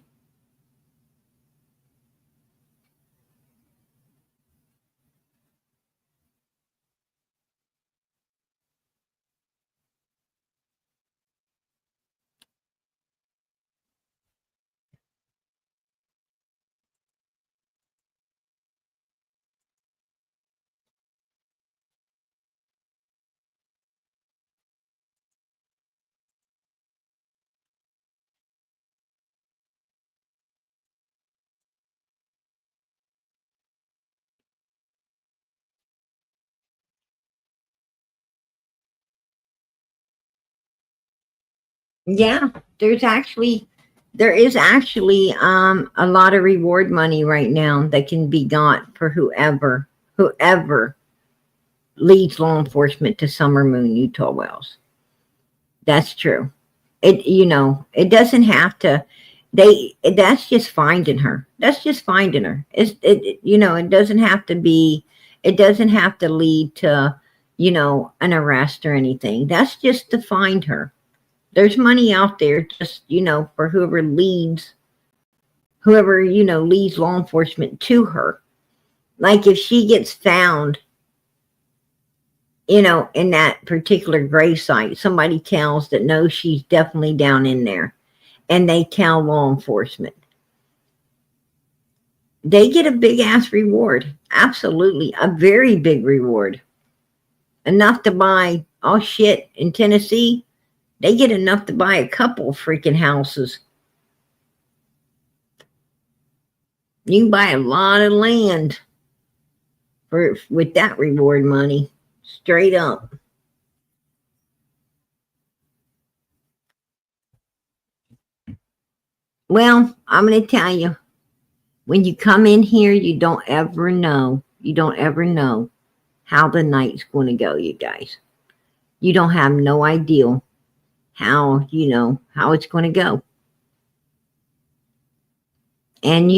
Yeah, there is actually a lot of reward money right now that can be got for whoever leads law enforcement to Summer Moon Utah Wells. That's true. It doesn't have to. That's just finding her. That's just finding her. It doesn't have to be. It doesn't have to lead to, an arrest or anything. That's just to find her. There's money out there just, for whoever, leads law enforcement to her. Like if she gets found, in that particular grave site, somebody tells that no, she's definitely down in there, and they tell law enforcement. They get a big ass reward. Absolutely. A very big reward. Enough to buy, oh shit, in Tennessee, they get enough to buy a couple freaking houses. You can buy a lot of land with that reward money. Straight up. Well, I'm going to tell you, when you come in here, you don't ever know. You don't ever know how the night's going to go, you guys. You don't have no idea how it's going to go. And,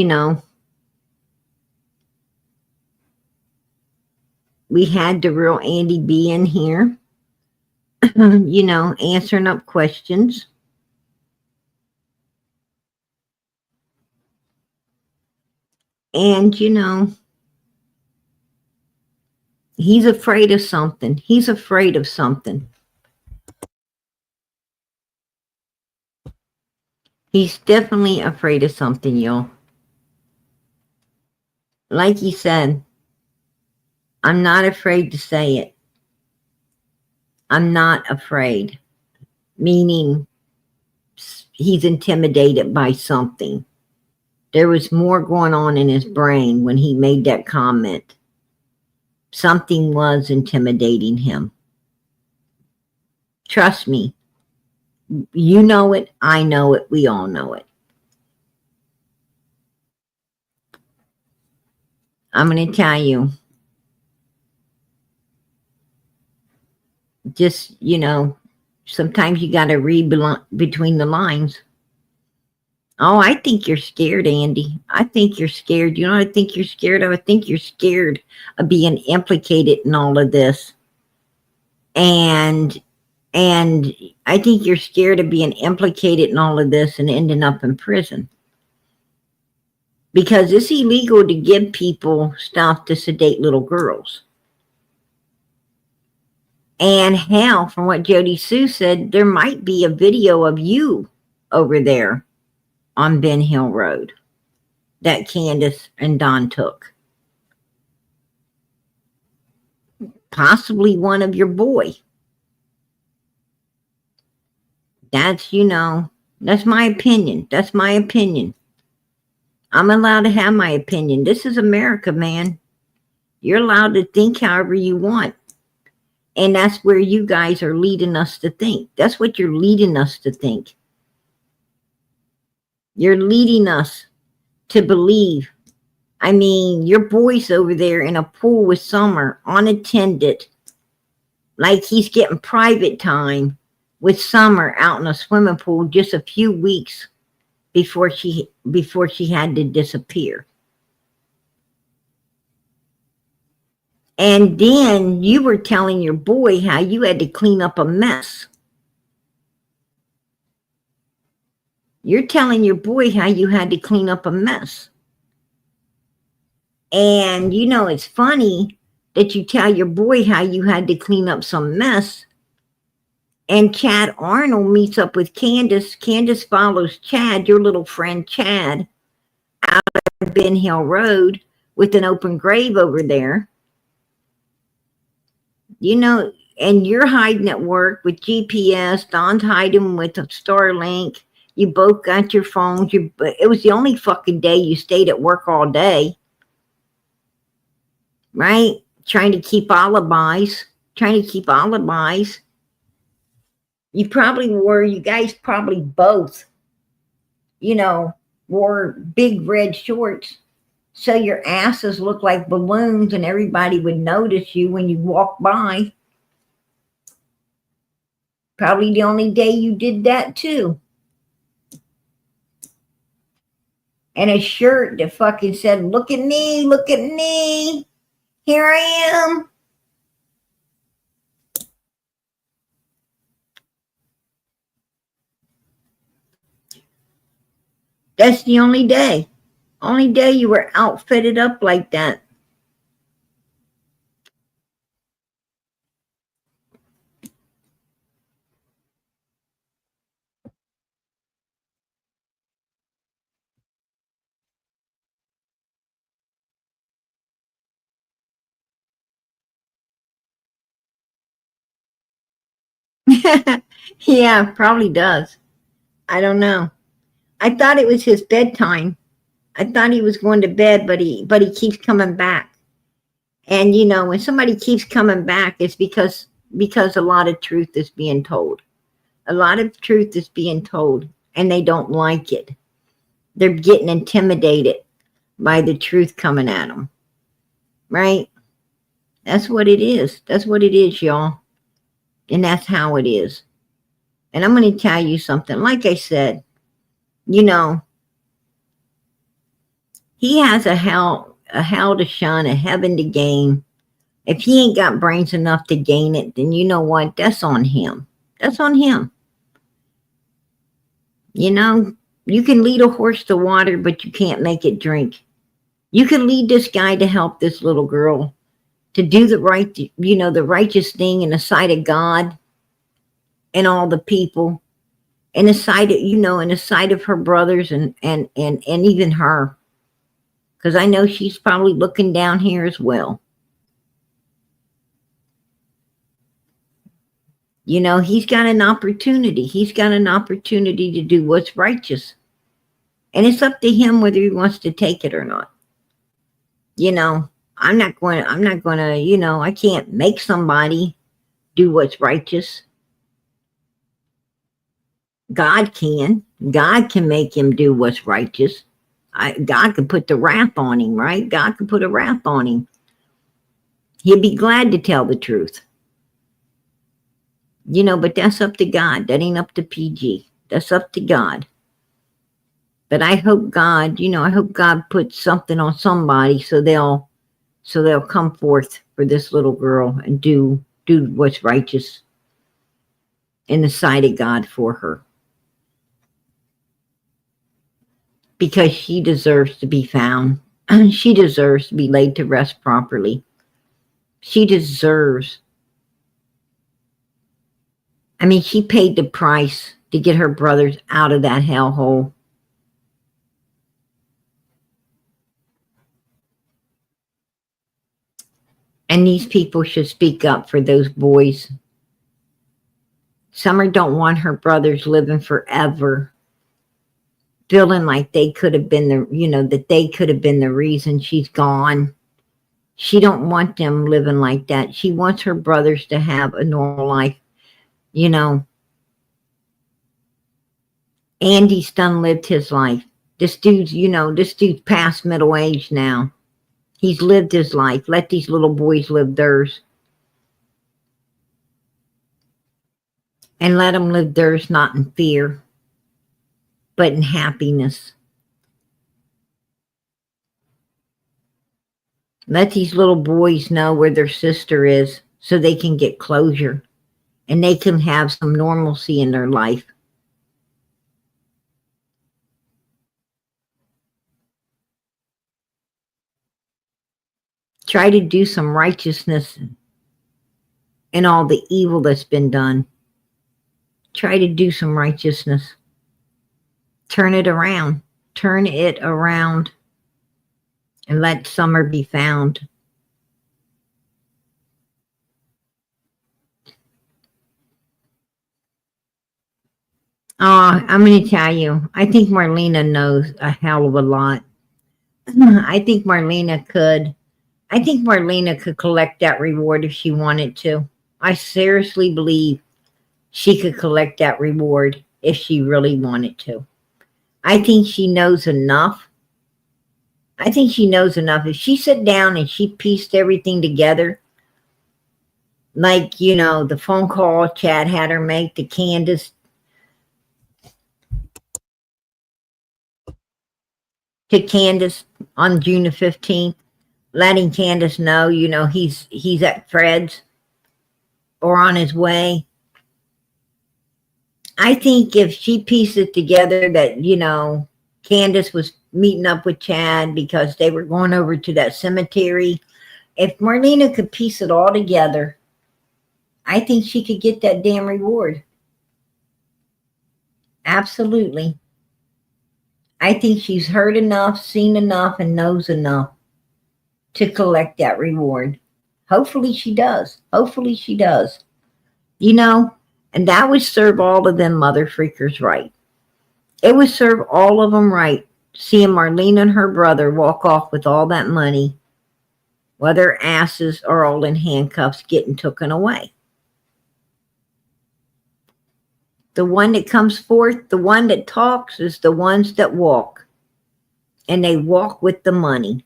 we had the real Andy B in here, you know, answering up questions. And, you know, he's afraid of something. He's afraid of something. He's definitely afraid of something, y'all. Like he said, I'm not afraid to say it. I'm not afraid. Meaning he's intimidated by something. There was more going on in his brain when he made that comment. Something was intimidating him. Trust me. You know it. I know it. We all know it. I'm going to tell you. Just, you know, sometimes you got to read between the lines. Oh, I think you're scared, Andy. I think you're scared. You know what I think you're scared of? I think you're scared of being implicated in all of this. And I think you're scared of being implicated in all of this and ending up in prison. Because it's illegal to give people stuff to sedate little girls. And hell, from what Jody Sue said, there might be a video of you over there on Ben Hill Road that Candace and Don took. Possibly one of your boy. That's, you know, that's my opinion. That's my opinion. I'm allowed to have my opinion. This is America, man. You're allowed to think however you want. And that's where you guys are leading us to think. That's what you're leading us to think. You're leading us to believe. I mean, your boy's over there in a pool with Summer, unattended, like he's getting private time with Summer out in a swimming pool just a few weeks before she had to disappear. And then you were telling your boy how you had to clean up a mess. You're telling your boy how you had to clean up a mess. And, you know, it's funny that you tell your boy how you had to clean up some mess. And Chad Arnold meets up with Candace. Candace follows Chad, your little friend Chad, out of Ben Hill Road with an open grave over there. You know, and you're hiding at work with GPS. Don's hiding with a Starlink. You both got your phones. It was the only fucking day you stayed at work all day. Right? Trying to keep alibis. You guys probably both, you know, wore big red shorts so your asses look like balloons and everybody would notice you when you walk by. Probably the only day you did that too. And a shirt that fucking said, look at me, here I am. That's the only day you were outfitted up like that. Yeah, probably does. I don't know. I thought it was his bedtime. I thought he was going to bed, but he keeps coming back. And you know, when somebody keeps coming back, it's because a lot of truth is being told. A lot of truth is being told, and they don't like it. They're getting intimidated by the truth coming at them. Right? That's what it is. That's what it is, y'all. And that's how it is. And I'm going to tell you something. Like I said, you know, he has a hell to shun, a heaven to gain If he ain't got brains enough to gain it, then you know what? That's on him. That's on him. You know, you can lead a horse to water, but you can't make it drink. You can lead this guy to help this little girl to do the right, the righteous thing in the sight of God and all the people, in the sight of, in the sight of her brothers and even her, because I know she's probably looking down here as well. He's got an opportunity. He's got an opportunity to do what's righteous, and it's up to him whether he wants to take it or not. You know, I'm not going to, I can't make somebody do what's righteous. God can. God can make him do what's righteous. God can put the wrath on him, right? God can put a wrath on him. He'll be glad to tell the truth. But that's up to God. That ain't up to PG. That's up to God. But I hope God, I hope God puts something on somebody so they'll come forth for this little girl and do what's righteous in the sight of God for her. Because she deserves to be found. She deserves to be laid to rest properly. She deserves. I mean, she paid the price to get her brothers out of that hellhole. And these people should speak up for those boys. Summer don't want her brothers living forever, feeling like they could have been that they could have been the reason she's gone. She don't want them living like that. She wants her brothers to have a normal life. Andy's done lived his life. This dude's past middle age now. He's lived his life. Let these little boys live theirs. And let them live theirs not in fear, but in happiness. Let these little boys know where their sister is so they can get closure and they can have some normalcy in their life. Try to do some righteousness in all the evil that's been done. Try to do some righteousness. Turn it around. Turn it around. And let Summer be found. Oh, I'm going to tell you, I think Marlena knows a hell of a lot. I think Marlena could. I think Marlena could collect that reward if she wanted to. I seriously believe she could collect that reward if she really wanted to. I think she knows enough. I think she knows enough. If she sat down and she pieced everything together, like, the phone call Chad had her make to Candace, on June the 15th, letting Candace know, he's at Fred's or on his way. I think if she pieced it together that, Candace was meeting up with Chad because they were going over to that cemetery, if Marlena could piece it all together, I think she could get that damn reward. Absolutely. I think she's heard enough, seen enough, and knows enough to collect that reward. Hopefully she does. Hopefully she does. And that would serve all of them mother freakers right. It would serve all of them right, seeing Marlene and her brother walk off with all that money while their asses are all in handcuffs getting taken away. The one that comes forth, the one that talks, is the ones that walk. And they walk with the money.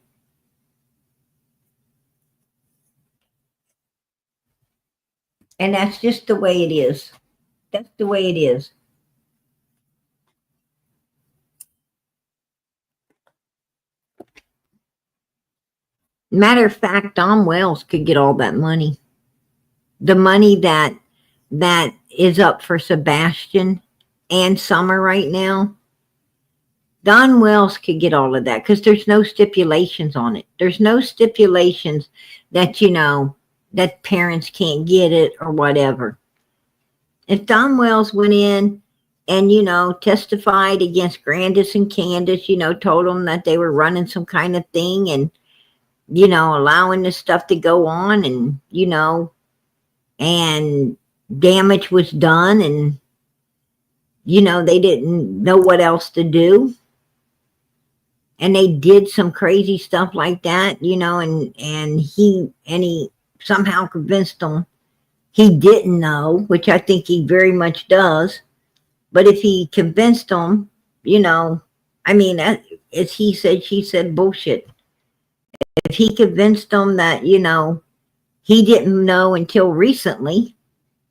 And that's just the way it is. That's the way it is. Matter of fact, Don Wells could get all that money. The money that is up for Sebastian and Summer right now, Don Wells could get all of that because there's no stipulations on it. There's no stipulations that, that parents can't get it or whatever. If Don Wells went in and, testified against Grandis and Candace, told them that they were running some kind of thing and, allowing this stuff to go on and, and damage was done and, they didn't know what else to do. And they did some crazy stuff like that, and he somehow convinced them he didn't know, which I think he very much does. But if he convinced them, as he said, she said bullshit. If he convinced them that, he didn't know until recently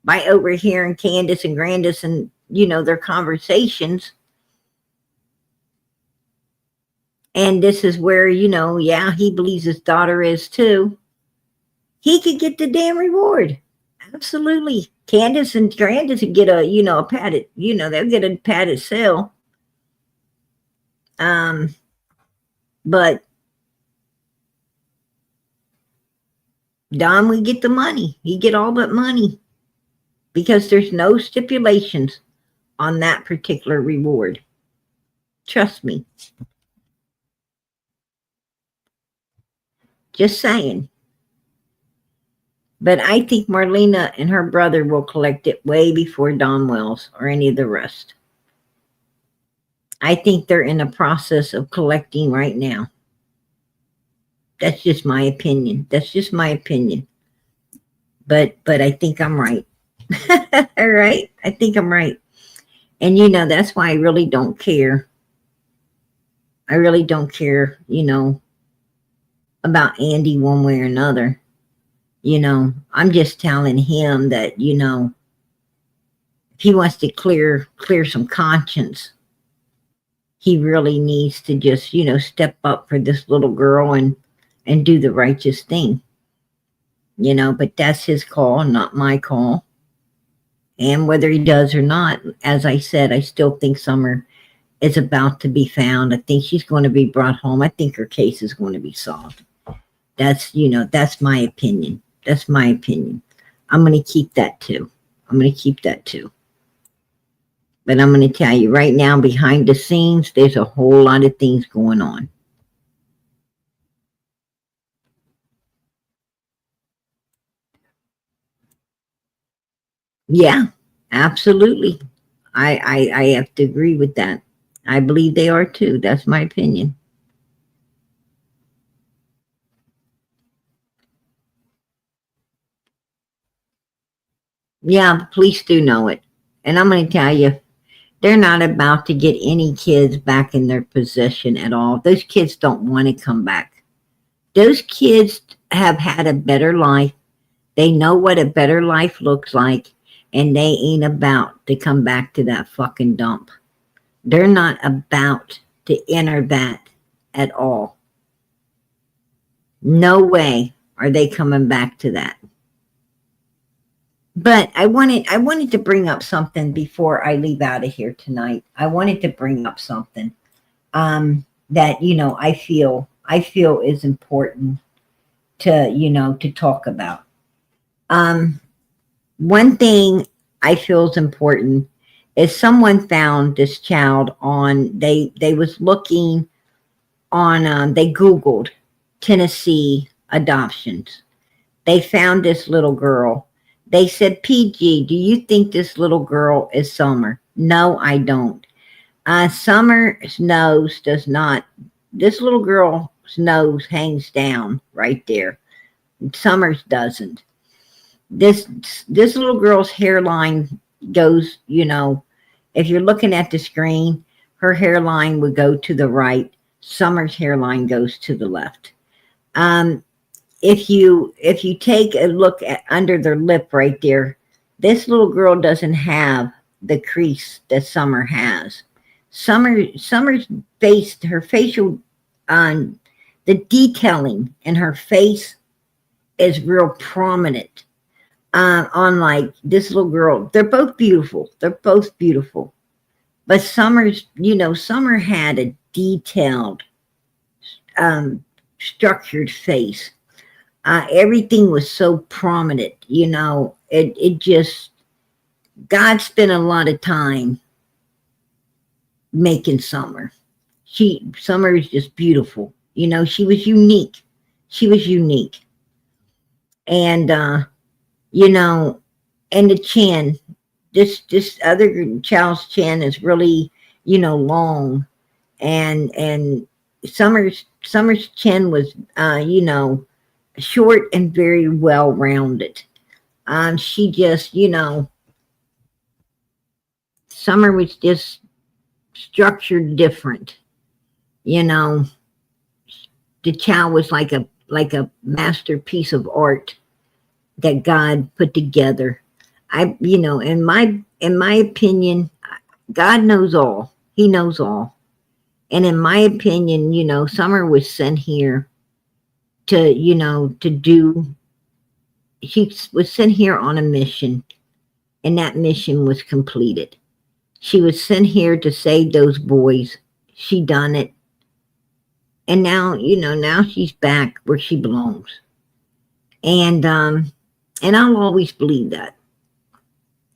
by overhearing Candace and Grandis and, their conversations. And this is where, he believes his daughter is too. He could get the damn reward. Absolutely. Candace and Grandis would get a padded, they'll get a padded cell. But Don would get the money. He'd get all that money because there's no stipulations on that particular reward. Trust me. Just saying. But I think Marlena and her brother will collect it way before Don Wells or any of the rest. I think they're in the process of collecting right now. That's just my opinion. But I think I'm right. All right? I think I'm right. And, that's why I really don't care. I really don't care, about Andy one way or another. I'm just telling him that, if he wants to clear some conscience, he really needs to just, step up for this little girl and do the righteous thing. But that's his call, not my call. And whether he does or not, as I said, I still think Summer is about to be found. I think she's going to be brought home. I think her case is going to be solved. That's, that's my opinion. That's my opinion. I'm going to keep that too. But I'm going to tell you right now, behind the scenes, there's a whole lot of things going on. Yeah, absolutely. I have to agree with that. I believe they are too. That's my opinion. Yeah, the police do know it. And I'm going to tell you, they're not about to get any kids back in their possession at all. Those kids don't want to come back. Those kids have had a better life. They know what a better life looks like, and they ain't about to come back to that fucking dump. They're not about to enter that at all. No way are they coming back to that. But I wanted to bring up something before I leave out of here tonight. I wanted to bring up something that I feel is important to talk about. One thing I feel is important is someone found this child on they was looking on they Googled Tennessee adoptions. They found this little girl. They said, PG, do you think this little girl is Summer? No, I don't. Summer's nose does not. This little girl's nose hangs down right there. Summer's doesn't. This little girl's hairline goes, if you're looking at the screen, her hairline would go to the right. Summer's hairline goes to the left. If you take a look at under their lip right there, this little girl doesn't have the crease that Summer has. Summer's face, her facial The detailing in her face is real prominent. On like this little girl, they're both beautiful. They're both beautiful. But Summer's, Summer had a detailed, structured face. Everything was so prominent, it just, God spent a lot of time making Summer. Summer is just beautiful. She was unique. She was unique. And, you know, and the chin, this other child's chin is really, long. And Summer's chin was, short and very well rounded. She just, Summer was just structured different. You know, the child was like a masterpiece of art that God put together. In my opinion, God knows all. He knows all. And in my opinion, Summer was sent here to do. She was sent here on a mission, and that mission was completed. She was sent here to save those boys. She done it. And now she's back where she belongs. And I'll always believe that.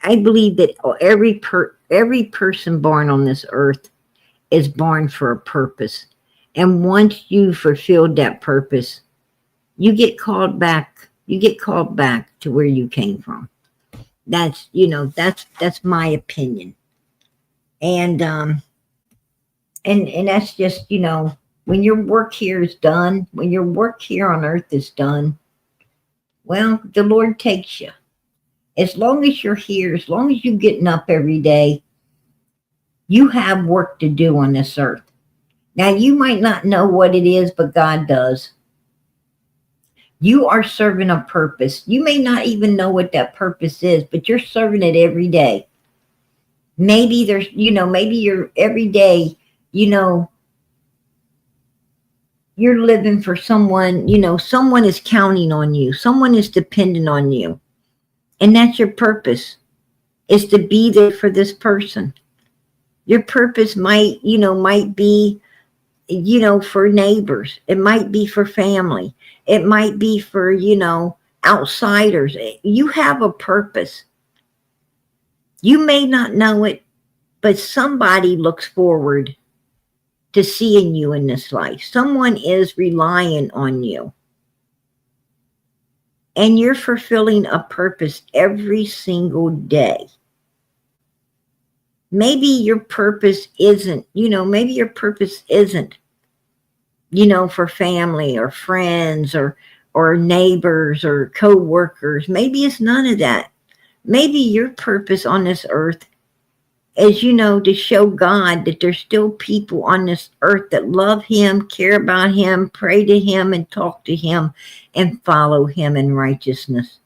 I believe that every person born on this earth is born for a purpose. And once you fulfilled that purpose, you get called back. You get called back to where you came from. That's my opinion. And that's just, when your work here is done, when your work here on earth is done, well, the Lord takes you. As long as you're here, as long as you're getting up every day, you have work to do on this earth. Now, you might not know what it is, but God does. You are serving a purpose. You may not even know what that purpose is, but you're serving it every day. Maybe maybe you're every day, you're living for someone, someone is counting on you. Someone is dependent on you. And that's your purpose, is to be there for this person. Your purpose might be, for neighbors. It might be for family. It might be for, outsiders. You have a purpose. You may not know it, but somebody looks forward to seeing you in this life. Someone is relying on you. And you're fulfilling a purpose every single day. Maybe your purpose isn't, for family or friends or neighbors or co-workers. Maybe it's none of that. Maybe your purpose on this earth is, to show God that there's still people on this earth that love Him, care about Him, pray to Him, and talk to Him, and follow Him in righteousness.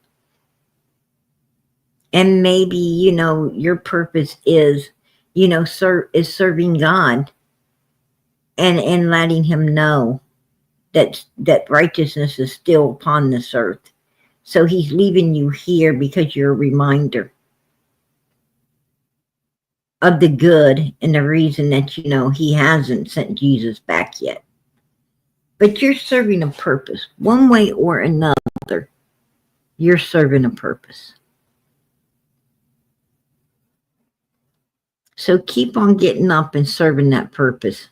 And maybe, your purpose is, serving God and letting Him know that righteousness is still upon this earth. So He's leaving you here because you're a reminder of the good and the reason that, He hasn't sent Jesus back yet. But you're serving a purpose. One way or another, you're serving a purpose. So keep on getting up and serving that purpose.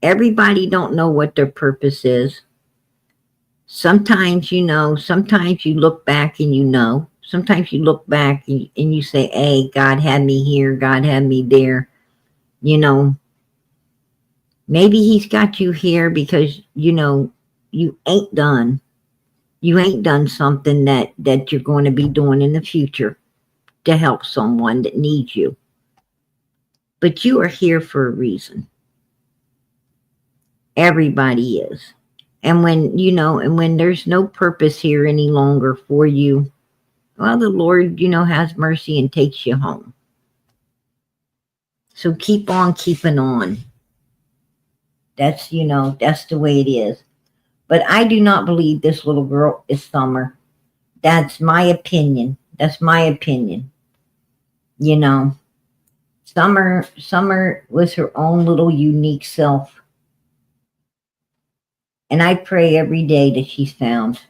Everybody don't know what their purpose is. Sometimes sometimes you look back and sometimes you look back and you say, hey, God had me here, God had me there. Maybe He's got you here because, you ain't done something that you're going to be doing in the future to help someone that needs you. But you are here for a reason. Everybody is. And when there's no purpose here any longer for you, well, the Lord, has mercy and takes you home. So keep on keeping on. That's, that's the way it is. But I do not believe this little girl is Summer. That's my opinion. That's my opinion. You know, Summer was her own little unique self. And I pray every day that she's found.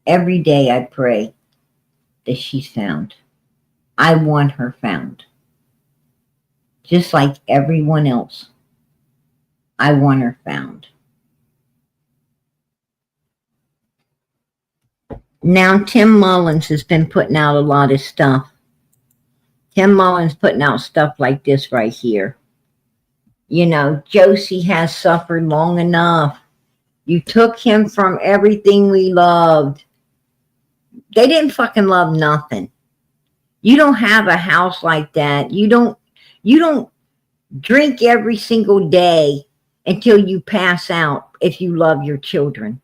Every day I pray that she's found. I want her found. Just like everyone else. I want her found. Now, Tim Mullins has been putting out a lot of stuff. Tim Mullins putting out stuff like this right here. Josie has suffered long enough. You took him from everything we loved. They didn't fucking love nothing. You don't have a house like that. You don't drink every single day until you pass out if you love your children.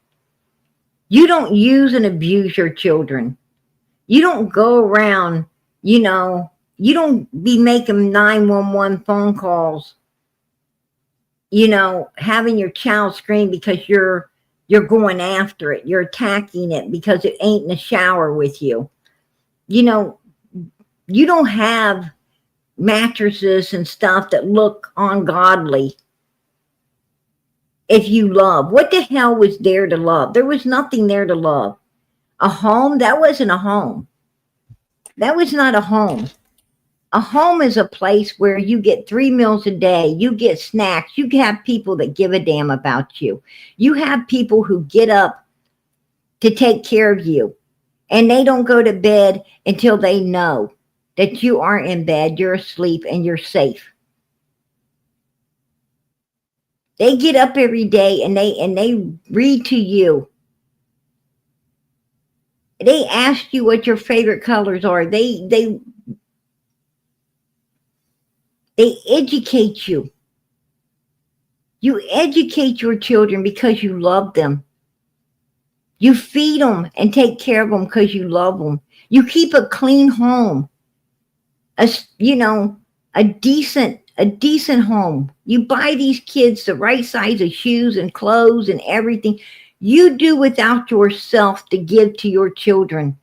You don't use and abuse your children. You don't go around, you don't be making 911 phone calls, having your child scream because you're going after it. You're attacking it because it ain't in the shower with you. You don't have mattresses and stuff that look ungodly. If you love, what the hell was there to love? There was nothing there to love. A home? That wasn't a home. That was not a home. A home is a place where you get 3 meals a day. You get snacks. You have people that give a damn about you. You have people who get up to take care of you. And they don't go to bed until they know that you aren't in bed, you're asleep, and you're safe. They get up every day and they read to you. They ask you what your favorite colors are. They educate you. You educate your children because you love them. You feed them and take care of them because you love them. You keep a clean home. A decent home. You buy these kids the right size of shoes and clothes and everything. You do without yourself to give to your children.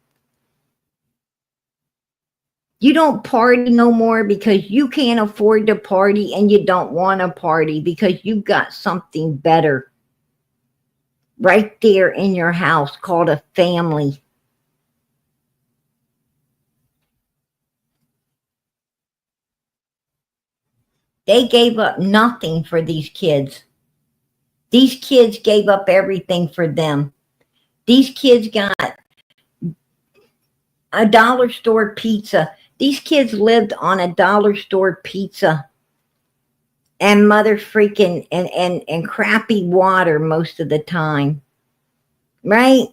You don't party no more because you can't afford to party, and you don't want to party because you got something better right there in your house called a family. They gave up nothing for these kids. These kids gave up everything for them. These kids got a dollar store pizza. These kids lived on a dollar store pizza and mother freaking and crappy water most of the time. Right?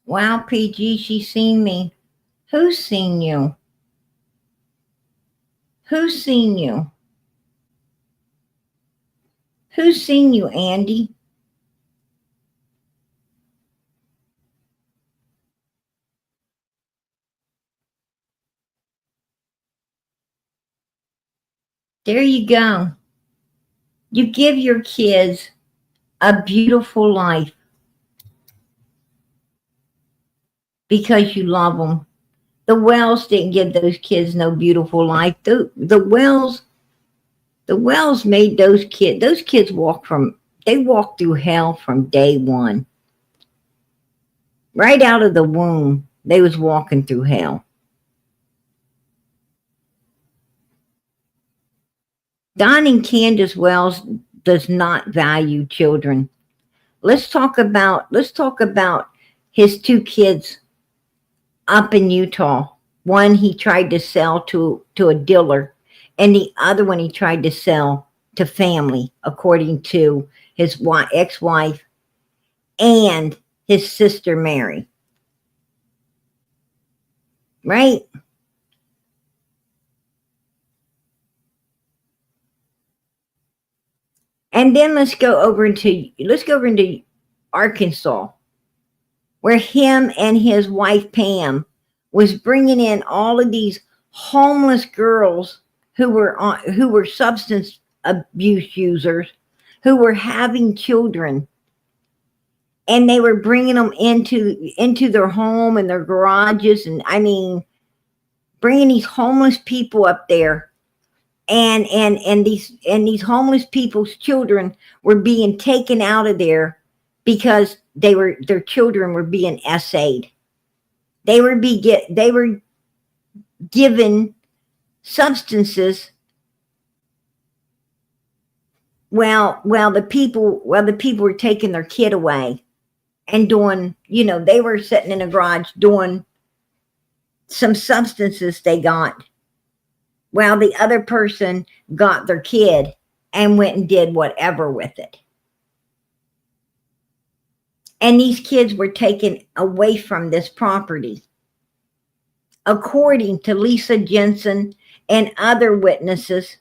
Wow, PG, she's seen me. Who's seen you? Who's seen you? Who's seen you, Andy? There you go. You give your kids a beautiful life because you love them. The Wells didn't give those kids no beautiful life. The Wells made those kids. Those kids walked through hell from day one. Right out of the womb, they was walking through hell. Don and Candace Wells does not value children. Let's talk about his 2 kids up in Utah. One he tried to sell to a dealer, and the other one he tried to sell to family, according to his ex-wife and his sister Mary. Right? And then let's go over into Arkansas. where him and his wife Pam was bringing in all of these homeless girls who were substance abuse users, who were having children, and they were bringing them into their home and their garages, and I mean, bringing these homeless people up there, and these homeless people's children were being taken out of there because their children were being essayed. They were given substances while the people were taking their kid away and doing, they were sitting in a garage doing some substances they got while the other person got their kid and went and did whatever with it. And these kids were taken away from this property. According to Lisa Jensen and other witnesses,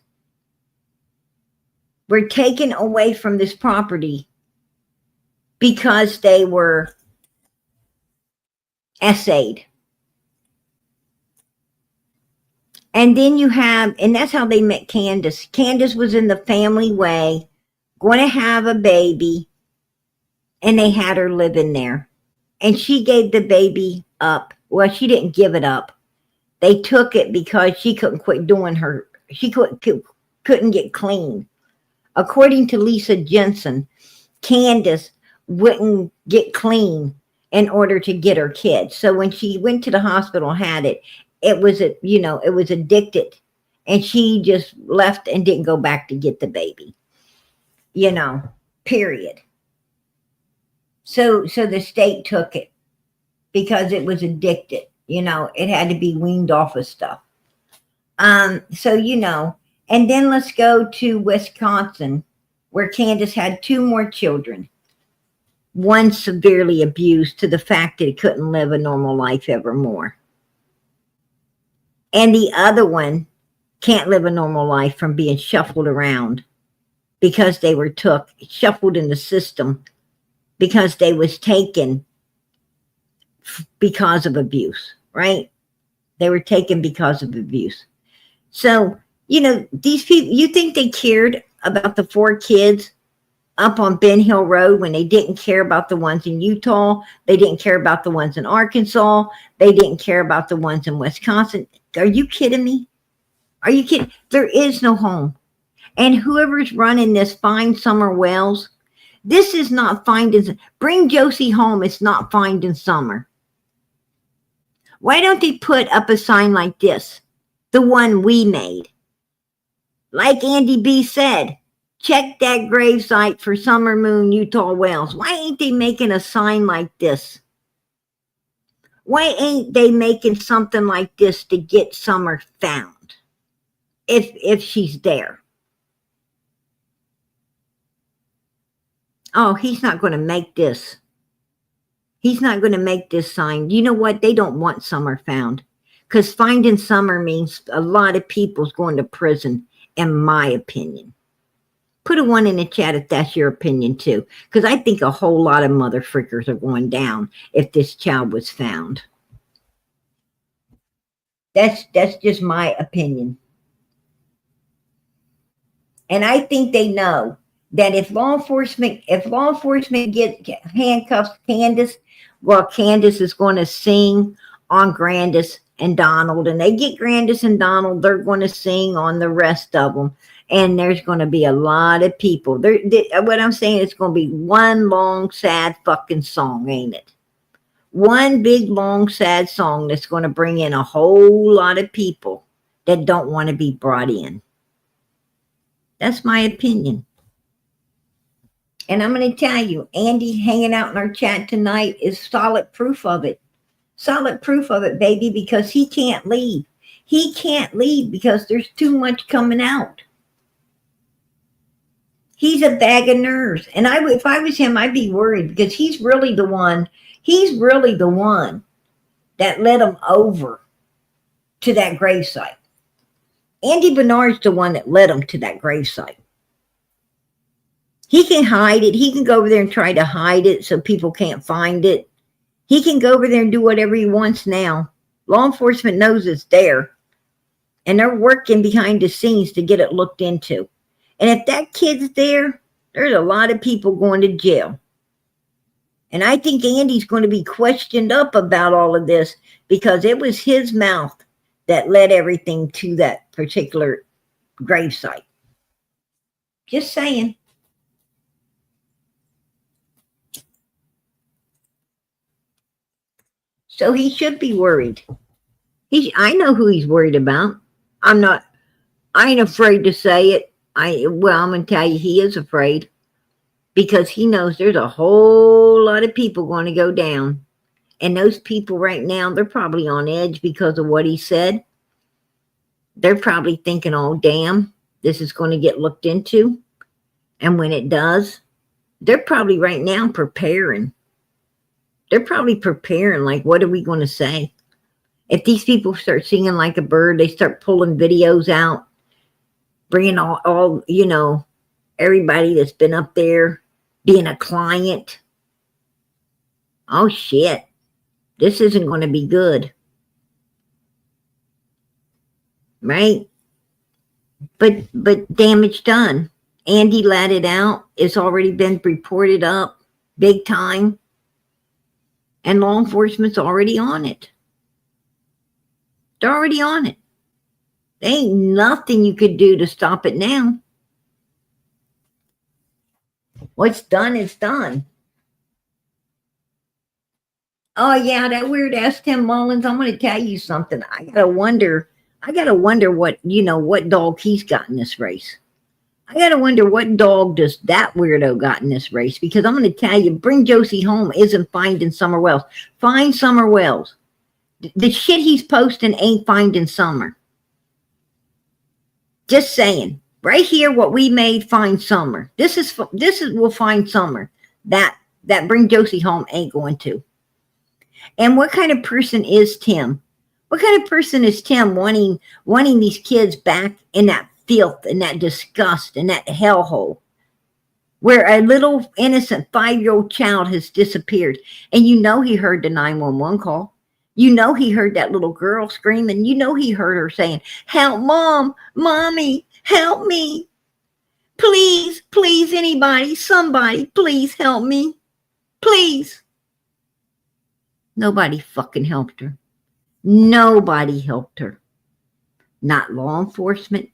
were taken away from this property because they were essayed. And then and that's how they met Candace. Candace was in the family way, going to have a baby, and they had her living there. And she gave the baby up. Well, she didn't give it up. They took it because she couldn't quit doing she couldn't get clean. According to Lisa Jensen, Candace wouldn't get clean in order to get her kid. So when she went to the hospital, had it was addicted, and she just left and didn't go back to get the baby. Period. So the state took it because it was addicted. It had to be weaned off of stuff. And then let's go to Wisconsin, where Candace had 2 more children. One severely abused to the fact that he couldn't live a normal life evermore. And the other one can't live a normal life from being shuffled around because they were shuffled in the system because they was taken because of abuse, right? They were taken because of abuse. So, these people, you think they cared about the 4 kids up on Ben Hill Road when they didn't care about the ones in Utah? They didn't care about the ones in Arkansas. They didn't care about the ones in Wisconsin. Are you kidding me? Are you kidding? There is no home. And whoever's running this Find Summer Wells, this is not finding. Bring Josie home. It's not finding summer. Why don't they put up a sign like this? The one we made. Like Andy B said, check that gravesite for Summer Moon Utah Wells. Why ain't they making a sign like this? Why ain't they making something like this to get Summer found? If she's there. Oh, he's not going to make this. He's not going to make this sign. You know what? They don't want Summer found. Because finding Summer means a lot of people's going to prison, in my opinion. Put a 1 in the chat if that's your opinion too. Because I think a whole lot of mother frickers are going down if this child was found. That's just my opinion. And I think they know that if law enforcement handcuffs Candace, well, Candace is going to sing on Grandis and Donald, and they get Grandis and Donald, they're going to sing on the rest of them. And there's going to be a lot of people. What I'm saying, it's going to be one long, sad fucking song, ain't it? One big, long, sad song that's going to bring in a whole lot of people that don't want to be brought in. That's my opinion. And I'm going to tell you, Andy hanging out in our chat tonight is solid proof of it. Solid proof of it, baby, because he can't leave. He can't leave because there's too much coming out. He's a bag of nerves. And if I was him, I'd be worried because he's really the one that led him over to that gravesite. Andy Bernard's the one that led him to that gravesite. He can hide it. He can go over there and try to hide it so people can't find it. He can go over there and do whatever he wants now. Law enforcement knows it's there, and they're working behind the scenes to get it looked into. And if that kid's there, there's a lot of people going to jail. And I think Andy's going to be questioned up about all of this because it was his mouth that led everything to that particular gravesite. Just saying. So he should be worried. I know who he's worried about. I ain't afraid to say it. I'm going to tell you, he is afraid because he knows there's a whole lot of people going to go down. And those people right now, they're probably on edge because of what he said. They're probably thinking, oh, damn, this is going to get looked into. And when it does, they're probably right now preparing. They're probably preparing, like, what are we going to say? If these people start singing like a bird, they start pulling videos out, bringing all everybody that's been up there, being a client. Oh, shit. This isn't going to be good. Right? But damage done. Andy let it out. It's already been reported up big time. And law enforcement's already on it. They're already on it. There ain't nothing you could do to stop it now. What's done is done. Oh yeah, that weird ass Tim Mullins. I'm going to tell you something. I gotta wonder what dog he's got in this race. I gotta wonder what dog does that weirdo got in this race, because I'm going to tell you, Bring Josie Home isn't finding Summer Wells. Find Summer Wells. The shit he's posting ain't finding Summer. Just saying. Right here, what we made, find Summer. This is will find Summer. That Bring Josie Home ain't going to. And what kind of person is Tim? What kind of person is Tim wanting these kids back in that filth and that disgust and that hellhole where a little innocent 5-year-old child has disappeared? And he heard the 911 call. He heard that little girl screaming. He heard her saying, help, Mom, Mommy, help me. Please, please, anybody, somebody, please help me. Please. Nobody fucking helped her. Nobody helped her. Not law enforcement,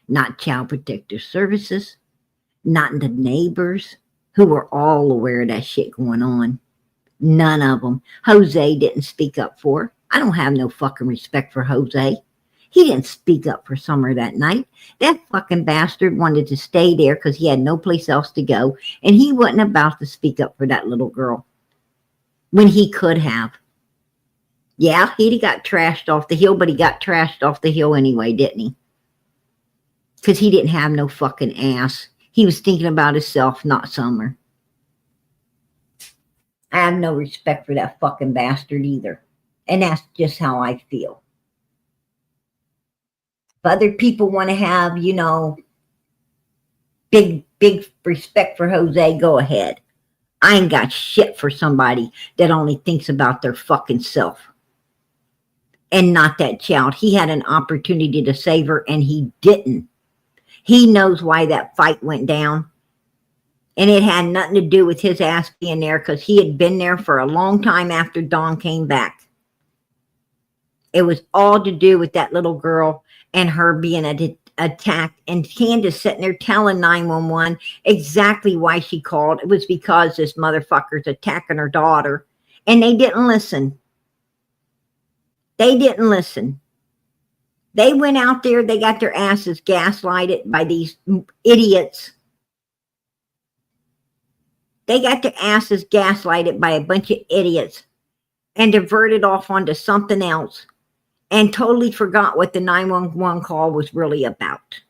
not Child Protective Services, not the neighbors who were all aware of that shit going on. None of them. Jose didn't speak up for her. I don't have no fucking respect for Jose. He didn't speak up for Summer that night. That fucking bastard wanted to stay there because he had no place else to go, and he wasn't about to speak up for that little girl when he could have. Yeah, he got trashed off the hill, but he got trashed off the hill anyway, didn't he? Because he didn't have no fucking ass. He was thinking about himself, not Summer. I have no respect for that fucking bastard either. And that's just how I feel. If other people want to have, big respect for Jose, go ahead. I ain't got shit for somebody that only thinks about their fucking self. And not that child. He had an opportunity to save her, and he didn't. He knows why that fight went down. And it had nothing to do with his ass being there, because he had been there for a long time after Dawn came back. It was all to do with that little girl and her being attacked, and Candace sitting there telling 911 exactly why she called. It was because this motherfucker's attacking her daughter, and they didn't listen. They didn't listen. They went out there, they got their asses gaslighted by these idiots. They got their asses gaslighted by a bunch of idiots and diverted off onto something else and totally forgot what the 911 call was really about.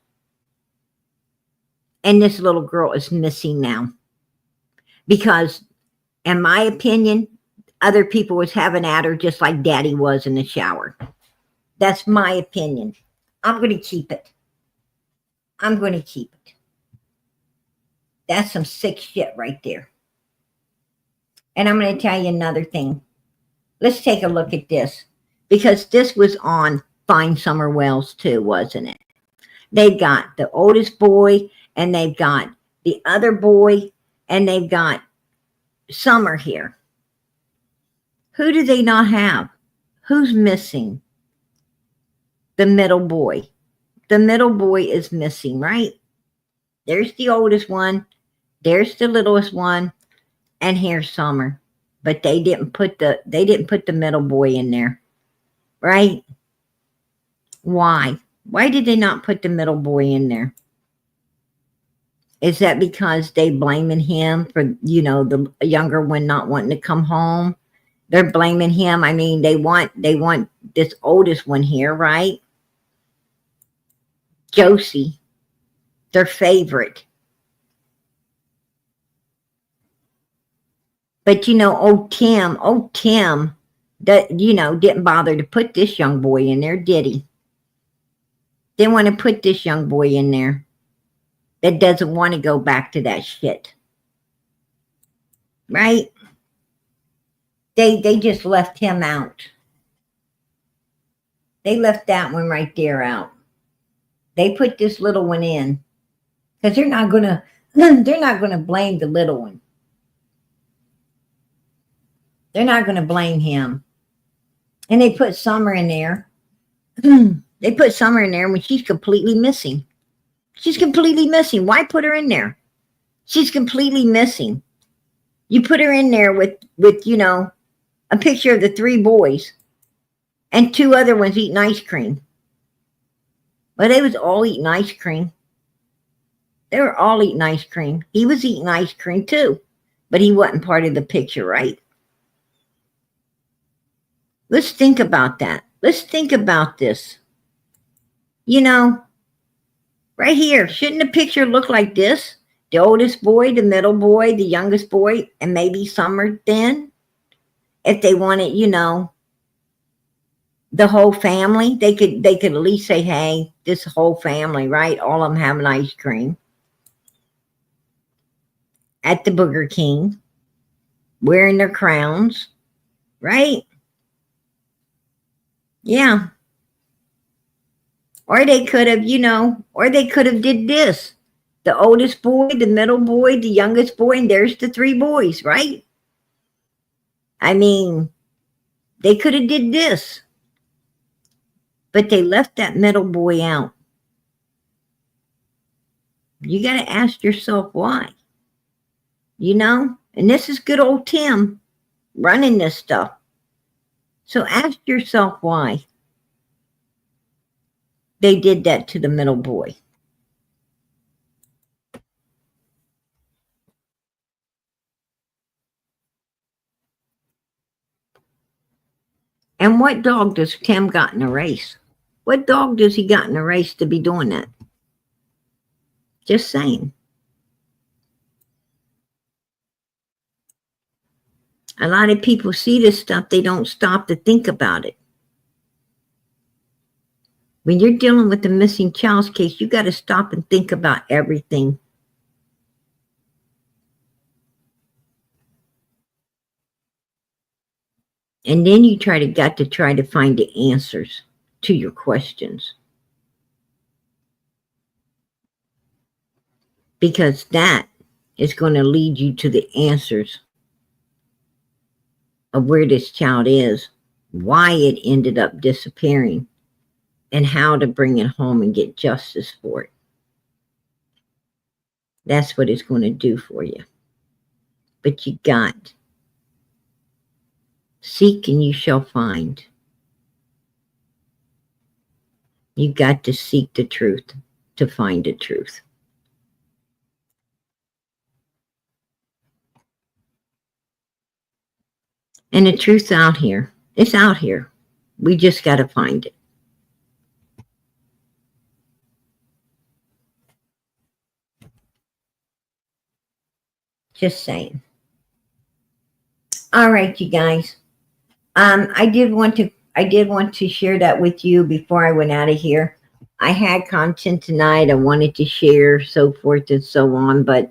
And this little girl is missing now. Because, in my opinion, other people was having at her just like Daddy was in the shower. That's my opinion. I'm going to keep it. I'm going to keep it. That's some sick shit right there. And I'm going to tell you another thing. Let's take a look at this, because this was on Find Summer Wells too, wasn't it? They've got the oldest boy, and they've got the other boy, and they've got Summer here. Who do they not have? Who's missing? The middle boy. The middle boy is missing, right? There's the oldest one. There's the littlest one. And here's Summer. But they didn't put the middle boy in there. Right? Why? Why did they not put the middle boy in there? Is that because they blaming him for, the younger one not wanting to come home? They're blaming him. I mean, they want this oldest one here, right? Josie, their favorite. But old Tim, that didn't bother to put this young boy in there, did he? Didn't want to put this young boy in there that doesn't want to go back to that shit. Right? They just left him out. They left that one right there out. They put this little one in because they're not gonna blame the little one. They're not gonna blame him. And they put Summer in there. They put Summer in there when she's completely missing. She's completely missing. Why put her in there? She's completely missing. You put her in there with a picture of the three boys and two other ones eating ice cream. But they was all eating ice cream. They were all eating ice cream. He was eating ice cream too, but he wasn't part of the picture, right? Let's think about that. Let's think about this. Right here, shouldn't the picture look like this? The oldest boy, the middle boy, the youngest boy, and maybe Summer then? If they wanted, the whole family, they could at least say, hey, this whole family, right? All of them having ice cream at the Burger King, wearing their crowns, right? Yeah. Or they could have, did this. The oldest boy, the middle boy, the youngest boy, and there's the three boys, right? I mean, they could have did this. But they left that middle boy out. You got to ask yourself why. And this is good old Tim running this stuff. So ask yourself why they did that to the middle boy. And what dog does Tim got in a race? What dog does he got in a race to be doing that? Just saying. A lot of people see this stuff, they don't stop to think about it. When you're dealing with the missing child's case, you got to stop and think about everything. And then you got to try to find the answers to your questions. Because that is going to lead you to the answers of where this child is, why it ended up disappearing, and how to bring it home and get justice for it. That's what it's going to do for you. But you got seek and you shall find. You got to seek the truth to find the truth. And the truth's out here. It's out here. We just got to find it. Just saying. All right, you guys. I did want to share that with you before I went out of here. I had content tonight I wanted to share, so forth and so on, but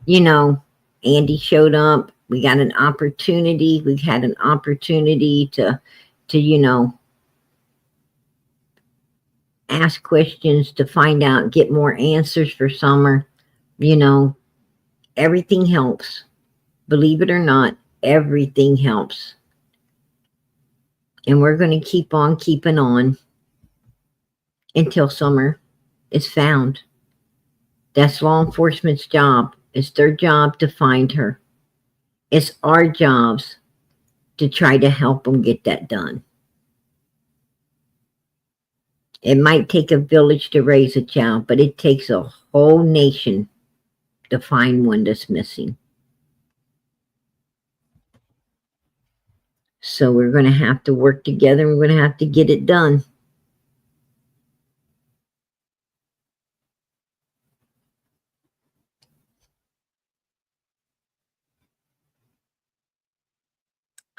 Andy showed up We got an opportunity. We had an opportunity to ask questions, to find out, get more answers for summer. Everything helps. Believe it or not, everything helps. And we're going to keep on keeping on until summer is found. That's law enforcement's job. It's their job to find her. It's our jobs to try to help them get that done. It might take a village to raise a child, but it takes a whole nation to find one that's missing. So we're going to have to work together, and we're going to have to get it done.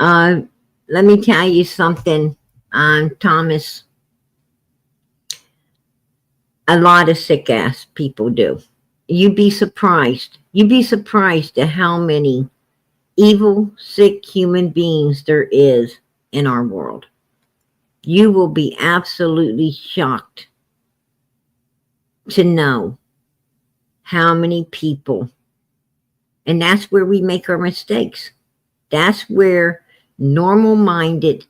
Let me tell you something, Thomas. A lot of sick ass people do. You'd be surprised. You'd be surprised at how many evil, sick human beings there is in our world. You will be absolutely shocked to know how many people, and that's where we make our mistakes. That's where normal-minded,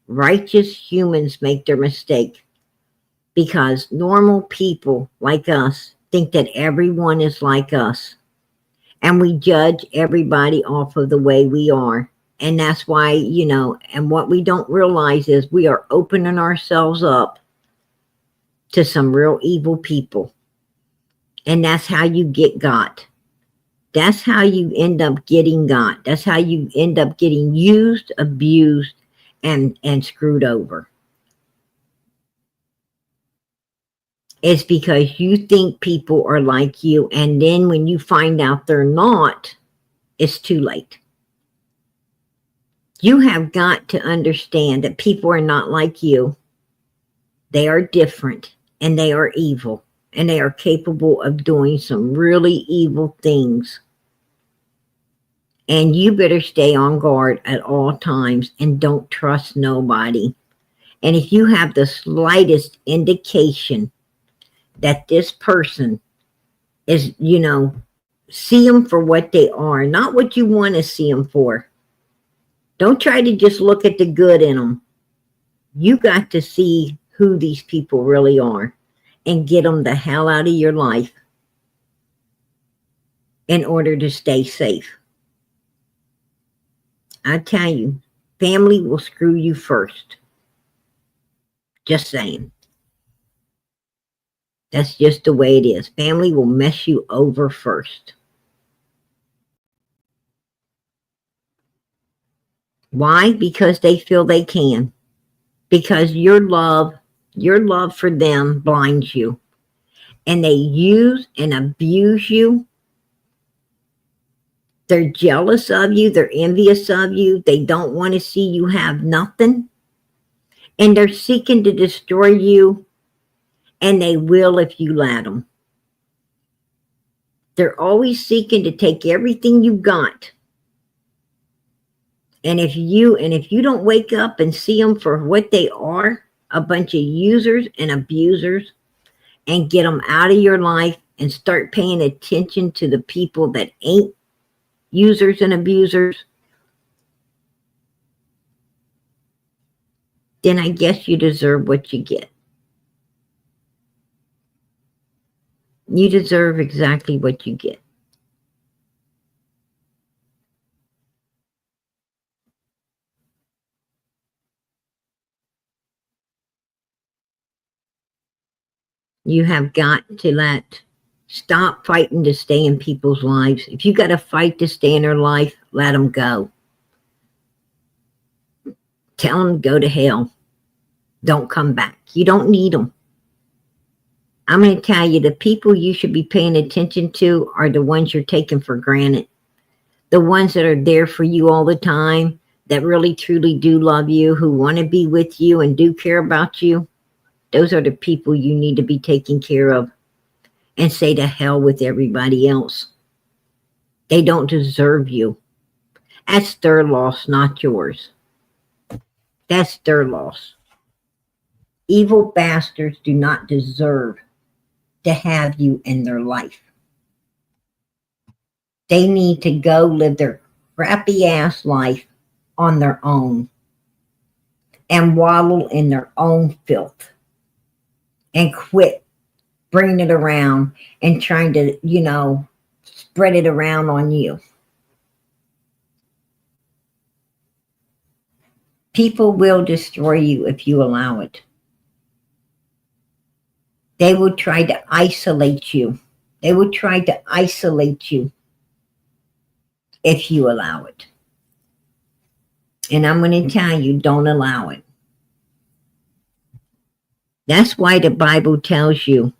righteous humans make their mistake, because normal people like us think that everyone is like us, and we judge everybody off of the way we are. And that's why, and what we don't realize is we are opening ourselves up to some real evil people. And that's how you get got. That's how you end up getting got. That's how you end up getting used, abused, and screwed over. It's because you think people are like you, and then when you find out they're not, it's too late. You have got to understand that people are not like you. They are different, and they are evil, and they are capable of doing some really evil things. And you better stay on guard at all times and don't trust nobody. And if you have the slightest indication that this person is, see them for what they are, not what you want to see them for. Don't try to just look at the good in them. You got to see who these people really are and get them the hell out of your life in order to stay safe. I tell you, family will screw you first. Just saying. That's just the way it is. Family will mess you over first. Why? Because they feel they can. Because your love for them blinds you. And they use and abuse you. They're jealous of you. They're envious of you. They don't want to see you have nothing. And they're seeking to destroy you. And they will if you let them. They're always seeking to take everything you got. And if you don't wake up and see them for what they are, a bunch of users and abusers, and get them out of your life and start paying attention to the people that ain't users and abusers, then I guess you deserve what you get. You deserve exactly what you get. You have got to stop fighting to stay in people's lives. If you got to fight to stay in their life, let them go. Tell them to go to hell. Don't come back. You don't need them. I'm going to tell you, the people you should be paying attention to are the ones you're taking for granted. The ones that are there for you all the time, that really truly do love you, who want to be with you and do care about you. Those are the people you need to be taking care of, and say to hell with everybody else. They don't deserve you. That's their loss, not yours. That's their loss. Evil bastards do not deserve to have you in their life. They need to go live their crappy ass life on their own and wallow in their own filth and quit bringing it around and trying to, spread it around on you. People will destroy you if you allow it. They will try to isolate you. They will try to isolate you if you allow it. And I'm going to tell you, don't allow it. That's why the Bible tells you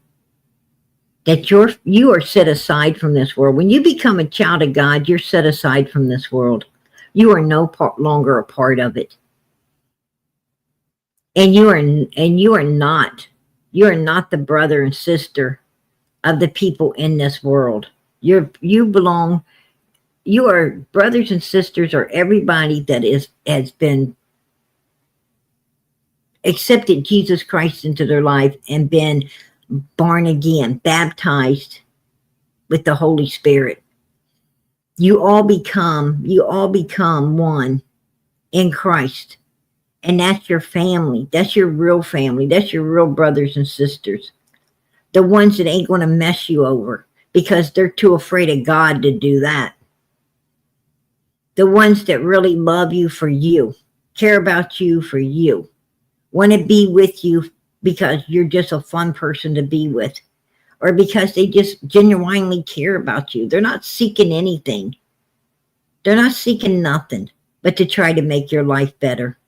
that you are set aside from this world. When you become a child of God, you're set aside from this world. You are no longer a part of it. And you are not the brother and sister of the people in this world. You are brothers and sisters, or everybody that has been accepted Jesus Christ into their life and been born again, baptized with the Holy Spirit. You all become one in Christ. And that's your family. That's your real family. That's your real brothers and sisters. The ones that ain't going to mess you over because they're too afraid of God to do that. The ones that really love you for you, care about you for you, want to be with you because you're just a fun person to be with, or because they just genuinely care about you. They're not seeking anything. They're not seeking nothing but to try to make your life better.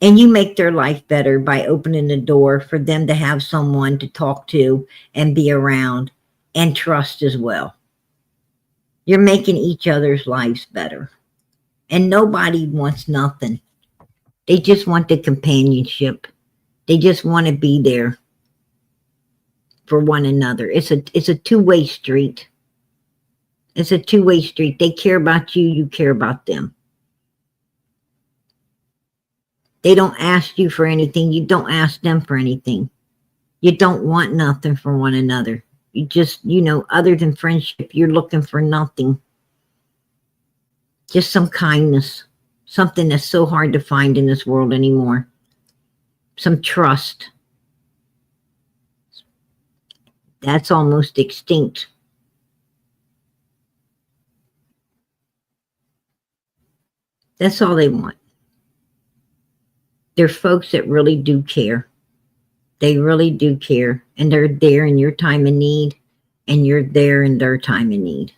And you make their life better by opening the door for them to have someone to talk to and be around and trust as well. You're making each other's lives better. And nobody wants nothing. They just want the companionship. They just want to be there for one another. It's a two-way street. It's a two-way street. They care about you, you care about them. They don't ask you for anything. You don't ask them for anything. You don't want nothing from one another. You just, other than friendship, you're looking for nothing. Just some kindness. Something that's so hard to find in this world anymore. Some trust. That's almost extinct. That's all they want. They're folks that really do care. They really do care. And they're there in your time of need. And you're there in their time of need.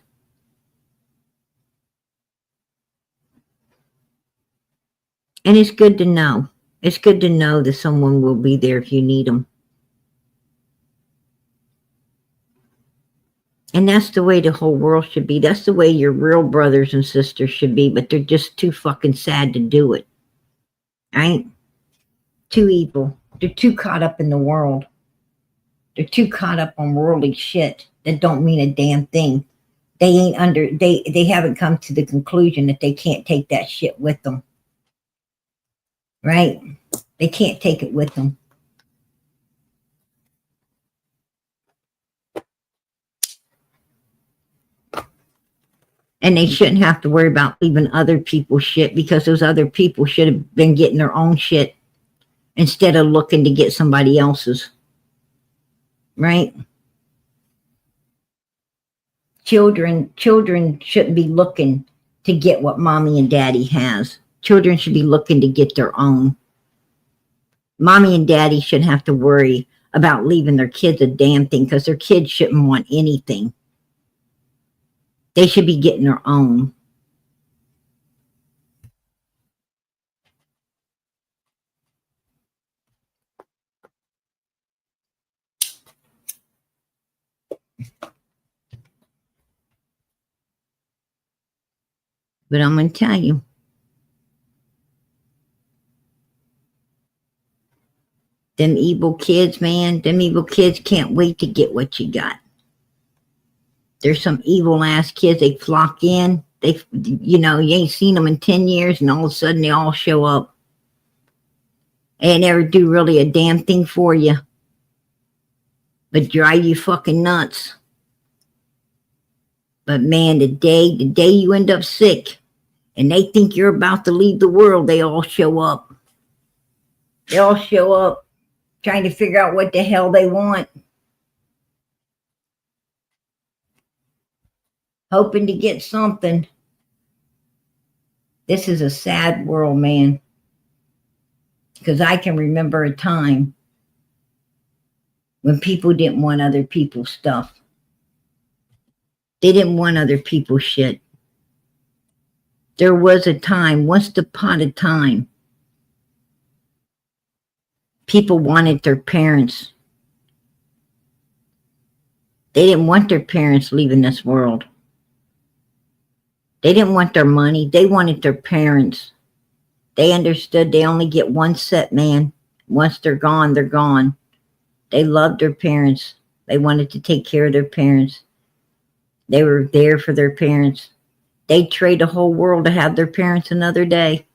And it's good to know. It's good to know that someone will be there if you need them. And that's the way the whole world should be. That's the way your real brothers and sisters should be. But they're just too fucking sad to do it. Right? Too evil. They're too caught up in the world. They're too caught up on worldly shit that don't mean a damn thing. They haven't come to the conclusion that they can't take that shit with them. Right? They can't take it with them. And they shouldn't have to worry about leaving other people's shit, because those other people should have been getting their own shit instead of looking to get somebody else's. Right? Children shouldn't be looking to get what mommy and daddy has. Children should be looking to get their own. Mommy and daddy shouldn't have to worry about leaving their kids a damn thing, because their kids shouldn't want anything. They should be getting their own. But I'm going to tell you, them evil kids, man, them evil kids can't wait to get what you got. There's some evil ass kids, they flock in You ain't seen them in 10 years and all of a sudden they all show up. They never do really a damn thing for you, but drive you fucking nuts. But man, the day you end up sick and they think you're about to leave the world, they all show up. They all show up trying to figure out what the hell they want. Hoping to get something. This is a sad world, man. Because I can remember a time when people didn't want other people's stuff. They didn't want other people's shit. There was a time, once upon a time, people wanted their parents. They didn't want their parents leaving this world. They didn't want their money. They wanted their parents. They understood they only get one set, man. Once they're gone, they're gone. They loved their parents. They wanted to take care of their parents. They were there for their parents. They'd trade the whole world to have their parents another day.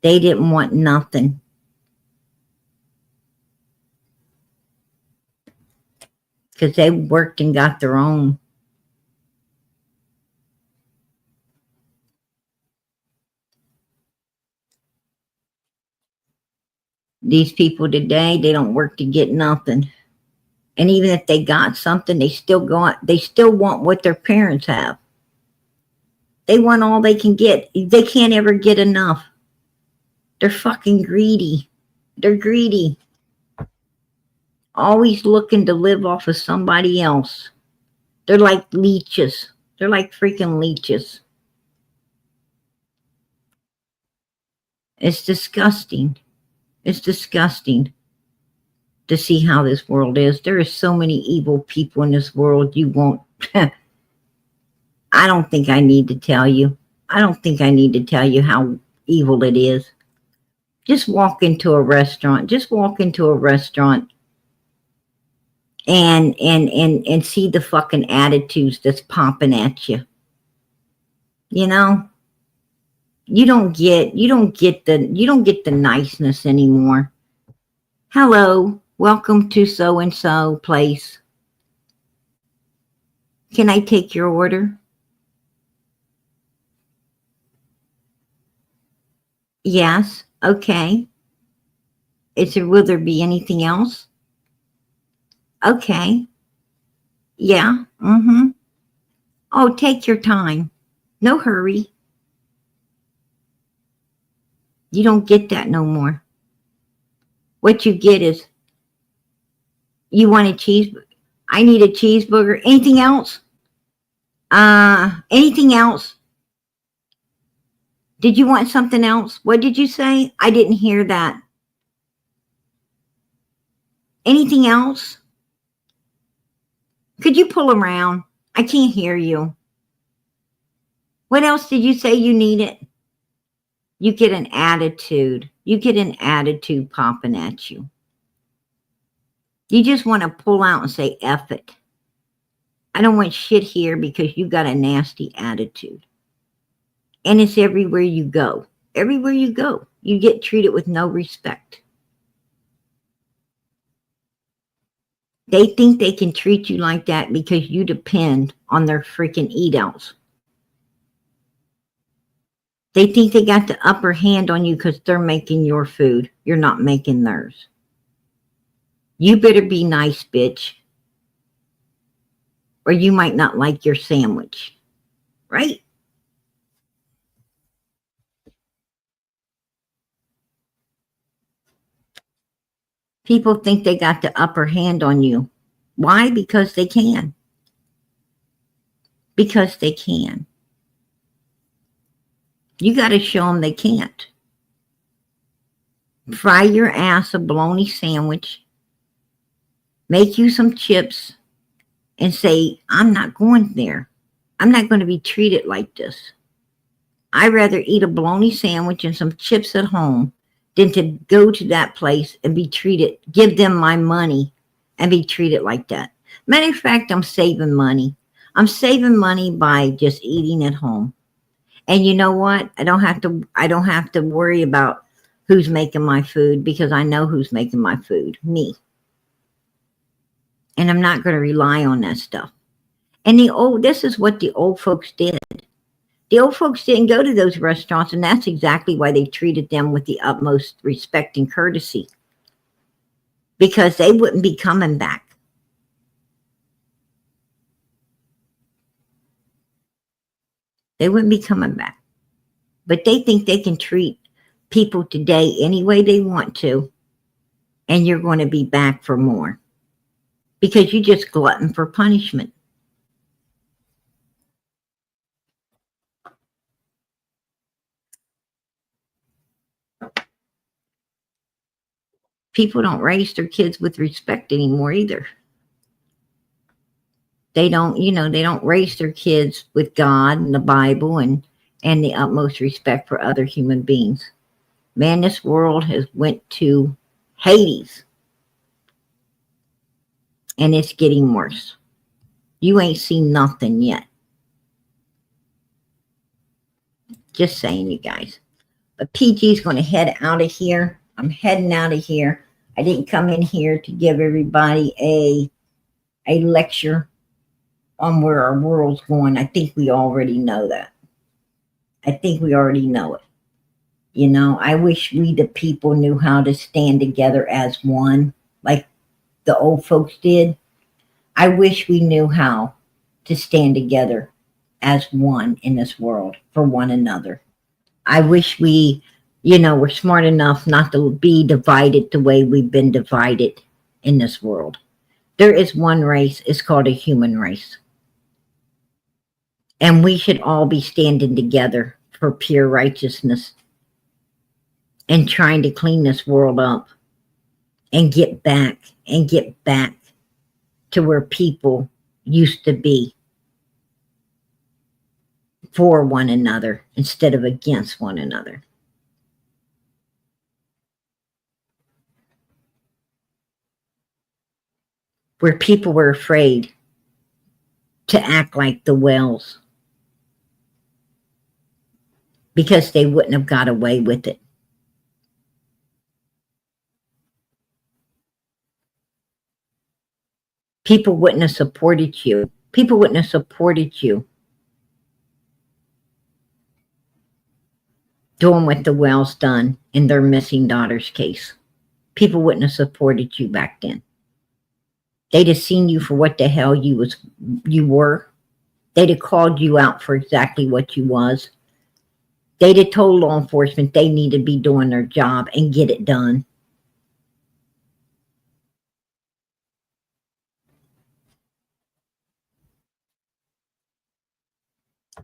They didn't want nothing. Because they worked and got their own. These people today, they don't work to get nothing. And even if they got something, they still want what their parents have. They want all they can get. They can't ever get enough. They're fucking greedy. They're greedy. Always looking to live off of somebody else. They're like leeches. They're like freaking leeches. It's disgusting. It's disgusting to see how this world is. There are so many evil people in this world. You won't. I don't think I need to tell you. I don't think I need to tell you how evil it is. Just walk into a restaurant. Just walk into a restaurant and see the fucking attitudes that's popping at you. You know? You don't get the niceness anymore. Hello, welcome to so-and-so place. Can I take your order? Yes, okay. Will there be anything else? Okay. Yeah, Oh, take your time. No hurry. You don't get that no more. What you get is, you want a cheeseburger? I need a cheeseburger. Anything else? Anything else? Did you want something else? What did you say? I didn't hear that. Anything else? Could you pull around? I can't hear you. What else did you say you needed? You get an attitude. You get an attitude popping at you. You just want to pull out and say, F it. I don't want shit here because you got a nasty attitude. And it's everywhere you go. Everywhere you go, you get treated with no respect. They think they can treat you like that because you depend on their freaking eat-outs. They think they got the upper hand on you because they're making your food. You're not making theirs. You better be nice, bitch. Or you might not like your sandwich. Right? People think they got the upper hand on you. Why? Because they can. Because they can. You got to show them they can't. Fry your ass a bologna sandwich. Make you some chips and say, I'm not going there. I'm not going to be treated like this. I'd rather eat a bologna sandwich and some chips at home than to go to that place and be treated, give them my money and be treated like that. Matter of fact, I'm saving money. I'm saving money by just eating at home. And you know what? I don't have to worry about who's making my food because I know who's making my food, me. And I'm not going to rely on that stuff. And this is what the old folks did. The old folks didn't go to those restaurants, and that's exactly why they treated them with the utmost respect and courtesy, because they wouldn't be coming back. They wouldn't be coming back. But they think they can treat people today any way they want to, and you're going to be back for more because you just glutton for punishment. People don't raise their kids with respect anymore either. They don't, they don't raise their kids with God and the Bible and the utmost respect for other human beings. Man, this world has went to Hades, and it's getting worse. You ain't seen nothing yet. Just saying, you guys. But PG's going to head out of here. I'm heading out of here. I didn't come in here to give everybody a lecture on where our world's going. I think we already know that. I think we already know it. I wish we, the people, knew how to stand together as one, like the old folks did. I wish we knew how to stand together as one in this world for one another. I wish we, were smart enough not to be divided the way we've been divided in this world. There is one race, it's called a human race. And we should all be standing together for pure righteousness and trying to clean this world up and get back to where people used to be, for one another instead of against one another. Where people were afraid to act like the whales because they wouldn't have got away with it. People wouldn't have supported you. People wouldn't have supported you doing what the whales done in their missing daughter's case. People wouldn't have supported you back then. They'd have seen you for what the hell you were. They'd have called you out for exactly what you was. They'd have told law enforcement they need to be doing their job and get it done.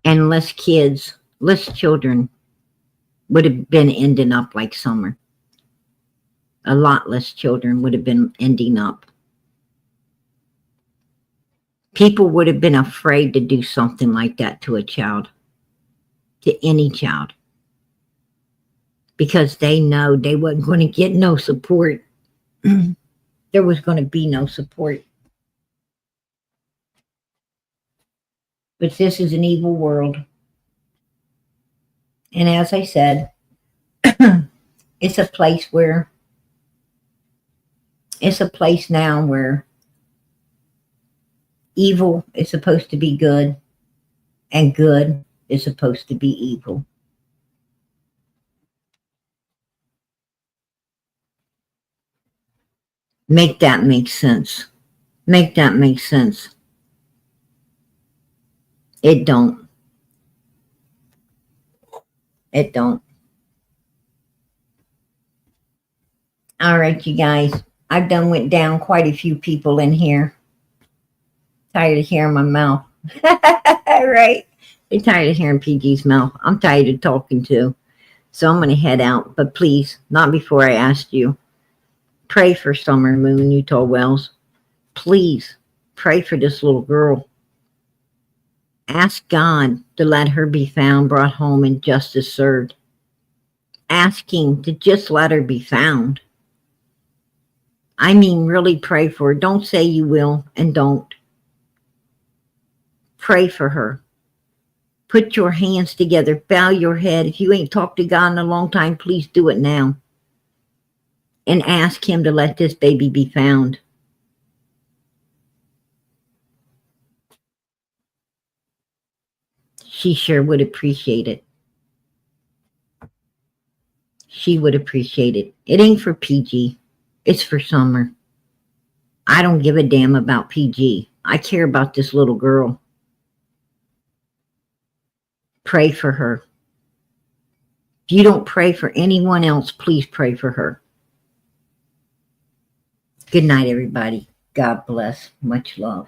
And less children would have been ending up like Summer. A lot less children would have been ending up. People would have been afraid to do something like that to a child, to any child, because they know they wasn't going to get no support. There was going to be no support. But this is an evil world. And as I said, it's a place now where evil is supposed to be good and good is supposed to be evil. Make that make sense. Make that make sense. It don't. It don't. All right, you guys. I've done went down quite a few people in here. Tired of hearing my mouth. Right? They're tired of hearing PG's mouth. I'm tired of talking too. So I'm going to head out. But please, not before I asked you. Pray for Summer Moon, Utah Wells. Please, pray for this little girl. Ask God to let her be found, brought home, and justice served. Ask Him to just let her be found. Really pray for her. Don't say you will and don't. Pray for her. Put your hands together. Bow your head. If you ain't talked to God in a long time, please do it now. And ask him to let this baby be found. She sure would appreciate it. She would appreciate it. It ain't for PG. It's for Summer. I don't give a damn about PG. I care about this little girl. Pray for her. If you don't pray for anyone else, please pray for her. Good night, everybody. God bless. Much love.